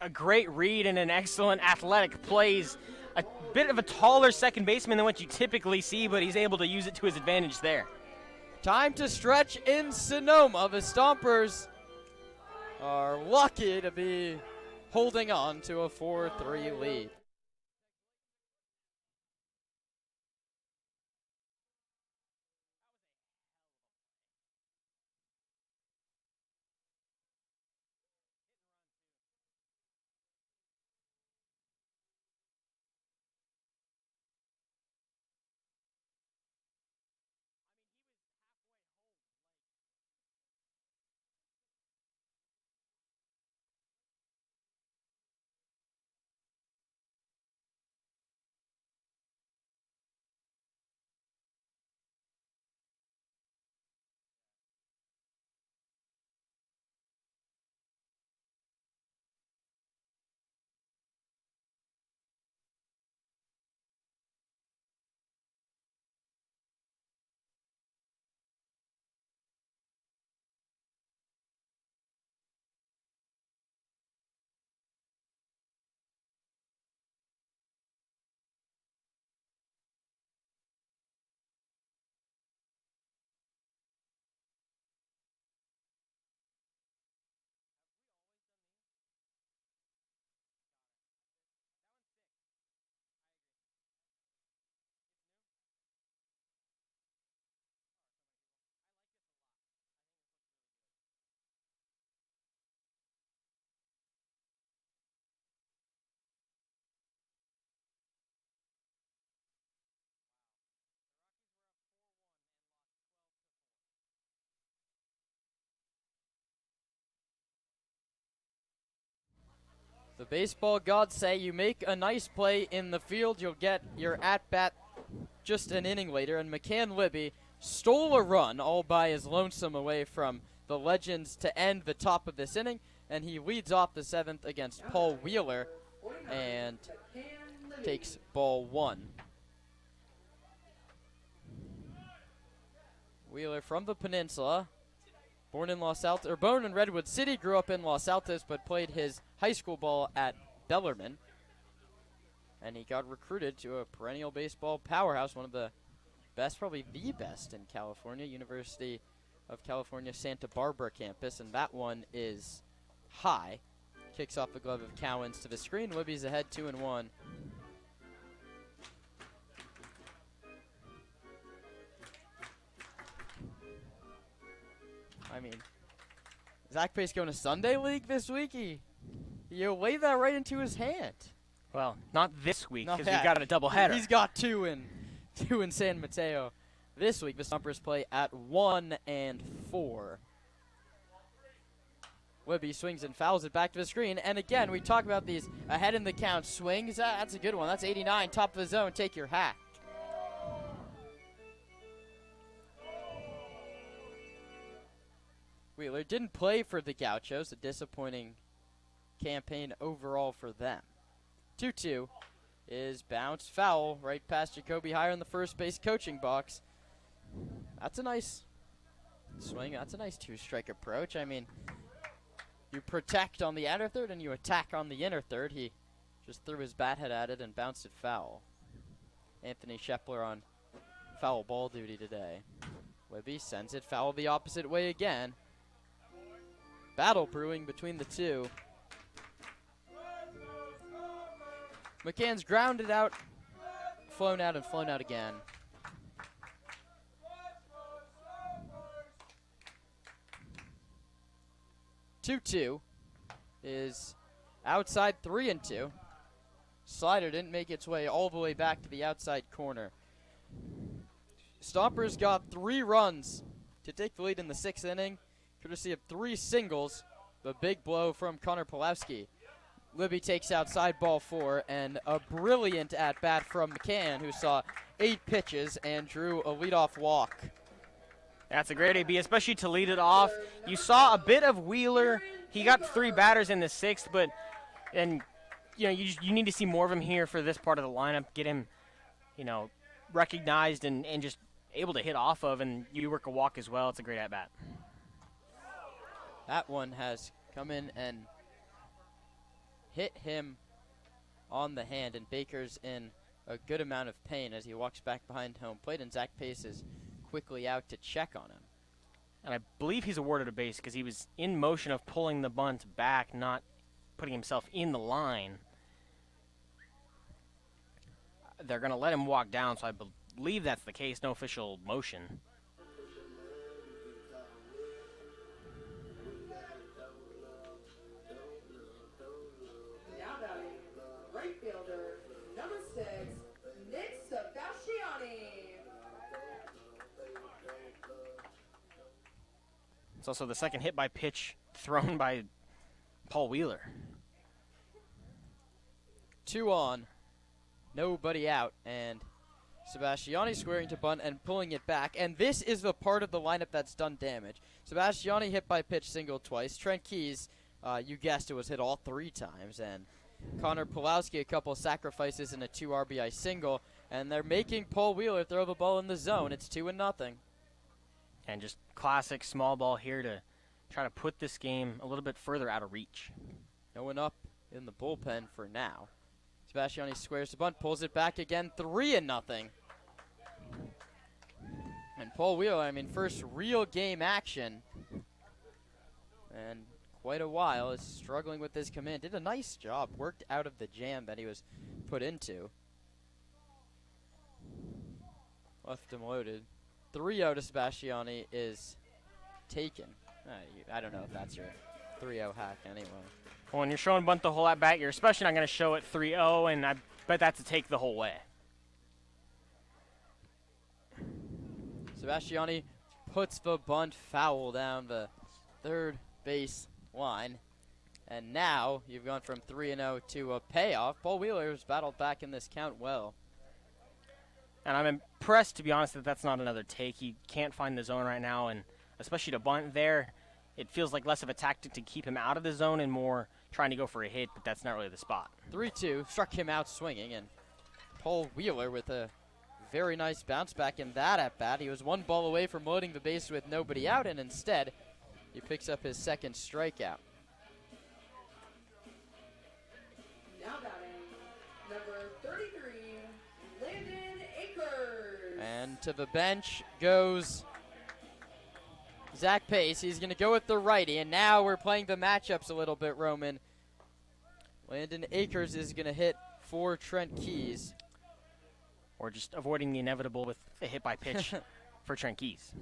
A great read and an excellent athletic plays. A bit of a taller second baseman than what you typically see, but he's able to use it to his advantage there.
Time to stretch in Sonoma. The Stompers are lucky to be holding on to a 4-3 lead. The baseball gods say you make a nice play in the field, you'll get your at-bat just an inning later, and McCann Libby stole a run all by his lonesome away from the Legends to end the top of this inning, and he leads off the 7th against Paul Wheeler and takes ball 1. Wheeler from the Peninsula, born in Redwood City, grew up in Los Altos, but played his high school ball at Bellarmine. And he got recruited to a perennial baseball powerhouse, one of the best, probably the best in California, University of California, Santa Barbara campus, and that one is high. Kicks off the glove of Cowens to the screen. Libby's ahead 2-1. I mean, Zach Pace going to Sunday League this week? You lay that right into his hand.
Well, not this week,
Not
because
that.
we got a doubleheader.
He's got two in San Mateo. This week, the Stompers play at 1 and 4. Libby swings and fouls it back to the screen. And again, we talk about these ahead in the count swings. That's a good one. That's 89, top of the zone. Take your hack. Wheeler didn't play for the Gauchos. A disappointing campaign overall for them. 2-2 is bounced foul right past Jacoby Higher in the first base coaching box. That's a nice swing. That's a nice two-strike approach. I mean, you protect on the outer third and you attack on the inner third. He just threw his bat head at it and bounced it foul. Anthony Shepler on foul ball duty today. Libby sends it foul the opposite way again. Battle brewing between the two. McCann's grounded out, flown out, and flown out again. Two is outside 3-2. Slider didn't make its way all the way back to the outside corner. Stompers got 3 runs to take the lead in the 6th inning, courtesy of 3 singles. The big blow from Connor Pulowski. Libby takes outside ball 4, and a brilliant at-bat from McCann, who saw 8 pitches and drew a leadoff walk.
That's a great AB, especially to lead it off. You saw a bit of Wheeler. He got 3 batters in the 6th, but you need to see more of him here for this part of the lineup. Get him, recognized and just able to hit off of, and you work a walk as well. It's a great at-bat.
That one has come in and hit him on the hand, and Baker's in a good amount of pain as he walks back behind home plate, and Zach Pace is quickly out to check on him.
And I believe he's awarded a base because he was in motion of pulling the bunt back, not putting himself in the line. They're going to let him walk down, so I believe that's the case. No official motion.
Now batting, right fielder, number 6, Nick Sebastiani.
It's also the second hit by pitch thrown by Paul Wheeler.
2 on, nobody out, and Sebastiani squaring to bunt and pulling it back. And this is the part of the lineup that's done damage. Sebastiani hit by pitch single twice. Trent Keys, you guessed it, was hit all 3 times. And Connor Pulowski a couple sacrifices and a 2 RBI single. And they're making Paul Wheeler throw the ball in the zone. It's 2-0.
And just classic small ball here to try to put this game a little bit further out of reach.
No one up in the bullpen for now. Sebastiani squares the bunt, pulls it back again, 3-0. And Paul Wheeler, first real game action. And quite a while, is struggling with his command. Did a nice job, worked out of the jam that he was put into. Left him loaded. 3-0 to Sebastiani is taken. I don't know if that's your 3-0 hack anyway.
Well, when you're showing bunt the whole at bat, you're especially not going to show it 3-0, and I bet that's a take the whole way.
Sebastiani puts the bunt foul down the third base line, And now you've gone from 3-0 to a payoff. Paul Wheeler's battled back in this count well.
And I'm impressed, to be honest, that that's not another take. He can't find the zone right now, and especially to bunt there, it feels like less of a tactic to keep him out of the zone and more trying to go for a hit, but that's not really the spot.
3-2, struck him out swinging, and Paul Wheeler with a very nice bounce back in that at-bat. He was one ball away from loading the base with nobody out, and instead, he picks up his second strikeout.
Now batting, number 33, Landon Akers.
And to the bench goes Zach Pace. He's going to go with the righty, and now we're playing the matchups a little bit, Roman. Landon Akers is going to hit for Trent Keys.
Or just avoiding the inevitable with a hit by pitch for Trent Keys.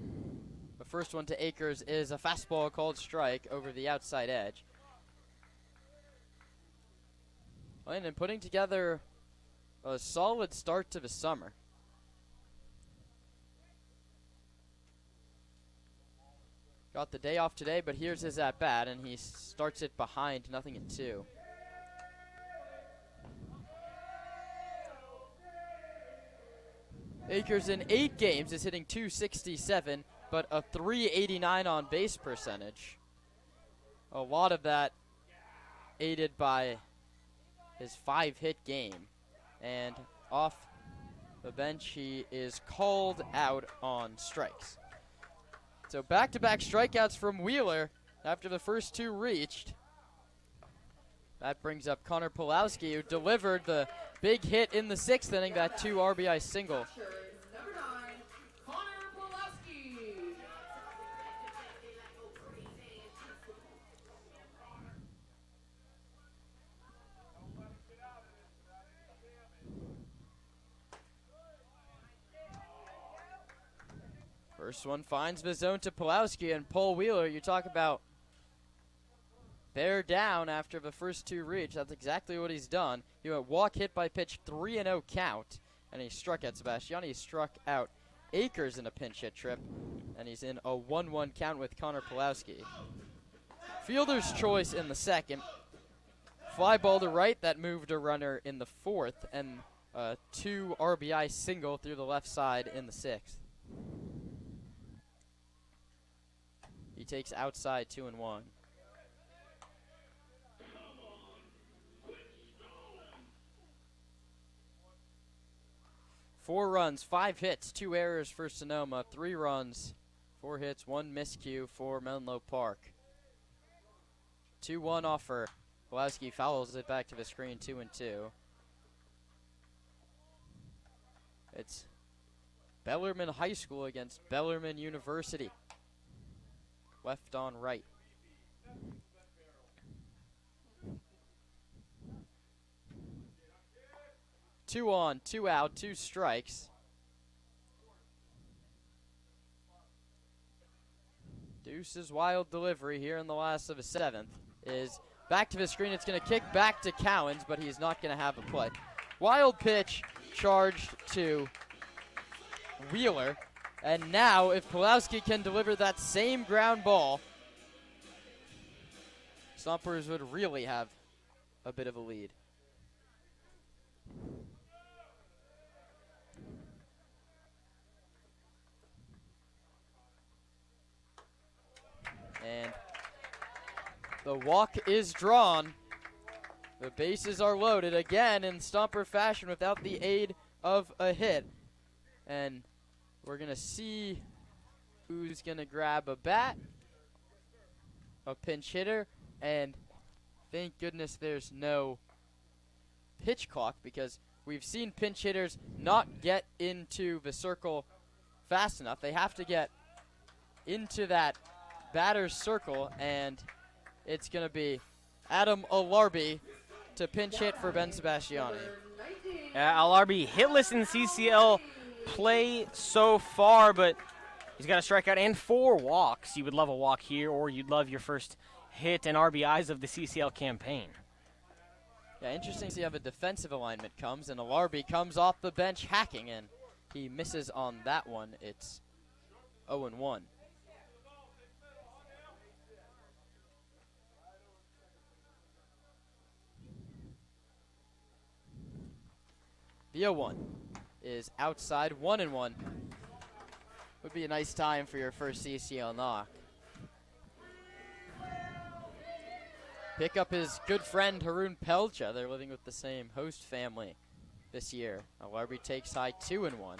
The first one to Akers is a fastball called strike over the outside edge. Landon putting together a solid start to the summer. Got the day off today, but here's his at-bat, and he starts it behind 0-2. Akers in 8 games is hitting .267, but a .389 on base percentage. A lot of that aided by his 5-hit game. And off the bench, he is called out on strikes. So back-to-back strikeouts from Wheeler after the first 2 reached. That brings up Connor Pulowski, who delivered the big hit in the 6th inning, that 2 RBI single.
Number 9, Connor Pulowski.
First one finds the zone to Pulowski, and Paul Wheeler, you talk about bear down after the first 2 reach. That's exactly what he's done. He went walk, hit by pitch, 3-0 count, and he struck out Sebastiani. He struck out Akers in a pinch hit trip, and he's in a 1-1 count with Connor Pulowski. Fielder's choice in the 2nd. Fly ball to right, that moved a runner in the 4th, and a 2 RBI single through the left side in the 6th. He takes outside 2-1. Four runs, 5 hits, 2 errors for Sonoma, 3 runs, 4 hits, 1 miscue for Menlo Park. 2-1 offer. Pulowski fouls it back to the screen, 2-2. It's Bellarmine High School against Bellarmine University. Left on right. Two on, 2 out, 2 strikes. Deuce's wild delivery here in the last of the 7th is back to the screen. It's going to kick back to Cowens, but he's not going to have a play. Wild pitch charged to Wheeler. And now, if Pulowski can deliver that same ground ball, Stompers would really have a bit of a lead. And the walk is drawn. The bases are loaded again in Stomper fashion without the aid of a hit. And we're going to see who's going to grab a bat, a pinch hitter, and thank goodness there's no pitch clock, because we've seen pinch hitters not get into the circle fast enough. They have to get into that batter's circle, and it's going to be Adam Alarbi to pinch hit for Ben Sebastiani.
Alarbi hitless in CCL play so far, but he's got a strikeout and 4 walks. You would love a walk here, or you'd love your first hit and RBIs of the CCL campaign.
Yeah, interesting to see how the defensive alignment comes, and Alarbi comes off the bench hacking, and he misses on that one. It's 0-1. The 0-1 is outside, 1-1. Would be a nice time for your first CCL knock. Pick up his good friend Haroon Pelcha. They're living with the same host family this year. Alarby takes high, 2-1.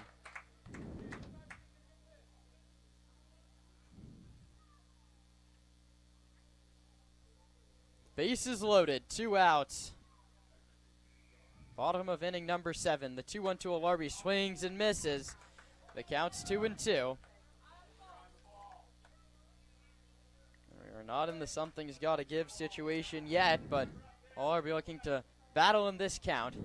Bases loaded, 2 outs. Bottom of inning number 7. The 2-1 to Alarby swings and misses. The count's 2-2. We are not in the something's gotta give situation yet, but Alarby looking to battle in this count.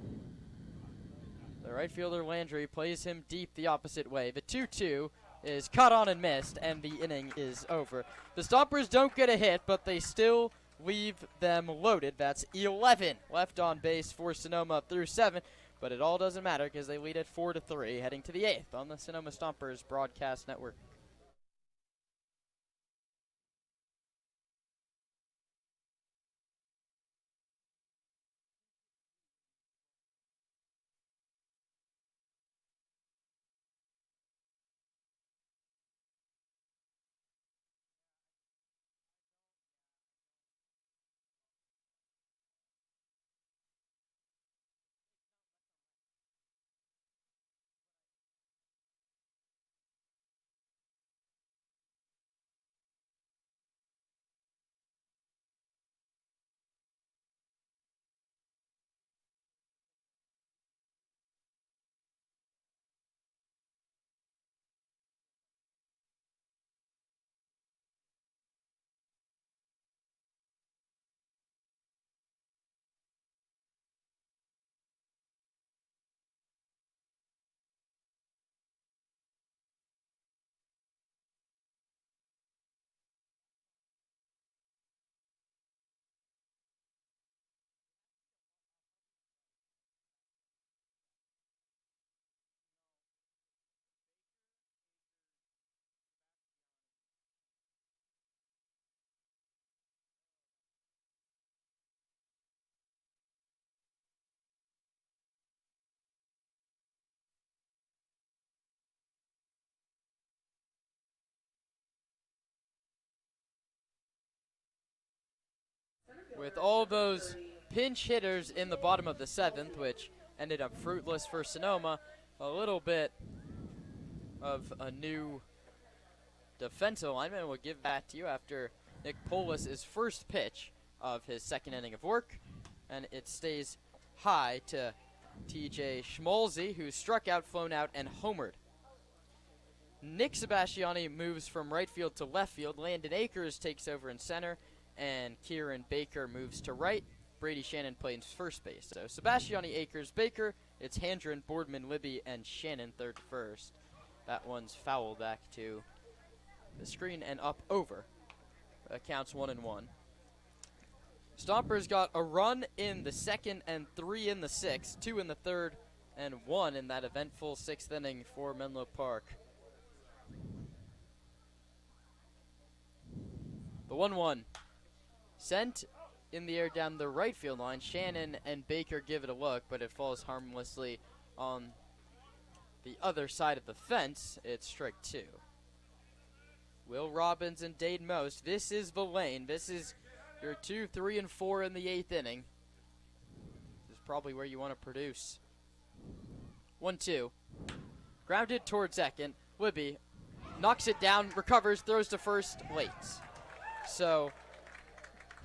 The right fielder Landry plays him deep the opposite way. The 2-2 is cut on and missed, and the inning is over. The Stompers don't get a hit, but they still leave them loaded. That's 11 left on base for Sonoma through 7, but it all doesn't matter because they lead at 4-3 heading to the 8th on the Sonoma Stompers Broadcast Network. With all those pinch hitters in the bottom of the 7th, which ended up fruitless for Sonoma, a little bit of a new defensive lineman. We'll give back to you after Nick Polis' first pitch of his 2nd inning of work, and it stays high to TJ Schmalzi, who struck out, flown out, and homered. Nick Sebastiani moves from right field to left field. Landon Akers takes over in center, and Kieran Baker moves to right. Brady Shannon plays first base. So Sebastiani, Akers, Baker. It's Handren, Boardman, Libby, and Shannon third first. That one's foul back to the screen and up over. Counts 1-1. Stompers got a run in the 2nd and 3 in the 6th, 2 in the 3rd, and 1 in that eventful 6th inning for Menlo Park. The 1-1. Sent in the air down the right field line. Shannon and Baker give it a look, but it falls harmlessly on the other side of the fence. It's strike 2. Will Robbins and Dade Most. This is the lane. This is your 2, 3, and 4 in the 8th inning. This is probably where you want to produce. 1-2. Grounded towards second. Libby knocks it down, recovers, throws to first, late. So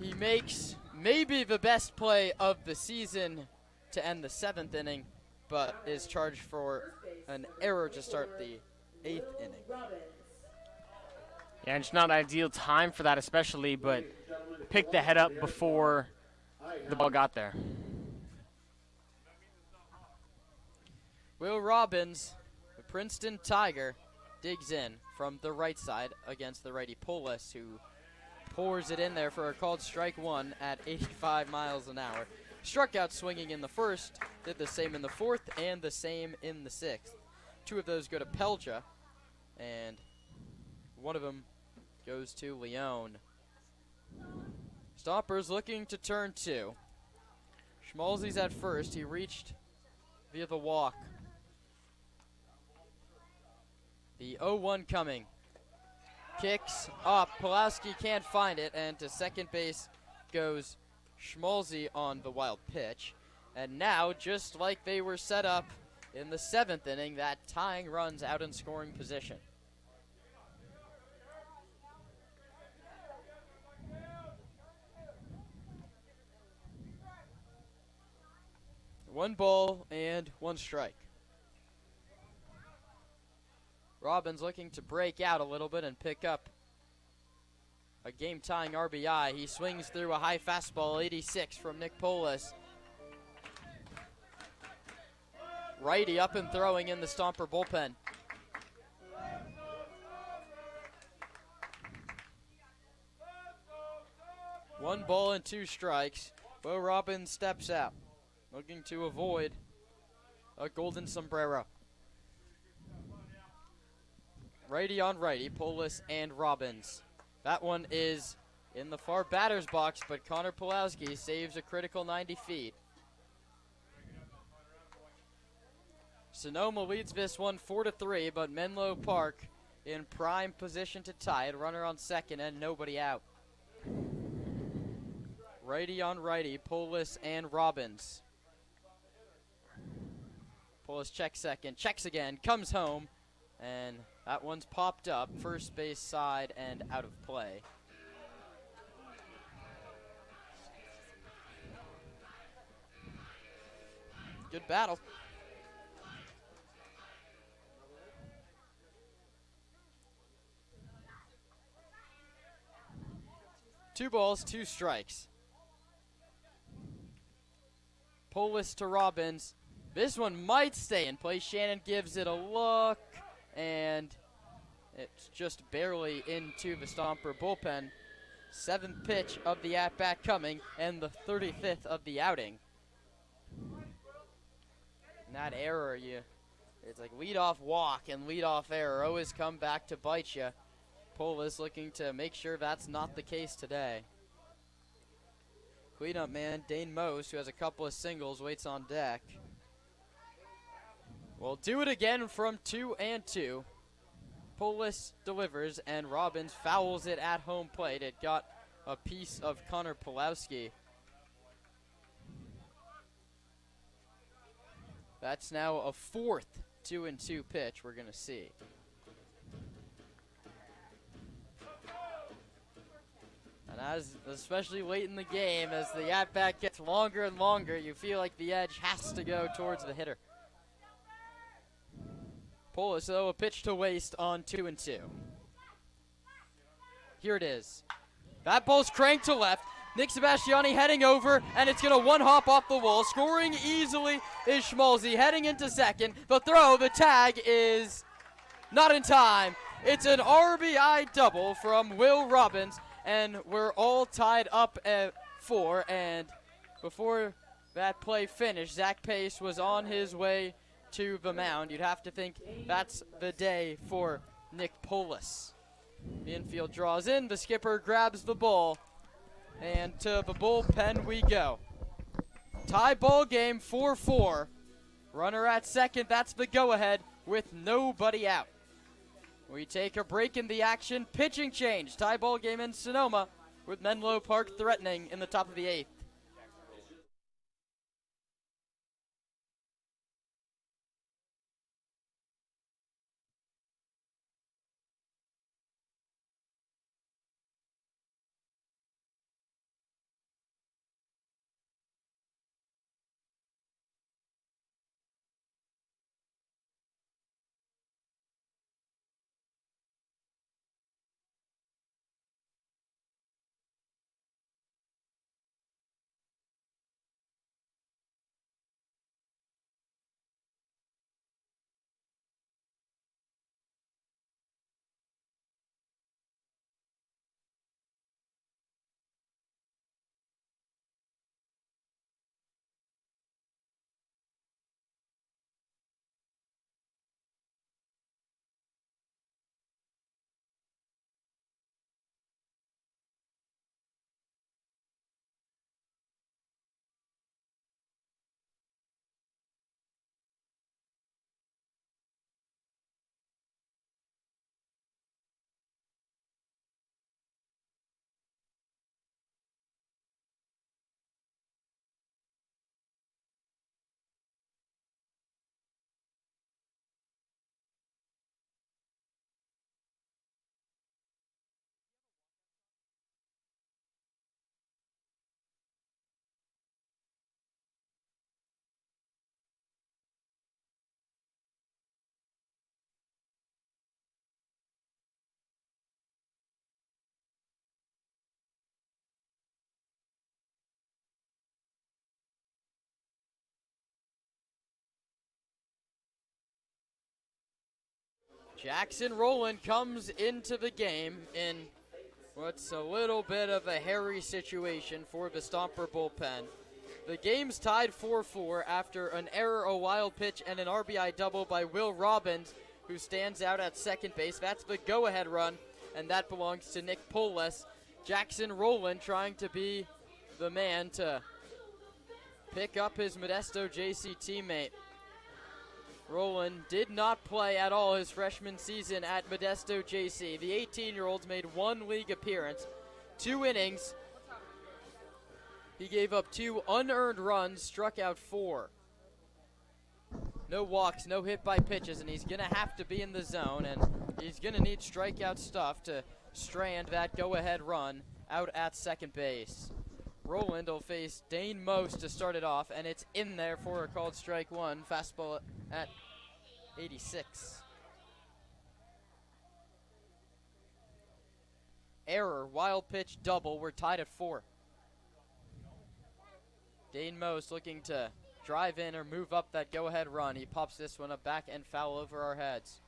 he makes maybe the best play of the season to end the 7th inning, but is charged for an error to start the 8th inning.
Yeah, it's not ideal time for that especially, but picked the head up before the ball got there.
Will Robbins, the Princeton Tiger, digs in from the right side against the righty Polis, who pours it in there for a called strike 1 at 85 miles an hour. Struck out swinging in the 1st, did the same in the 4th, and the same in the 6th. 2 of those go to Pelcha, and one of them goes to Leone. Stompers looking to turn 2. Schmalzi's at first. He reached via the walk. The 0-1 coming. Kicks up. Pulowski can't find it, and to second base goes Schmalzy on the wild pitch. And now, just like they were set up in the 7th inning, that tying runs out in scoring position. One ball and one strike. Robbins looking to break out a little bit and pick up a game-tying RBI. He swings through a high fastball, 86 from Nick Polis. Righty up and throwing in the Stomper bullpen. One ball and two strikes. Bo Robbins steps out, looking to avoid a golden sombrero. Righty on righty, Polis and Robbins. That one is in the far batter's box, but Connor Pulowski saves a critical 90 feet. Sonoma leads this one 4-3, but Menlo Park in prime position to tie it. Runner on second and nobody out. Righty on righty, Polis and Robbins. Polis checks second, checks again, comes home, and that one's popped up, first base side and out of play. Good battle. Two balls, two strikes. Polis to Robbins. This one might stay in play. Shannon gives it a look, and it's just barely into the Stomper bullpen. 7th pitch of the at-bat coming, and the 35th of the outing. And that error, it's like leadoff walk and leadoff error always come back to bite you. Polis looking to make sure that's not the case today. Cleanup man Dane Most, who has a couple of singles, waits on deck. We'll do it again from 2-2. Polis delivers, and Robbins fouls it at home plate. It got a piece of Connor Pulowski. That's now a 4th 2-2 pitch we're going to see. And especially late in the game, as the at-bat gets longer and longer, you feel like the edge has to go towards the hitter. Polis, though, a pitch to waste on 2-2. Here it is. That ball's cranked to left. Nick Sebastiani heading over, and it's going to one-hop off the wall. Scoring easily is Schmalzy, heading into second. The throw, the tag is not in time. It's an RBI double from Will Robbins, and we're all tied up at 4. And before that play finished, Zach Pace was on his way to the mound. You'd have to think that's the day for Nick Polis. The infield draws in, the skipper grabs the ball, and to the bullpen we go. Tie ball game, 4-4. Runner at second, that's the go-ahead with nobody out. We take a break in the action, pitching change. Tie ball game in Sonoma with Menlo Park threatening in the top of the 8th. Jackson Rowland comes into the game in what's a little bit of a hairy situation for the Stomper bullpen. The game's tied 4-4 after an error, a wild pitch, and an RBI double by Will Robbins, who stands out at second base. That's the go-ahead run, and that belongs to Nick Polis. Jackson Rowland trying to be the man to pick up his Modesto JC teammate. Rowland did not play at all his freshman season at Modesto JC. The 18-year-old's made one league appearance, 2 innings. He gave up 2 unearned runs, struck out 4. No walks, no hit by pitches, and he's going to have to be in the zone, and he's going to need strikeout stuff to strand that go-ahead run out at second base. Rowland will face Dane Most to start it off, and it's in there for a called strike 1. Fastball at 86. Error, wild pitch, double. We're tied at 4. Dane Most looking to drive in or move up that go-ahead run. He pops this one up back and foul over our heads.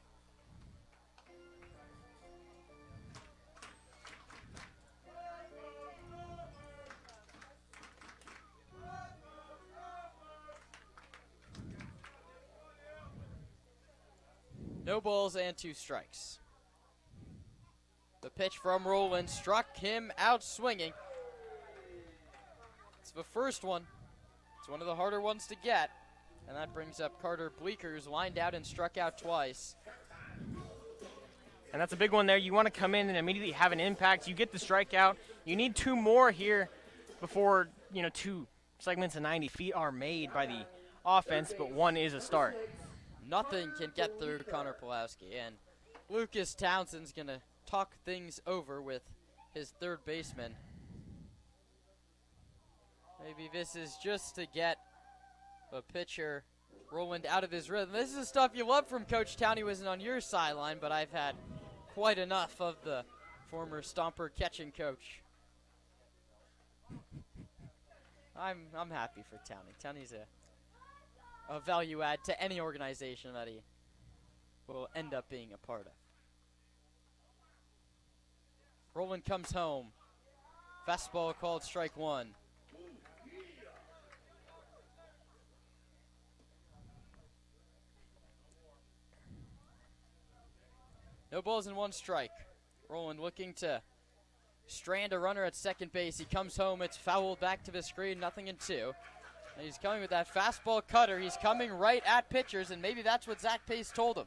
No balls and 2 strikes. The pitch from Rowland struck him out swinging. It's the first one. It's one of the harder ones to get. And that brings up Carter Bleeker, who's lined out and struck out twice.
And that's a big one there. You want to come in and immediately have an impact. You get the strikeout. You need 2 more here before, 2 segments of 90 feet are made by the offense, but 1 is a start.
Nothing can get through Connor Pulowski, and Lucas Townsend's going to talk things over with his third baseman. Maybe this is just to get the pitcher Rowland out of his rhythm. This is the stuff you love from Coach Town. He wasn't on your sideline, but I've had quite enough of the former Stomper catching coach. I'm happy for Townie. Townie's a value add to any organization that he will end up being a part of. Rowland comes home. Fastball called strike 1. No balls and 1 strike. Rowland looking to strand a runner at second base. He comes home. It's fouled back to the screen. 0-2. And he's coming with that fastball cutter. He's coming right at pitchers, and maybe that's what Zach Pace told him.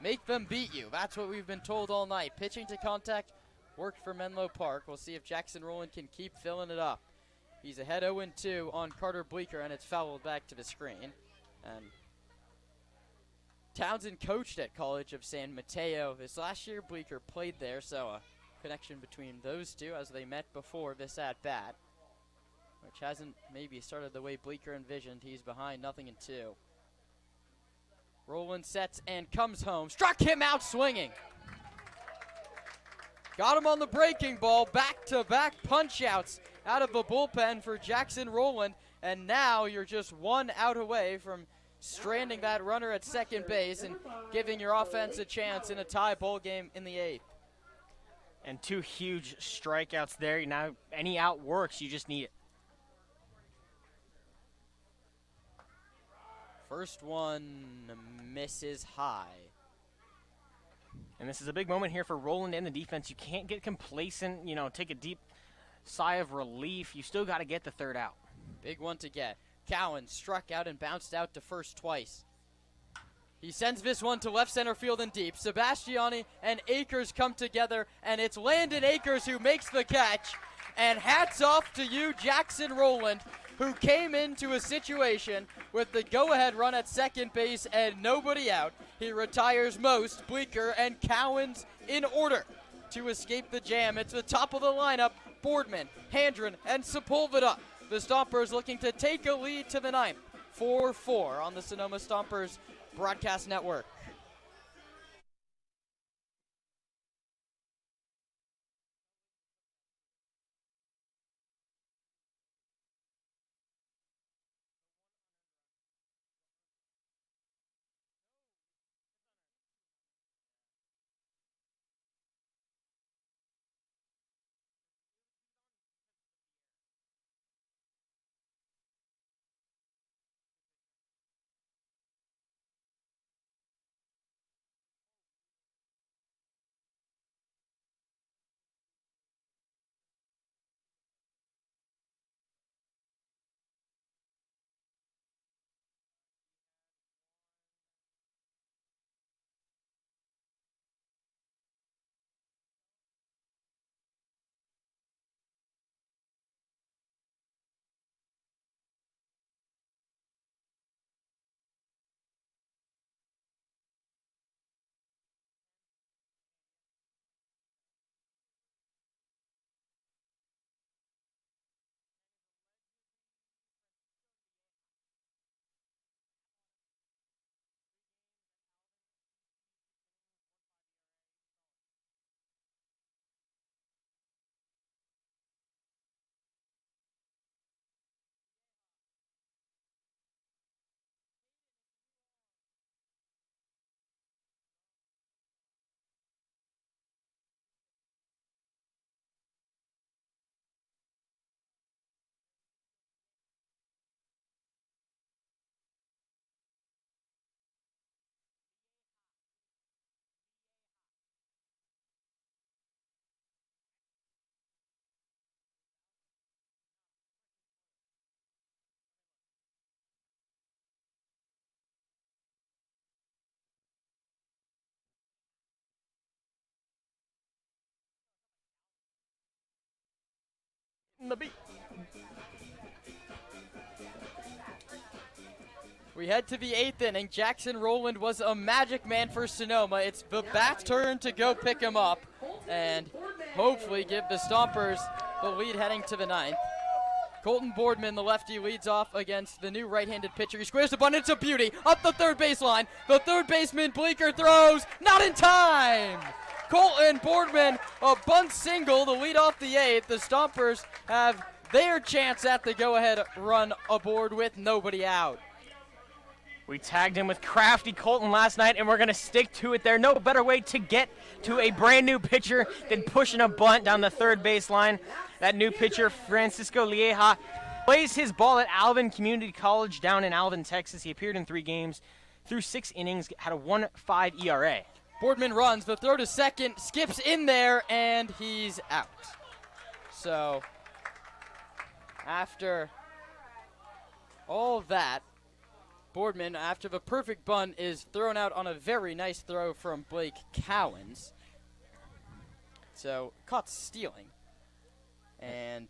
Make them beat you. That's what we've been told all night. Pitching to contact worked for Menlo Park. We'll see if Jackson Rowland can keep filling it up. He's ahead 0-2 on Carter Bleeker, and it's fouled back to the screen. And Townsend coached at College of San Mateo. This last year, Bleeker played there, so a connection between those two as they met before this at-bat, which hasn't maybe started the way Bleeker envisioned. He's behind 0-2. Rowland sets and comes home. Struck him out swinging. Got him on the breaking ball. Back-to-back punch-outs out of the bullpen for Jackson Rowland. And now you're just 1 out away from stranding that runner at second base and giving your offense a chance in a tie ball game in the 8th.
And 2 huge strikeouts there. Now any out works. You just need it.
First one misses high.
And this is a big moment here for Rowland and the defense. You can't get complacent, take a deep sigh of relief. You still got to get the 3rd out.
Big one to get. Cowan struck out and bounced out to first twice. He sends this one to left center field and deep. Sebastiani and Akers come together, and it's Landon Akers who makes the catch. And hats off to you, Jackson Rowland, who came into a situation with the go-ahead run at second base and nobody out. He retires Most, Bleeker, and Cowan's in order to escape the jam. It's the top of the lineup, Boardman, Handren, and Sepulveda. The Stompers looking to take a lead to the 9th, 4-4 on the Sonoma Stompers Broadcast Network.
the beat.
We head to the 8th inning. Jackson Rowland was a magic man for Sonoma. It's the bat's turn to go pick him up and hopefully give the Stompers the lead heading to the 9th. Colton Boardman, the lefty, leads off against the new right-handed pitcher. He squares the bunt. It's a beauty. Up the third baseline. The third baseman, Bleeker, throws. Not in time. Colton Boardman, a bunt single to lead off the 8th. The Stompers have their chance at the go-ahead run aboard with nobody out.
We tagged him with crafty Colton last night, and we're going to stick to it there. No better way to get to a brand new pitcher than pushing a bunt down the third baseline. That new pitcher, Francisco Lieja, plays his ball at Alvin Community College down in Alvin, Texas. He appeared in 3 games, threw 6 innings, had a 1.5 ERA.
Boardman runs, the throw to second, skips in there, and he's out. So, after all that, Boardman, after the perfect bunt, is thrown out on a very nice throw from Blake Cowens. So, caught stealing. And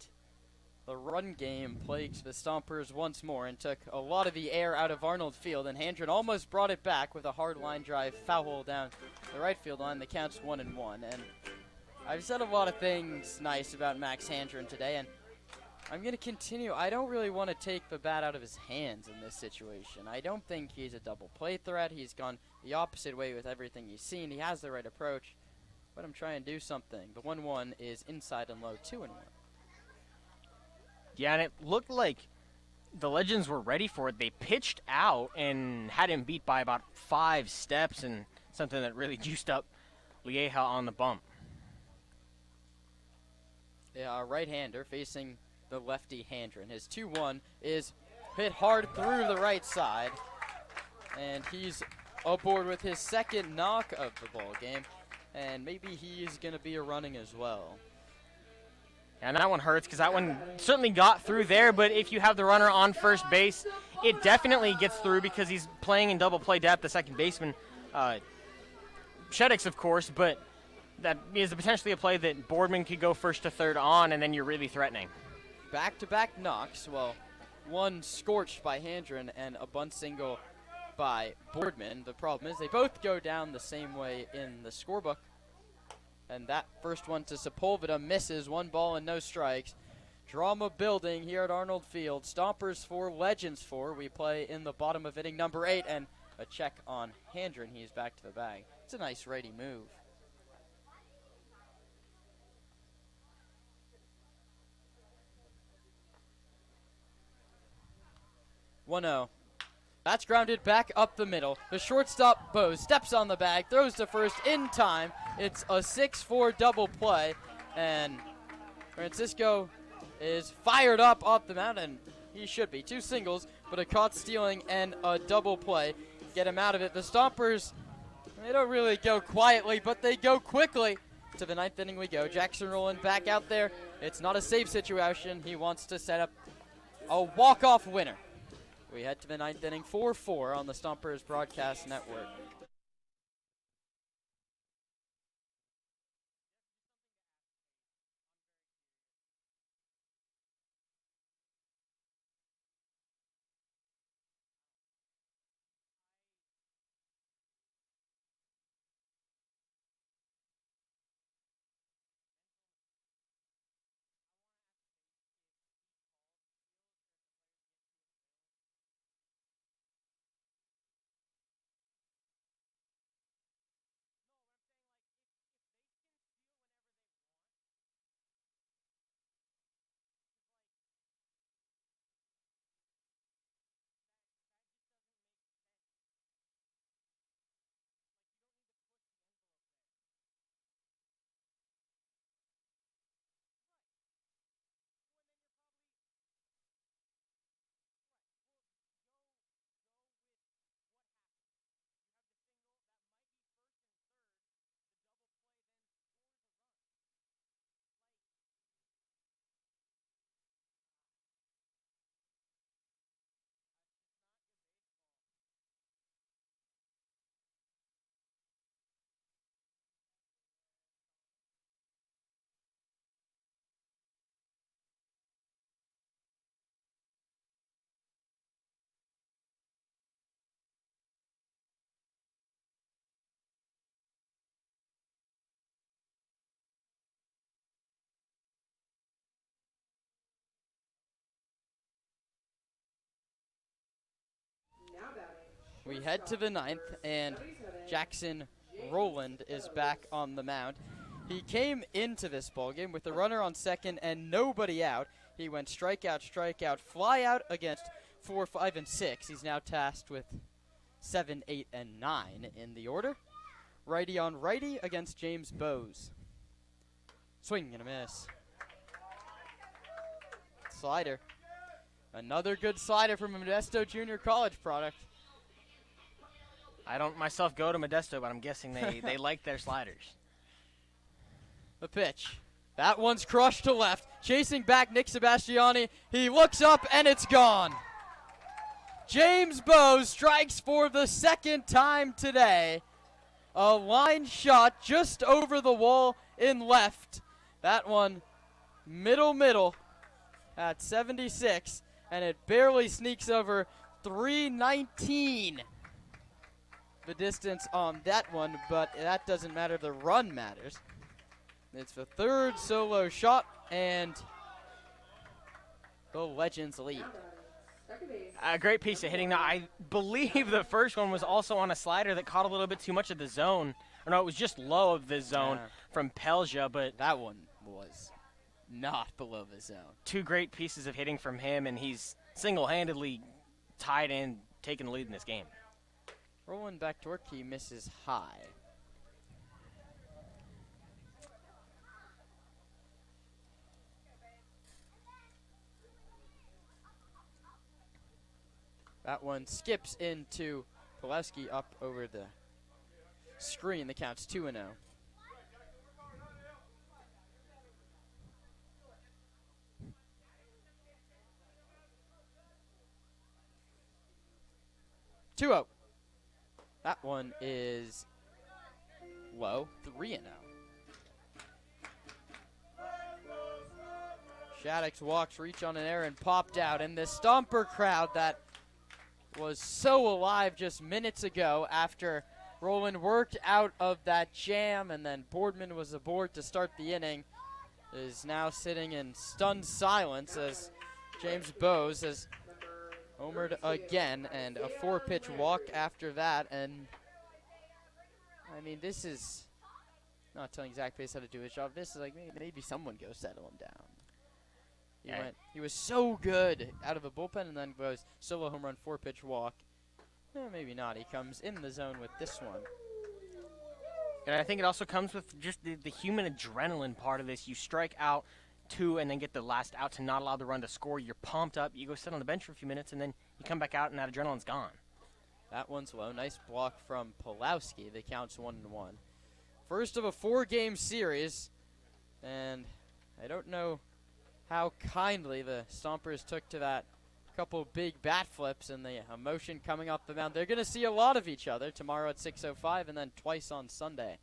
the run game plagues the Stompers once more and took a lot of the air out of Arnold Field. And Handren almost brought it back with a hard line drive foul hole down the right field line. The count's 1-1. And I've said a lot of things nice about Max Handren today, and I'm going to continue. I don't really want to take the bat out of his hands in this situation. I don't think he's a double play threat. He's gone the opposite way with everything he's seen. He has the right approach, but I'm trying to do something. The 1-1 is inside and low, 2-1.
Yeah, and it looked like the Legends were ready for it. They pitched out and had him beat by about 5 steps, and something that really juiced up Lieja on the bump.
Yeah, a right-hander facing the lefty Handren. His 2-1 is hit hard through the right side, and he's aboard with his second knock of the ball game, and maybe he's going to be a running as well.
And that one hurts because that one certainly got through there, but if you have the runner on first base, it definitely gets through because he's playing in double play depth, the second baseman. Sheddix, of course, but that is potentially a play that Boardman could go first to third on, and then you're really threatening.
Back-to-back knocks. Well, one scorched by Handren and a bunt single by Boardman. The problem is they both go down the same way in the scorebook. And that first one to Sepulveda misses. 1 ball and no strikes. Drama building here at Arnold Field. Stompers 4, Legends 4. We play in the bottom of inning number 8, and a check on Handren. He's back to the bag. It's a nice righty move. 1-0. That's grounded back up the middle. The shortstop, Bose, steps on the bag, throws to first in time. It's a 6-4 double play, and Francisco is fired up off the mound, and he should be. 2 singles, but a caught stealing and a double play. Get him out of it. The Stompers, they don't really go quietly, but they go quickly. To the 9th inning we go. Jackson Rowland back out there. It's not a save situation. He wants to set up a walk-off winner. We head to the 9th inning, 4-4 on the Stompers Broadcast Network. We head to the 9th, and Jackson Rowland is back on the mound. He came into this ballgame with a runner on second and nobody out. He went strikeout, fly out against 4, 5, and 6. He's now tasked with 7, 8, and 9 in the order. Righty on righty against James Bowes. Swing and a miss. Slider. Another good slider from a Modesto Junior College product.
I don't myself go to Modesto, but I'm guessing they like their sliders.
The pitch. That one's crushed to left. Chasing back Nick Sebastiani. He looks up and it's gone. James Bowes strikes for the second time today. A line shot just over the wall in left. That one middle at 76, and it barely sneaks over 319. The distance on that one, but that doesn't matter. The run matters. It's the third solo shot, and the Legends lead.
A great piece of hitting. Now, I believe the first one was also on a slider that caught a little bit too much of the zone. Or no, it was just low of the zone from Pelja, but
that one was not below the zone.
Two great pieces of hitting from him, and he's single-handedly tied in, taking the lead in this game.
Rolling back to work, he misses high. That one skips into Pulowski up over the screen. The count's 2-0. That one is low, 3-0. Shattuck's walks, reach on an error, and popped out. And the Stomper crowd that was so alive just minutes ago after Rowland worked out of that jam and then Boardman was aboard to start the inning is now sitting in stunned silence as James Bowes has homered again, and a 4-pitch walk after that. And I mean, this is not telling Zach Pace how to do his job. This is like maybe someone go settle him down. He was so good out of the bullpen, and then goes solo home run, 4-pitch walk. Maybe not. He comes in the zone with this one.
And I think it also comes with just the human adrenaline part of this. You strike out 2 and then get the last out to not allow the run to score. You're pumped up. You go sit on the bench for a few minutes, and then you come back out, and that adrenaline's gone.
That one's low. Nice block from Pulowski. The count's 1-1. First of a 4-game series, and I don't know how kindly the Stompers took to that couple big bat flips and the emotion coming off the mound. They're going to see a lot of each other tomorrow at 6:05 and then twice on Sunday.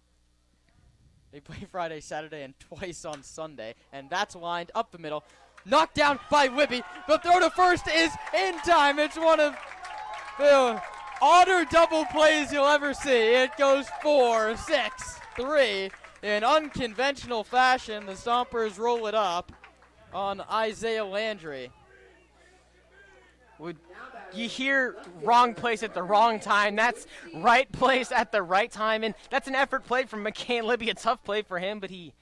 They play Friday, Saturday, and twice on Sunday, and that's lined up the middle. Knocked down by Libby. The throw to first is in time. It's one of the odder double plays you'll ever see. It goes 4-6-3 in unconventional fashion. The Stompers roll it up on Isaiah Landry.
You hear wrong place at the wrong time. That's right place at the right time. And that's an effort play from McCain Libby. A tough play for him, but he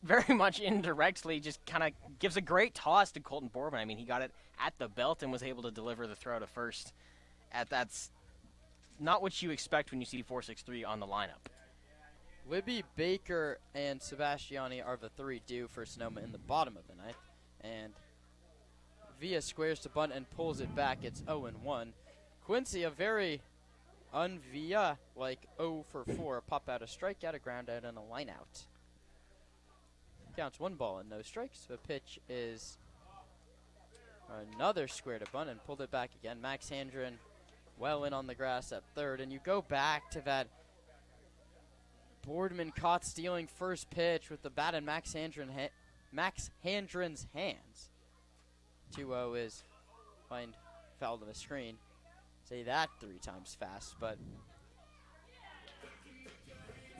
very much indirectly just kind of gives a great toss to Colton Boardman. I mean, he got it at the belt and was able to deliver the throw to first. That's not what you expect when you see 4-6-3 on the lineup.
Libby, Baker, and Sebastiani are the 3 due for Sonoma in the bottom of the ninth. And Villa squares to bunt and pulls it back. It's 0-1. Quincy, a very un-Villa, like 0-for-4. Pop out, a strikeout, a ground out, and a line out. Counts 1 ball and no strikes. The pitch is another square to bunt and pulled it back again. Max Handren well in on the grass at third. And you go back to that Boardman caught stealing first pitch with the bat in Max Handren's hands. 2-0 is find foul to the screen. Say that 3 times fast, but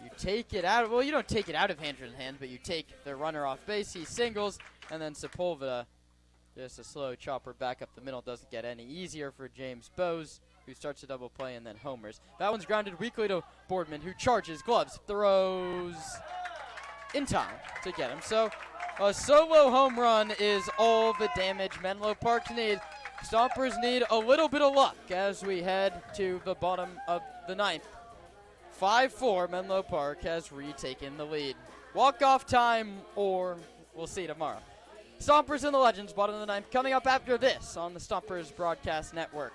you take it out. Well, you don't take it out of Handren's hands, but you take the runner off base. He singles, and then Sepulveda Just a slow chopper back up the middle. Doesn't get any easier for James Bowes, who starts a double play and then homers. That one's grounded weakly to Boardman, who charges, gloves, throws in time to get him. So a solo home run is all the damage Menlo Park need. Stompers need a little bit of luck as we head to the bottom of the ninth. 5-4, Menlo Park has retaken the lead. Walk-off time, or we'll see tomorrow. Stompers and the Legends, bottom of the ninth, coming up after this on the Stompers Broadcast Network.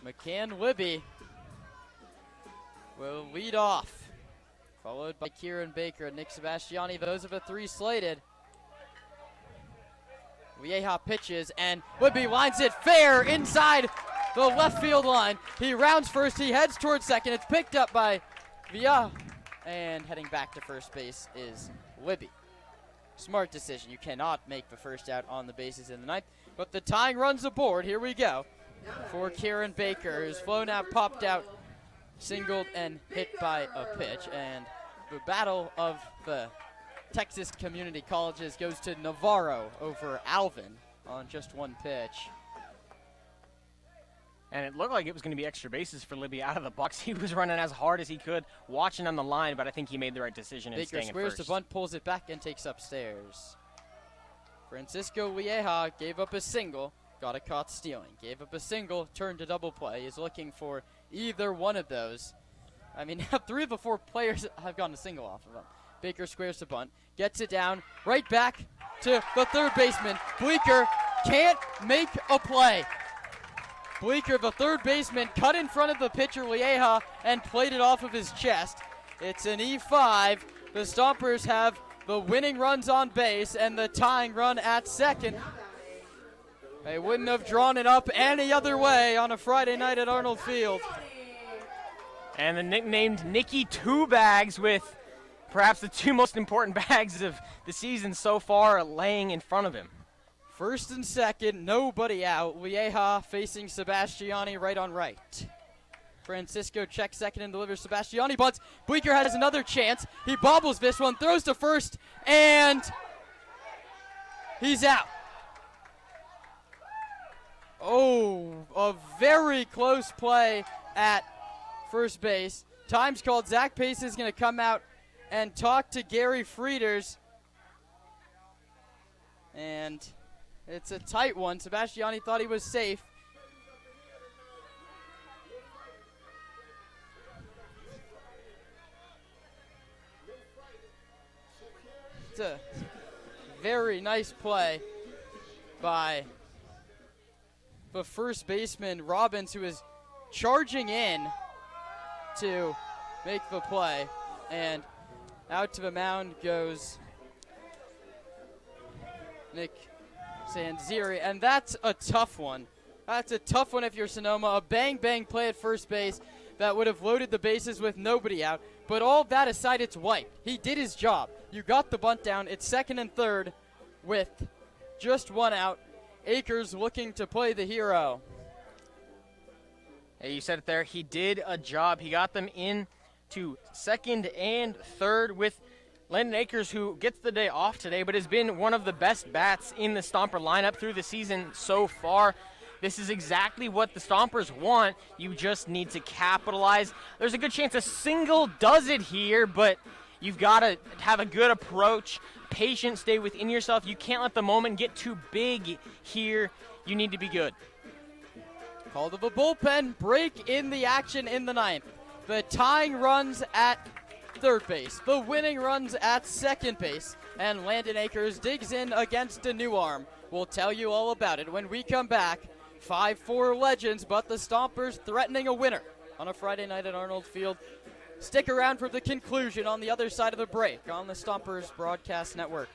McCann Libby will lead off, followed by Kieran Baker and Nick Sebastiani. Those are the three slated. Lieja pitches, and Libby lines it fair inside the left field line. He rounds first, he heads towards second. It's picked up by Villa, and heading back to first base is Libby. Smart decision. You cannot make the first out on the bases in the ninth, but the tying runs aboard. Here we go for Kieran Baker, who's flown out, popped out, singled, and hit by a pitch. And the battle of the Texas community colleges goes to Navarro over Alvin on just one pitch.
And it looked like it was going to be extra bases for Libby out of the box. He was running as hard as he could, watching on the line, but I think he made the right decision in staying
Baker
at
squares
first.
the bunt, pulls it back, and takes upstairs. Francisco Lieja gave up a single, got a caught stealing. Gave up a single, turned to double play. Is looking for either one of those. I mean, 3 of the 4 players have gone a single off of him. Baker squares the bunt, gets it down, right back to the third baseman. Bleeker can't make a play. Bleeker, the third baseman, cut in front of the pitcher, Lieja, and played it off of his chest. It's an E5. The Stompers have the winning runs on base and the tying run at second. They wouldn't have drawn it up any other way on a Friday night at Arnold Field.
And the nicknamed Nicky Two Bags, with perhaps the 2 most important bags of the season so far, laying in front of him.
First and second, nobody out. Lieja facing Sebastiani right on right. Francisco checks second and delivers. Sebastiani bunts. Bleeker has another chance. He bobbles this one, throws to first, and he's out. Oh, a very close play at first base. Time's called. Zach Pace is going to come out and talk to Gary Frieders. And it's a tight one. Sebastiani thought he was safe. It's a very nice play by the first baseman, Robbins, who is charging in to make the play. And out to the mound goes Nick Sanziri, and that's a tough one. That's a tough one if you're Sonoma. A bang-bang play at first base that would have loaded the bases with nobody out. But all that aside, it's wiped. He did his job. You got the bunt down. It's second and third with just one out. Akers looking to play the hero.
Hey, you said it there. He did a job. He got them in to second and third with Landon Akers, who gets the day off today, but has been one of the best bats in the Stomper lineup through the season so far. This is exactly what the Stompers want. You just need to capitalize. There's a good chance a single does it here, but you've got to have a good approach. Patient, stay within yourself. You can't let the moment get too big here. You need to be good.
Called of a bullpen break in the action in the ninth. The tying runs at third base, the winning runs at second base, and Landon Akers digs in against a new arm. We'll tell you all about it when we come back. 5-4 Legends, but the Stompers threatening a winner on a Friday night at Arnold Field. Stick around for the conclusion on the other side of the break on the Stompers Broadcast Network.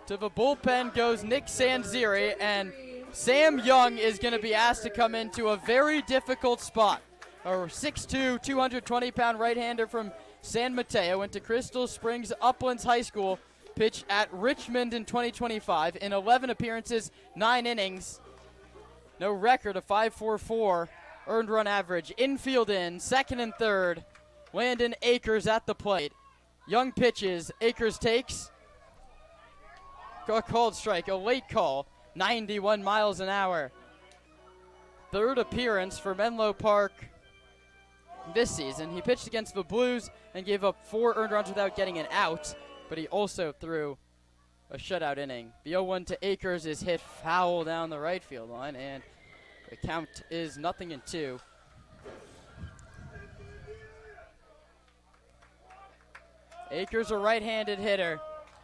To the bullpen goes Nick Sanziri, and Sam Young is going to be asked to come into a very difficult spot. A 6'2", 220-pound right-hander from San Mateo went to Crystal Springs Uplands High School, pitched at Richmond in 2025. In 11 appearances, 9 innings, no record, a 5.44 earned run average. Infield in, second and third. Landon Akers at the plate. Young pitches, Akers takes. A called strike, a late call, 91 miles an hour. Third appearance for Menlo Park this season. He pitched against the Blues and gave up 4 earned runs without getting an out, but he also threw a shutout inning. The 0-1 to Akers is hit foul down the right field line, and the count is 0-2. Akers, a right-handed hitter,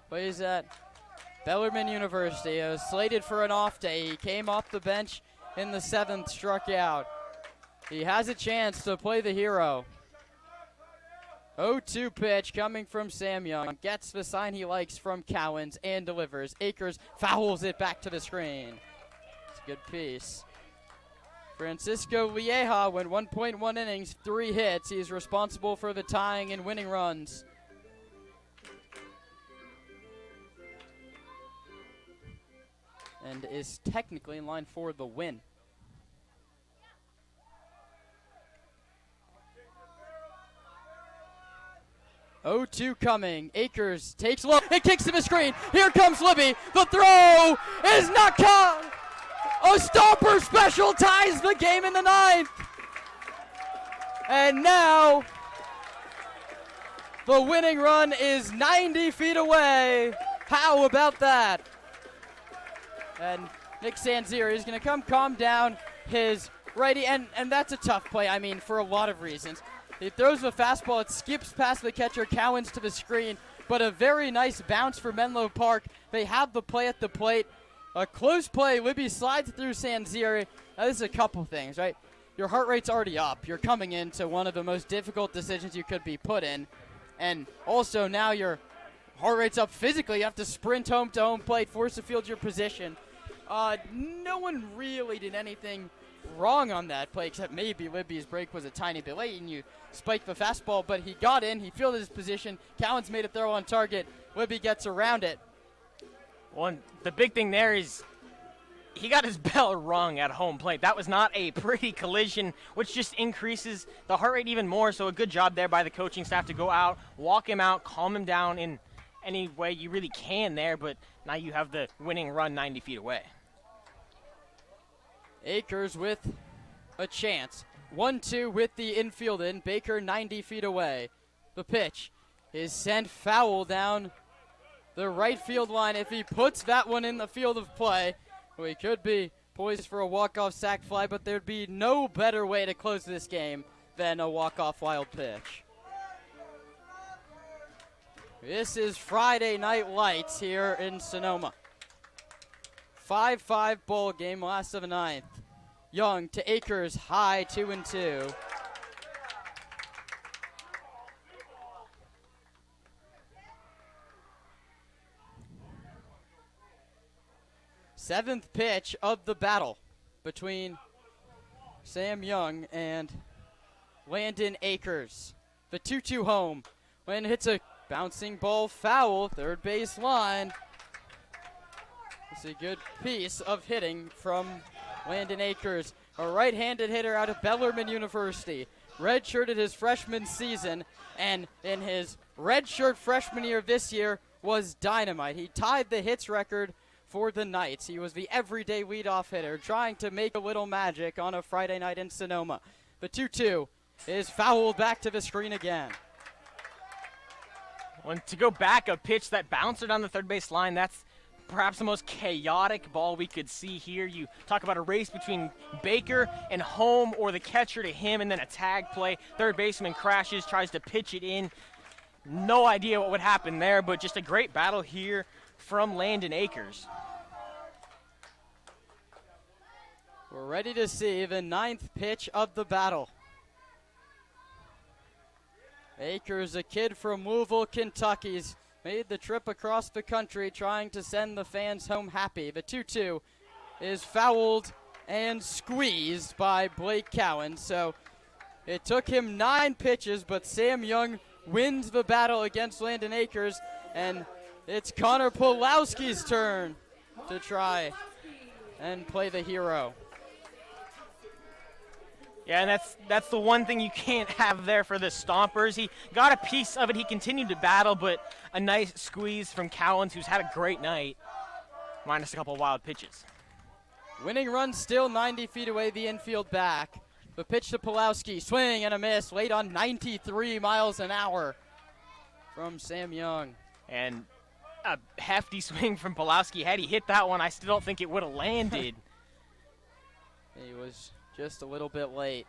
plays at Bellarmine University. Slated for an off day. He came off the bench in the 7th struck out. He has a chance to play the hero. 0-2 pitch coming from Sam Young. Gets the sign he likes from Cowens and delivers. Akers fouls it back to the screen. It's a good piece. Francisco Lieja went 1.1 innings, 3 hits. He's responsible for the tying and winning runs. And is technically in line for the win. Oh, 2 coming. Akers takes low and kicks to the screen. Here comes Libby. The throw is not caught. A Stomper special ties the game in the 9th. And now the winning run is 90 feet away. How about that? And Nick Sanziri is going to come calm down his righty. And that's a tough play, I mean, for a lot of reasons. He throws the fastball. It skips past the catcher, Cowens, to the screen. But a very nice bounce for Menlo Park. They have the play at the plate. A close play. Libby slides through Sanziri. Now, this is a couple things, right? Your heart rate's already up. You're coming into one of the most difficult decisions you could be put in. And also now your heart rate's up physically. You have to sprint home to home plate, force to field your position. No one really did anything wrong on that play, except maybe Libby's break was a tiny bit late and you spiked the fastball, but he got in, he fielded his position. Cowens made a throw on target. Libby gets around it.
Well, the big thing there is he got his bell rung at home plate. That was not a pretty collision, which just increases the heart rate even more. So a good job there by the coaching staff to go out, walk him out, calm him down in any way you really can there, but now you have the winning run 90 feet away.
Akers with a chance. 1-2 with the infield in. Baker 90 feet away. The pitch is sent foul down the right field line. If he puts that one in the field of play, well, he could be poised for a walk-off sac fly, but there'd be no better way to close this game than a walk-off wild pitch. This is Friday Night Lights here in Sonoma. 5-5 ball game, last of the 9th. Young to Akers, high, 2-2. Seventh pitch of the battle between Sam Young and Landon Akers. The 2-2 home. Landon hits a bouncing ball foul, third base line. It's a good piece of hitting from Landon Akers, a right-handed hitter out of Bellarmine University. Redshirted his freshman season, and in his redshirt freshman year this year was dynamite. He tied the hits record for the Knights. He was the everyday leadoff hitter, trying to make a little magic on a Friday night in Sonoma. The 2-2 is fouled back to the screen again.
Well, to go back, a pitch that bounced on the third base line, that's perhaps the most chaotic ball we could see here. You talk about a race between Baker and home, or the catcher to him, and then a tag play. Third baseman crashes, tries to pitch it in. No idea what would happen there, but just a great battle here from Landon Akers.
We're ready to see the 9th pitch of the battle. Akers, a kid from Louisville, Kentucky's made the trip across the country trying to send the fans home happy. The 2-2 is fouled and squeezed by Blake Cowens. So it took him 9 pitches, but Sam Young wins the battle against Landon Akers, and it's Connor Pulowski's turn to try and play the hero.
Yeah, and that's the one thing you can't have there for the Stompers. He got a piece of it. He continued to battle, but a nice squeeze from Cowens, who's had a great night, minus a couple of wild pitches.
Winning run still 90 feet away, the infield back. The pitch to Pulowski, swing and a miss, late on 93 miles an hour from Sam Young.
And a hefty swing from Pulowski. Had he hit that one, I still don't think it would have landed.
He was just a little bit late.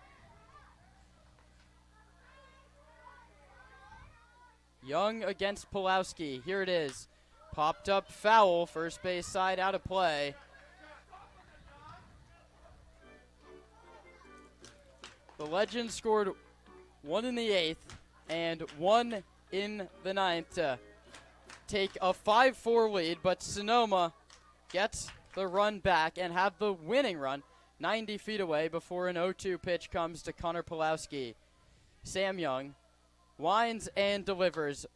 Young against Pulowski. Here it is. Popped up foul. First base side out of play. Legends scored 1 in the 8th and 1 in the 9th to take a 5-4 lead, but Sonoma gets the run back and have the winning run 90 feet away before an 0-2 pitch comes to Connor Pulowski. Sam Young winds and delivers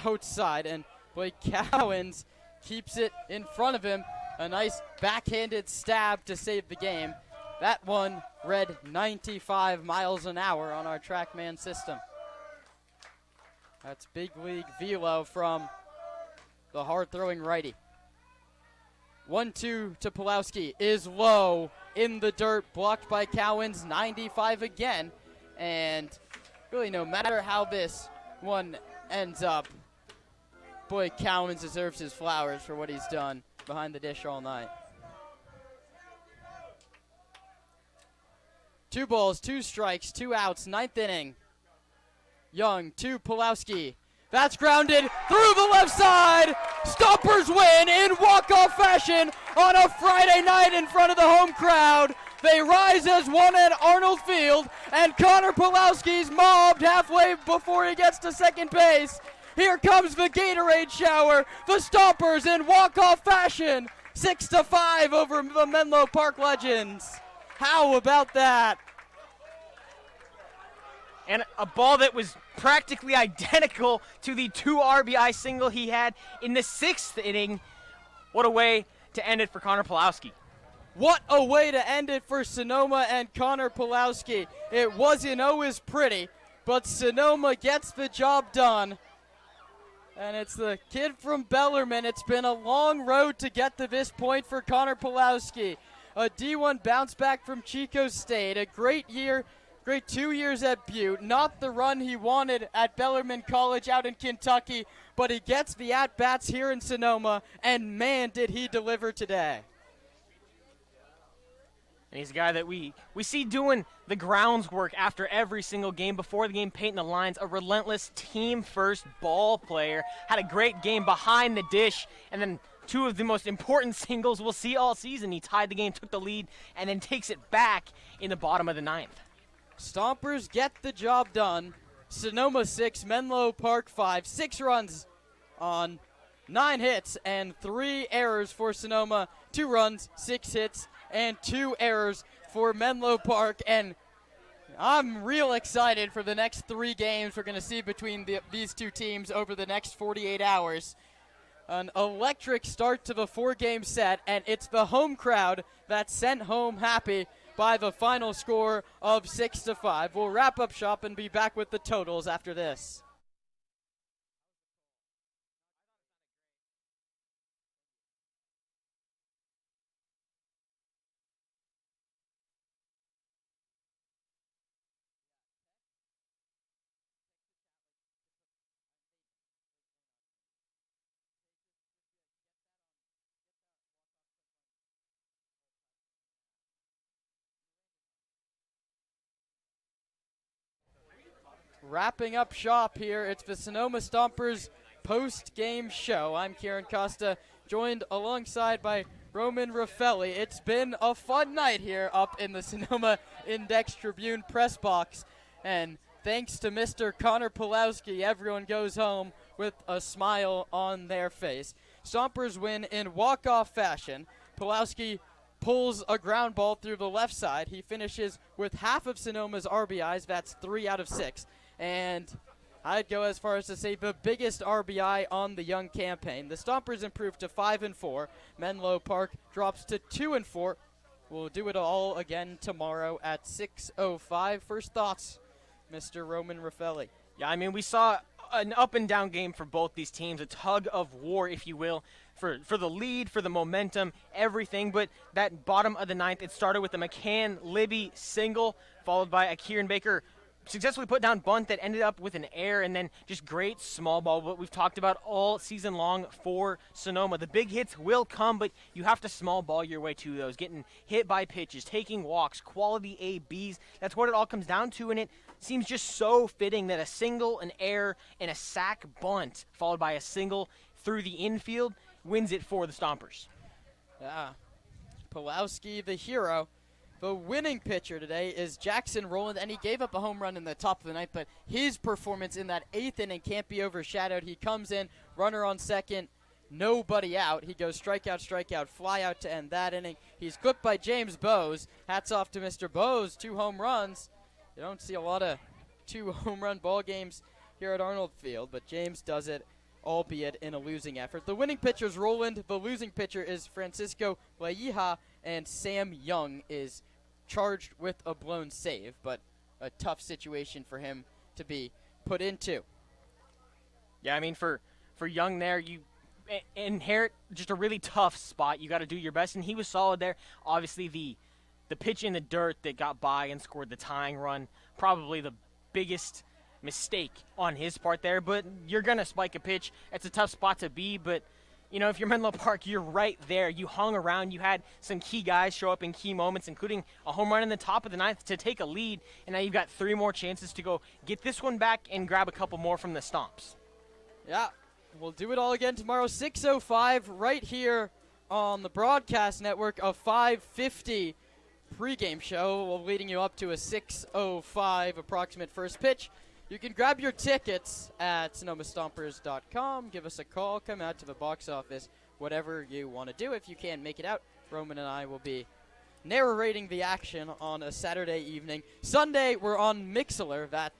outside, and Blake Cowens keeps it in front of him. A nice backhanded stab to save the game. That one read 95 miles an hour on our TrackMan system. That's big league velo from the hard-throwing righty. 1-2 to Pulowski is low in the dirt, blocked by Cowens. 95 again, and really no matter how this one ends up, boy, Cowens deserves his flowers for what he's done behind the dish all night. 2 balls, 2 strikes, 2 outs, 9th inning. Young to Pulowski. That's grounded through the left side. Stompers win in walk-off fashion on a Friday night in front of the home crowd. They rise as one at Arnold Field, and Connor Pulowski's mobbed halfway before he gets to second base. Here comes the Gatorade shower. The Stompers in walk-off fashion. 6-5 over the Menlo Park Legends. How about that?
And a ball that was practically identical to the 2 RBI single he had in the 6th inning. What a way to end it for Connor Pulowski.
What a way to end it for Sonoma and Connor Pulowski. It wasn't always pretty, but Sonoma gets the job done. And it's the kid from Bellarmine. It's been a long road to get to this point for Connor Pulowski. A D1 bounce back from Chico State. A great year, great 2 years at Butte. Not the run he wanted at Bellarmine College out in Kentucky, but he gets the at-bats here in Sonoma, and man, did he deliver today.
And he's a guy that we see doing the grounds work after every single game, before the game, painting the lines, a relentless team-first ball player. Had a great game behind the dish, and then 2 of the most important singles we'll see all season. He tied the game, took the lead, and then takes it back in the bottom of the 9th.
Stompers get the job done. Sonoma 6, Menlo Park 5. 6 runs on 9 hits and 3 errors for Sonoma. 2 runs, 6 hits, and 2 errors for Menlo Park. And I'm real excited for the next 3 games we're going to see between these 2 teams over the next 48 hours. An electric start to the 4-game set, and it's the home crowd that's sent home happy by the final score of 6-5. We'll wrap up shop and be back with the totals after this. Wrapping up shop here, it's the Sonoma Stompers post-game show. I'm Kieran Costa, joined alongside by Roman Raffelli. It's been a fun night here up in the Sonoma Index Tribune press box, and thanks to Mr. Connor Pulowski, everyone goes home with a smile on their face. Stompers win in walk-off fashion. Pulowski pulls a ground ball through the left side. He finishes with half of Sonoma's RBIs. That's 3 out of 6. And I'd go as far as to say the biggest RBI on the young campaign. The Stompers improved to 5-4. Menlo Park drops to 2-4. We'll do it all again tomorrow at 6:05. First thoughts, Mr. Roman Raffelli.
Yeah, I mean, we saw an up-and-down game for both these teams, a tug of war, if you will, for the lead, for the momentum, everything. But that bottom of the 9th, it started with a McCann-Libby single, followed by a Kieran Baker successfully put down bunt that ended up with an error, and then just great small ball, what we've talked about all season long for Sonoma. The big hits will come, but you have to small ball your way to those, getting hit by pitches, taking walks, quality ABs. That's what it all comes down to, and it seems just so fitting that a single, an error, and a sac bunt, followed by a single through the infield, wins it for the Stompers.
Yeah. Pulowski, the hero. The winning pitcher today is Jackson Rowland, and he gave up a home run in the top of the ninth, but his performance in that 8th inning can't be overshadowed. He comes in, runner on second, nobody out. He goes strikeout, fly out to end that inning. He's clipped by James Bowes. Hats off to Mr. Bowes, 2 home runs. You don't see a lot of 2 home run ball games here at Arnold Field, but James does it, albeit in a losing effort. The winning pitcher is Rowland. The losing pitcher is Francisco Leija, and Sam Young is charged with a blown save, but a tough situation for him to be put into.
Yeah, I mean, for Young there, you inherit just a really tough spot. You got to do your best, and he was solid there. Obviously, the pitch in the dirt that got by and scored the tying run, probably the biggest mistake on his part there, but you're going to spike a pitch. It's a tough spot to be, but you know, if you're Menlo Park, you're right there. You hung around. You had some key guys show up in key moments, including a home run in the top of the ninth to take a lead, and now you've got 3 more chances to go get this one back and grab a couple more from the Stomps.
Yeah, we'll do it all again tomorrow, 6:05, right here on the broadcast network, a 5:50 pregame show, leading you up to a 6:05 approximate first pitch. You can grab your tickets at sonomastompers.com. Give us a call. Come out to the box office. Whatever you want to do. If you can't make it out, Roman and I will be narrating the action on a Saturday evening. Sunday, we're on Mixler. That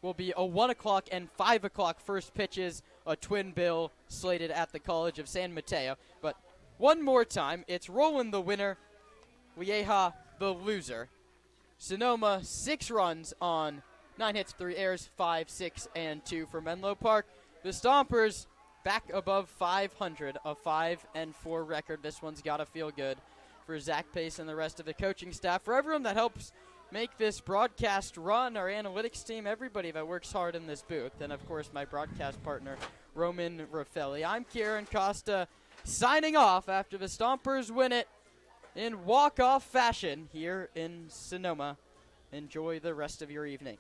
will be a 1 o'clock and 5 o'clock first pitches, a twin bill slated at the College of San Mateo. But one more time, it's Rowland the winner, Leija the loser. Sonoma 6 runs on 9 hits, 3 errors, 5, 6, and 2 for Menlo Park. The Stompers back above 500, a 5-4 record. This one's got to feel good for Zach Pace and the rest of the coaching staff, for everyone that helps make this broadcast run, our analytics team, everybody that works hard in this booth, and of course my broadcast partner, Roman Raffelli. I'm Kieran Costa, signing off after the Stompers win it in walk-off fashion here in Sonoma. Enjoy the rest of your evening.